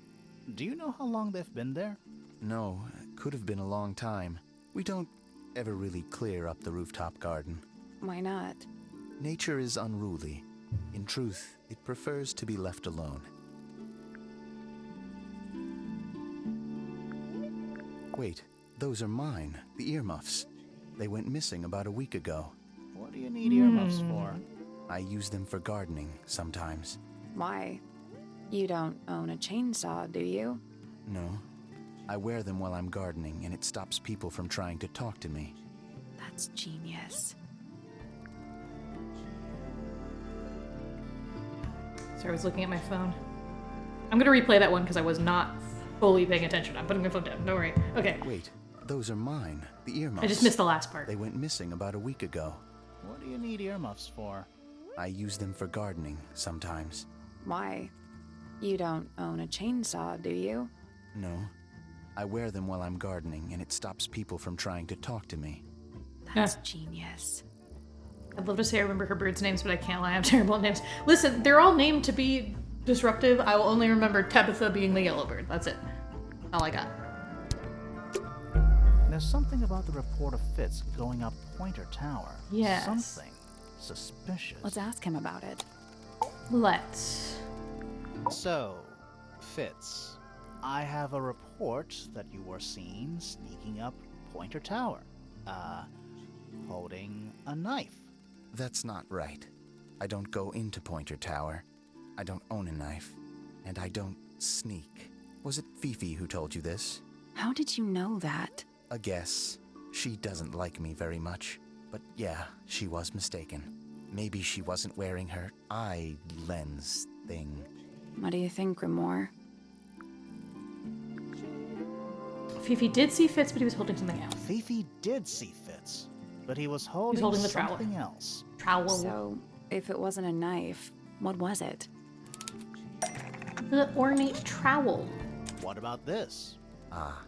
Do you know how long they've been there? No, it could have been a long time. We don't ever really clear up the rooftop garden. Why not? Nature is unruly. In truth, it prefers to be left alone. Wait, those are mine, the earmuffs. They went missing about a week ago. What do you need earmuffs for? I use them for gardening sometimes. Why? You don't own a chainsaw, do you? No. I wear them while I'm gardening, and it stops people from trying to talk to me. That's genius. Sorry, I was looking at my phone. I'm gonna replay that one because I was not fully paying attention. I'm putting my phone down. Don't worry. Okay. Wait, those are mine, the earmuffs. I just missed the last part. They went missing about a week ago. What do you need earmuffs for? I use them for gardening sometimes. Why? You don't own a chainsaw, do you? No. I wear them while I'm gardening, and it stops people from trying to talk to me. That's genius. I'd love to say I remember her birds' names, but I can't lie. I'm terrible at names. Listen, they're all named to be disruptive. I will only remember Tabitha being the yellow bird. That's it. All I got. There's something about the report of Fitz going up Pointer Tower. Yes. Something suspicious. Let's ask him about it. Let's. So, Fitz, I have a report that you were seen sneaking up Pointer Tower. Holding a knife. That's not right. I don't go into Pointer Tower. I don't own a knife. And I don't sneak. Was it Fifi who told you this? How did you know that? A guess. She doesn't like me very much. But yeah, she was mistaken. Maybe she wasn't wearing her eye lens thing. What do you think, Grimoire? Fifi did see Fitz, but he was holding something else. Fifi did see Fitz, but he was holding, the trowel. something else. Trowel. So, if it wasn't a knife, what was it? The ornate trowel. What about this? Ah,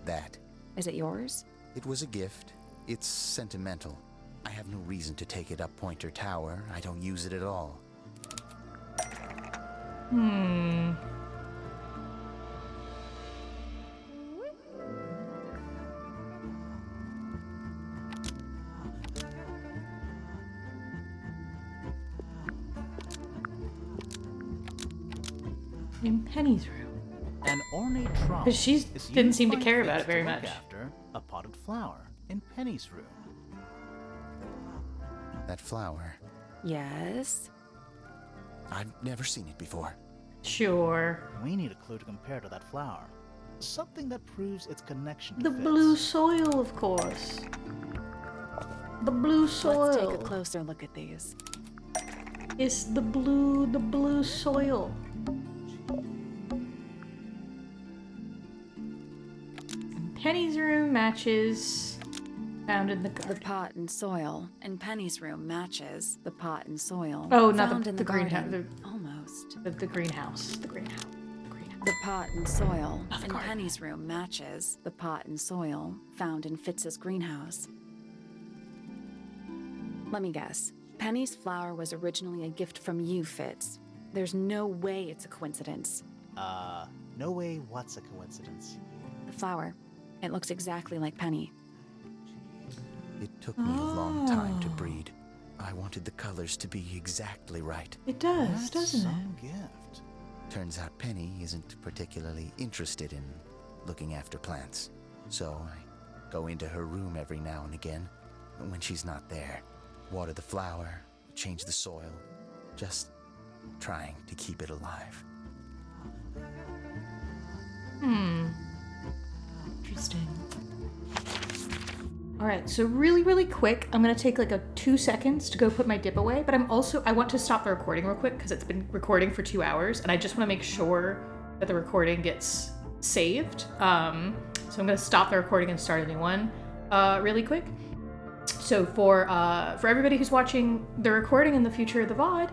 that. Is it yours? It was a gift. It's sentimental. I have no reason to take it up Pointer Tower. I don't use it at all. In Penny's room. An ornate trowel. But she is didn't used seem to by care Fitz about it very look much. After a potted flower in Penny's room. That flower. Yes. I've never seen it before. Sure. We need a clue to compare to that flower. Something that proves its connection to The Fitz. blue soil, of course. The blue soil. Let's take a closer look at these. It's the blue soil. Penny's room matches found in the The pot and soil in Penny's room matches the pot and soil. Oh, not found the in the greenhouse. garden. Almost. The greenhouse. The greenhouse. The pot and soil Not the in garden. Penny's room matches the pot and soil found in Fitz's greenhouse. Let me guess. Penny's flower was originally a gift from you, Fitz. There's no way it's a coincidence. No way what's a coincidence. The flower. It looks exactly like Penny. It took me a long time to breed. I wanted the colors to be exactly right. It does, That's doesn't some it? gift. Turns out Penny isn't particularly interested in looking after plants. So I go into her room every now and again. When she's not there, water the flower, change the soil, just trying to keep it alive. Interesting. All right, so really quick, I'm gonna take like 2 seconds to go put my dip away, but I want to stop the recording real quick because it's been recording for 2 hours, and I just want to make sure that the recording gets saved. So I'm gonna stop the recording and start a new one, really quick. So for everybody who's watching the recording in the future of the VOD,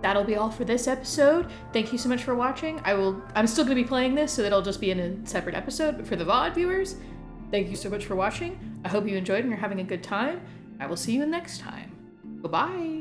that'll be all for this episode. Thank you so much for watching. I'm still gonna be playing this, so that'll just be in a separate episode, but for the VOD viewers, thank you so much for watching. I hope you enjoyed and you're having a good time. I will see you next time. Bye-bye.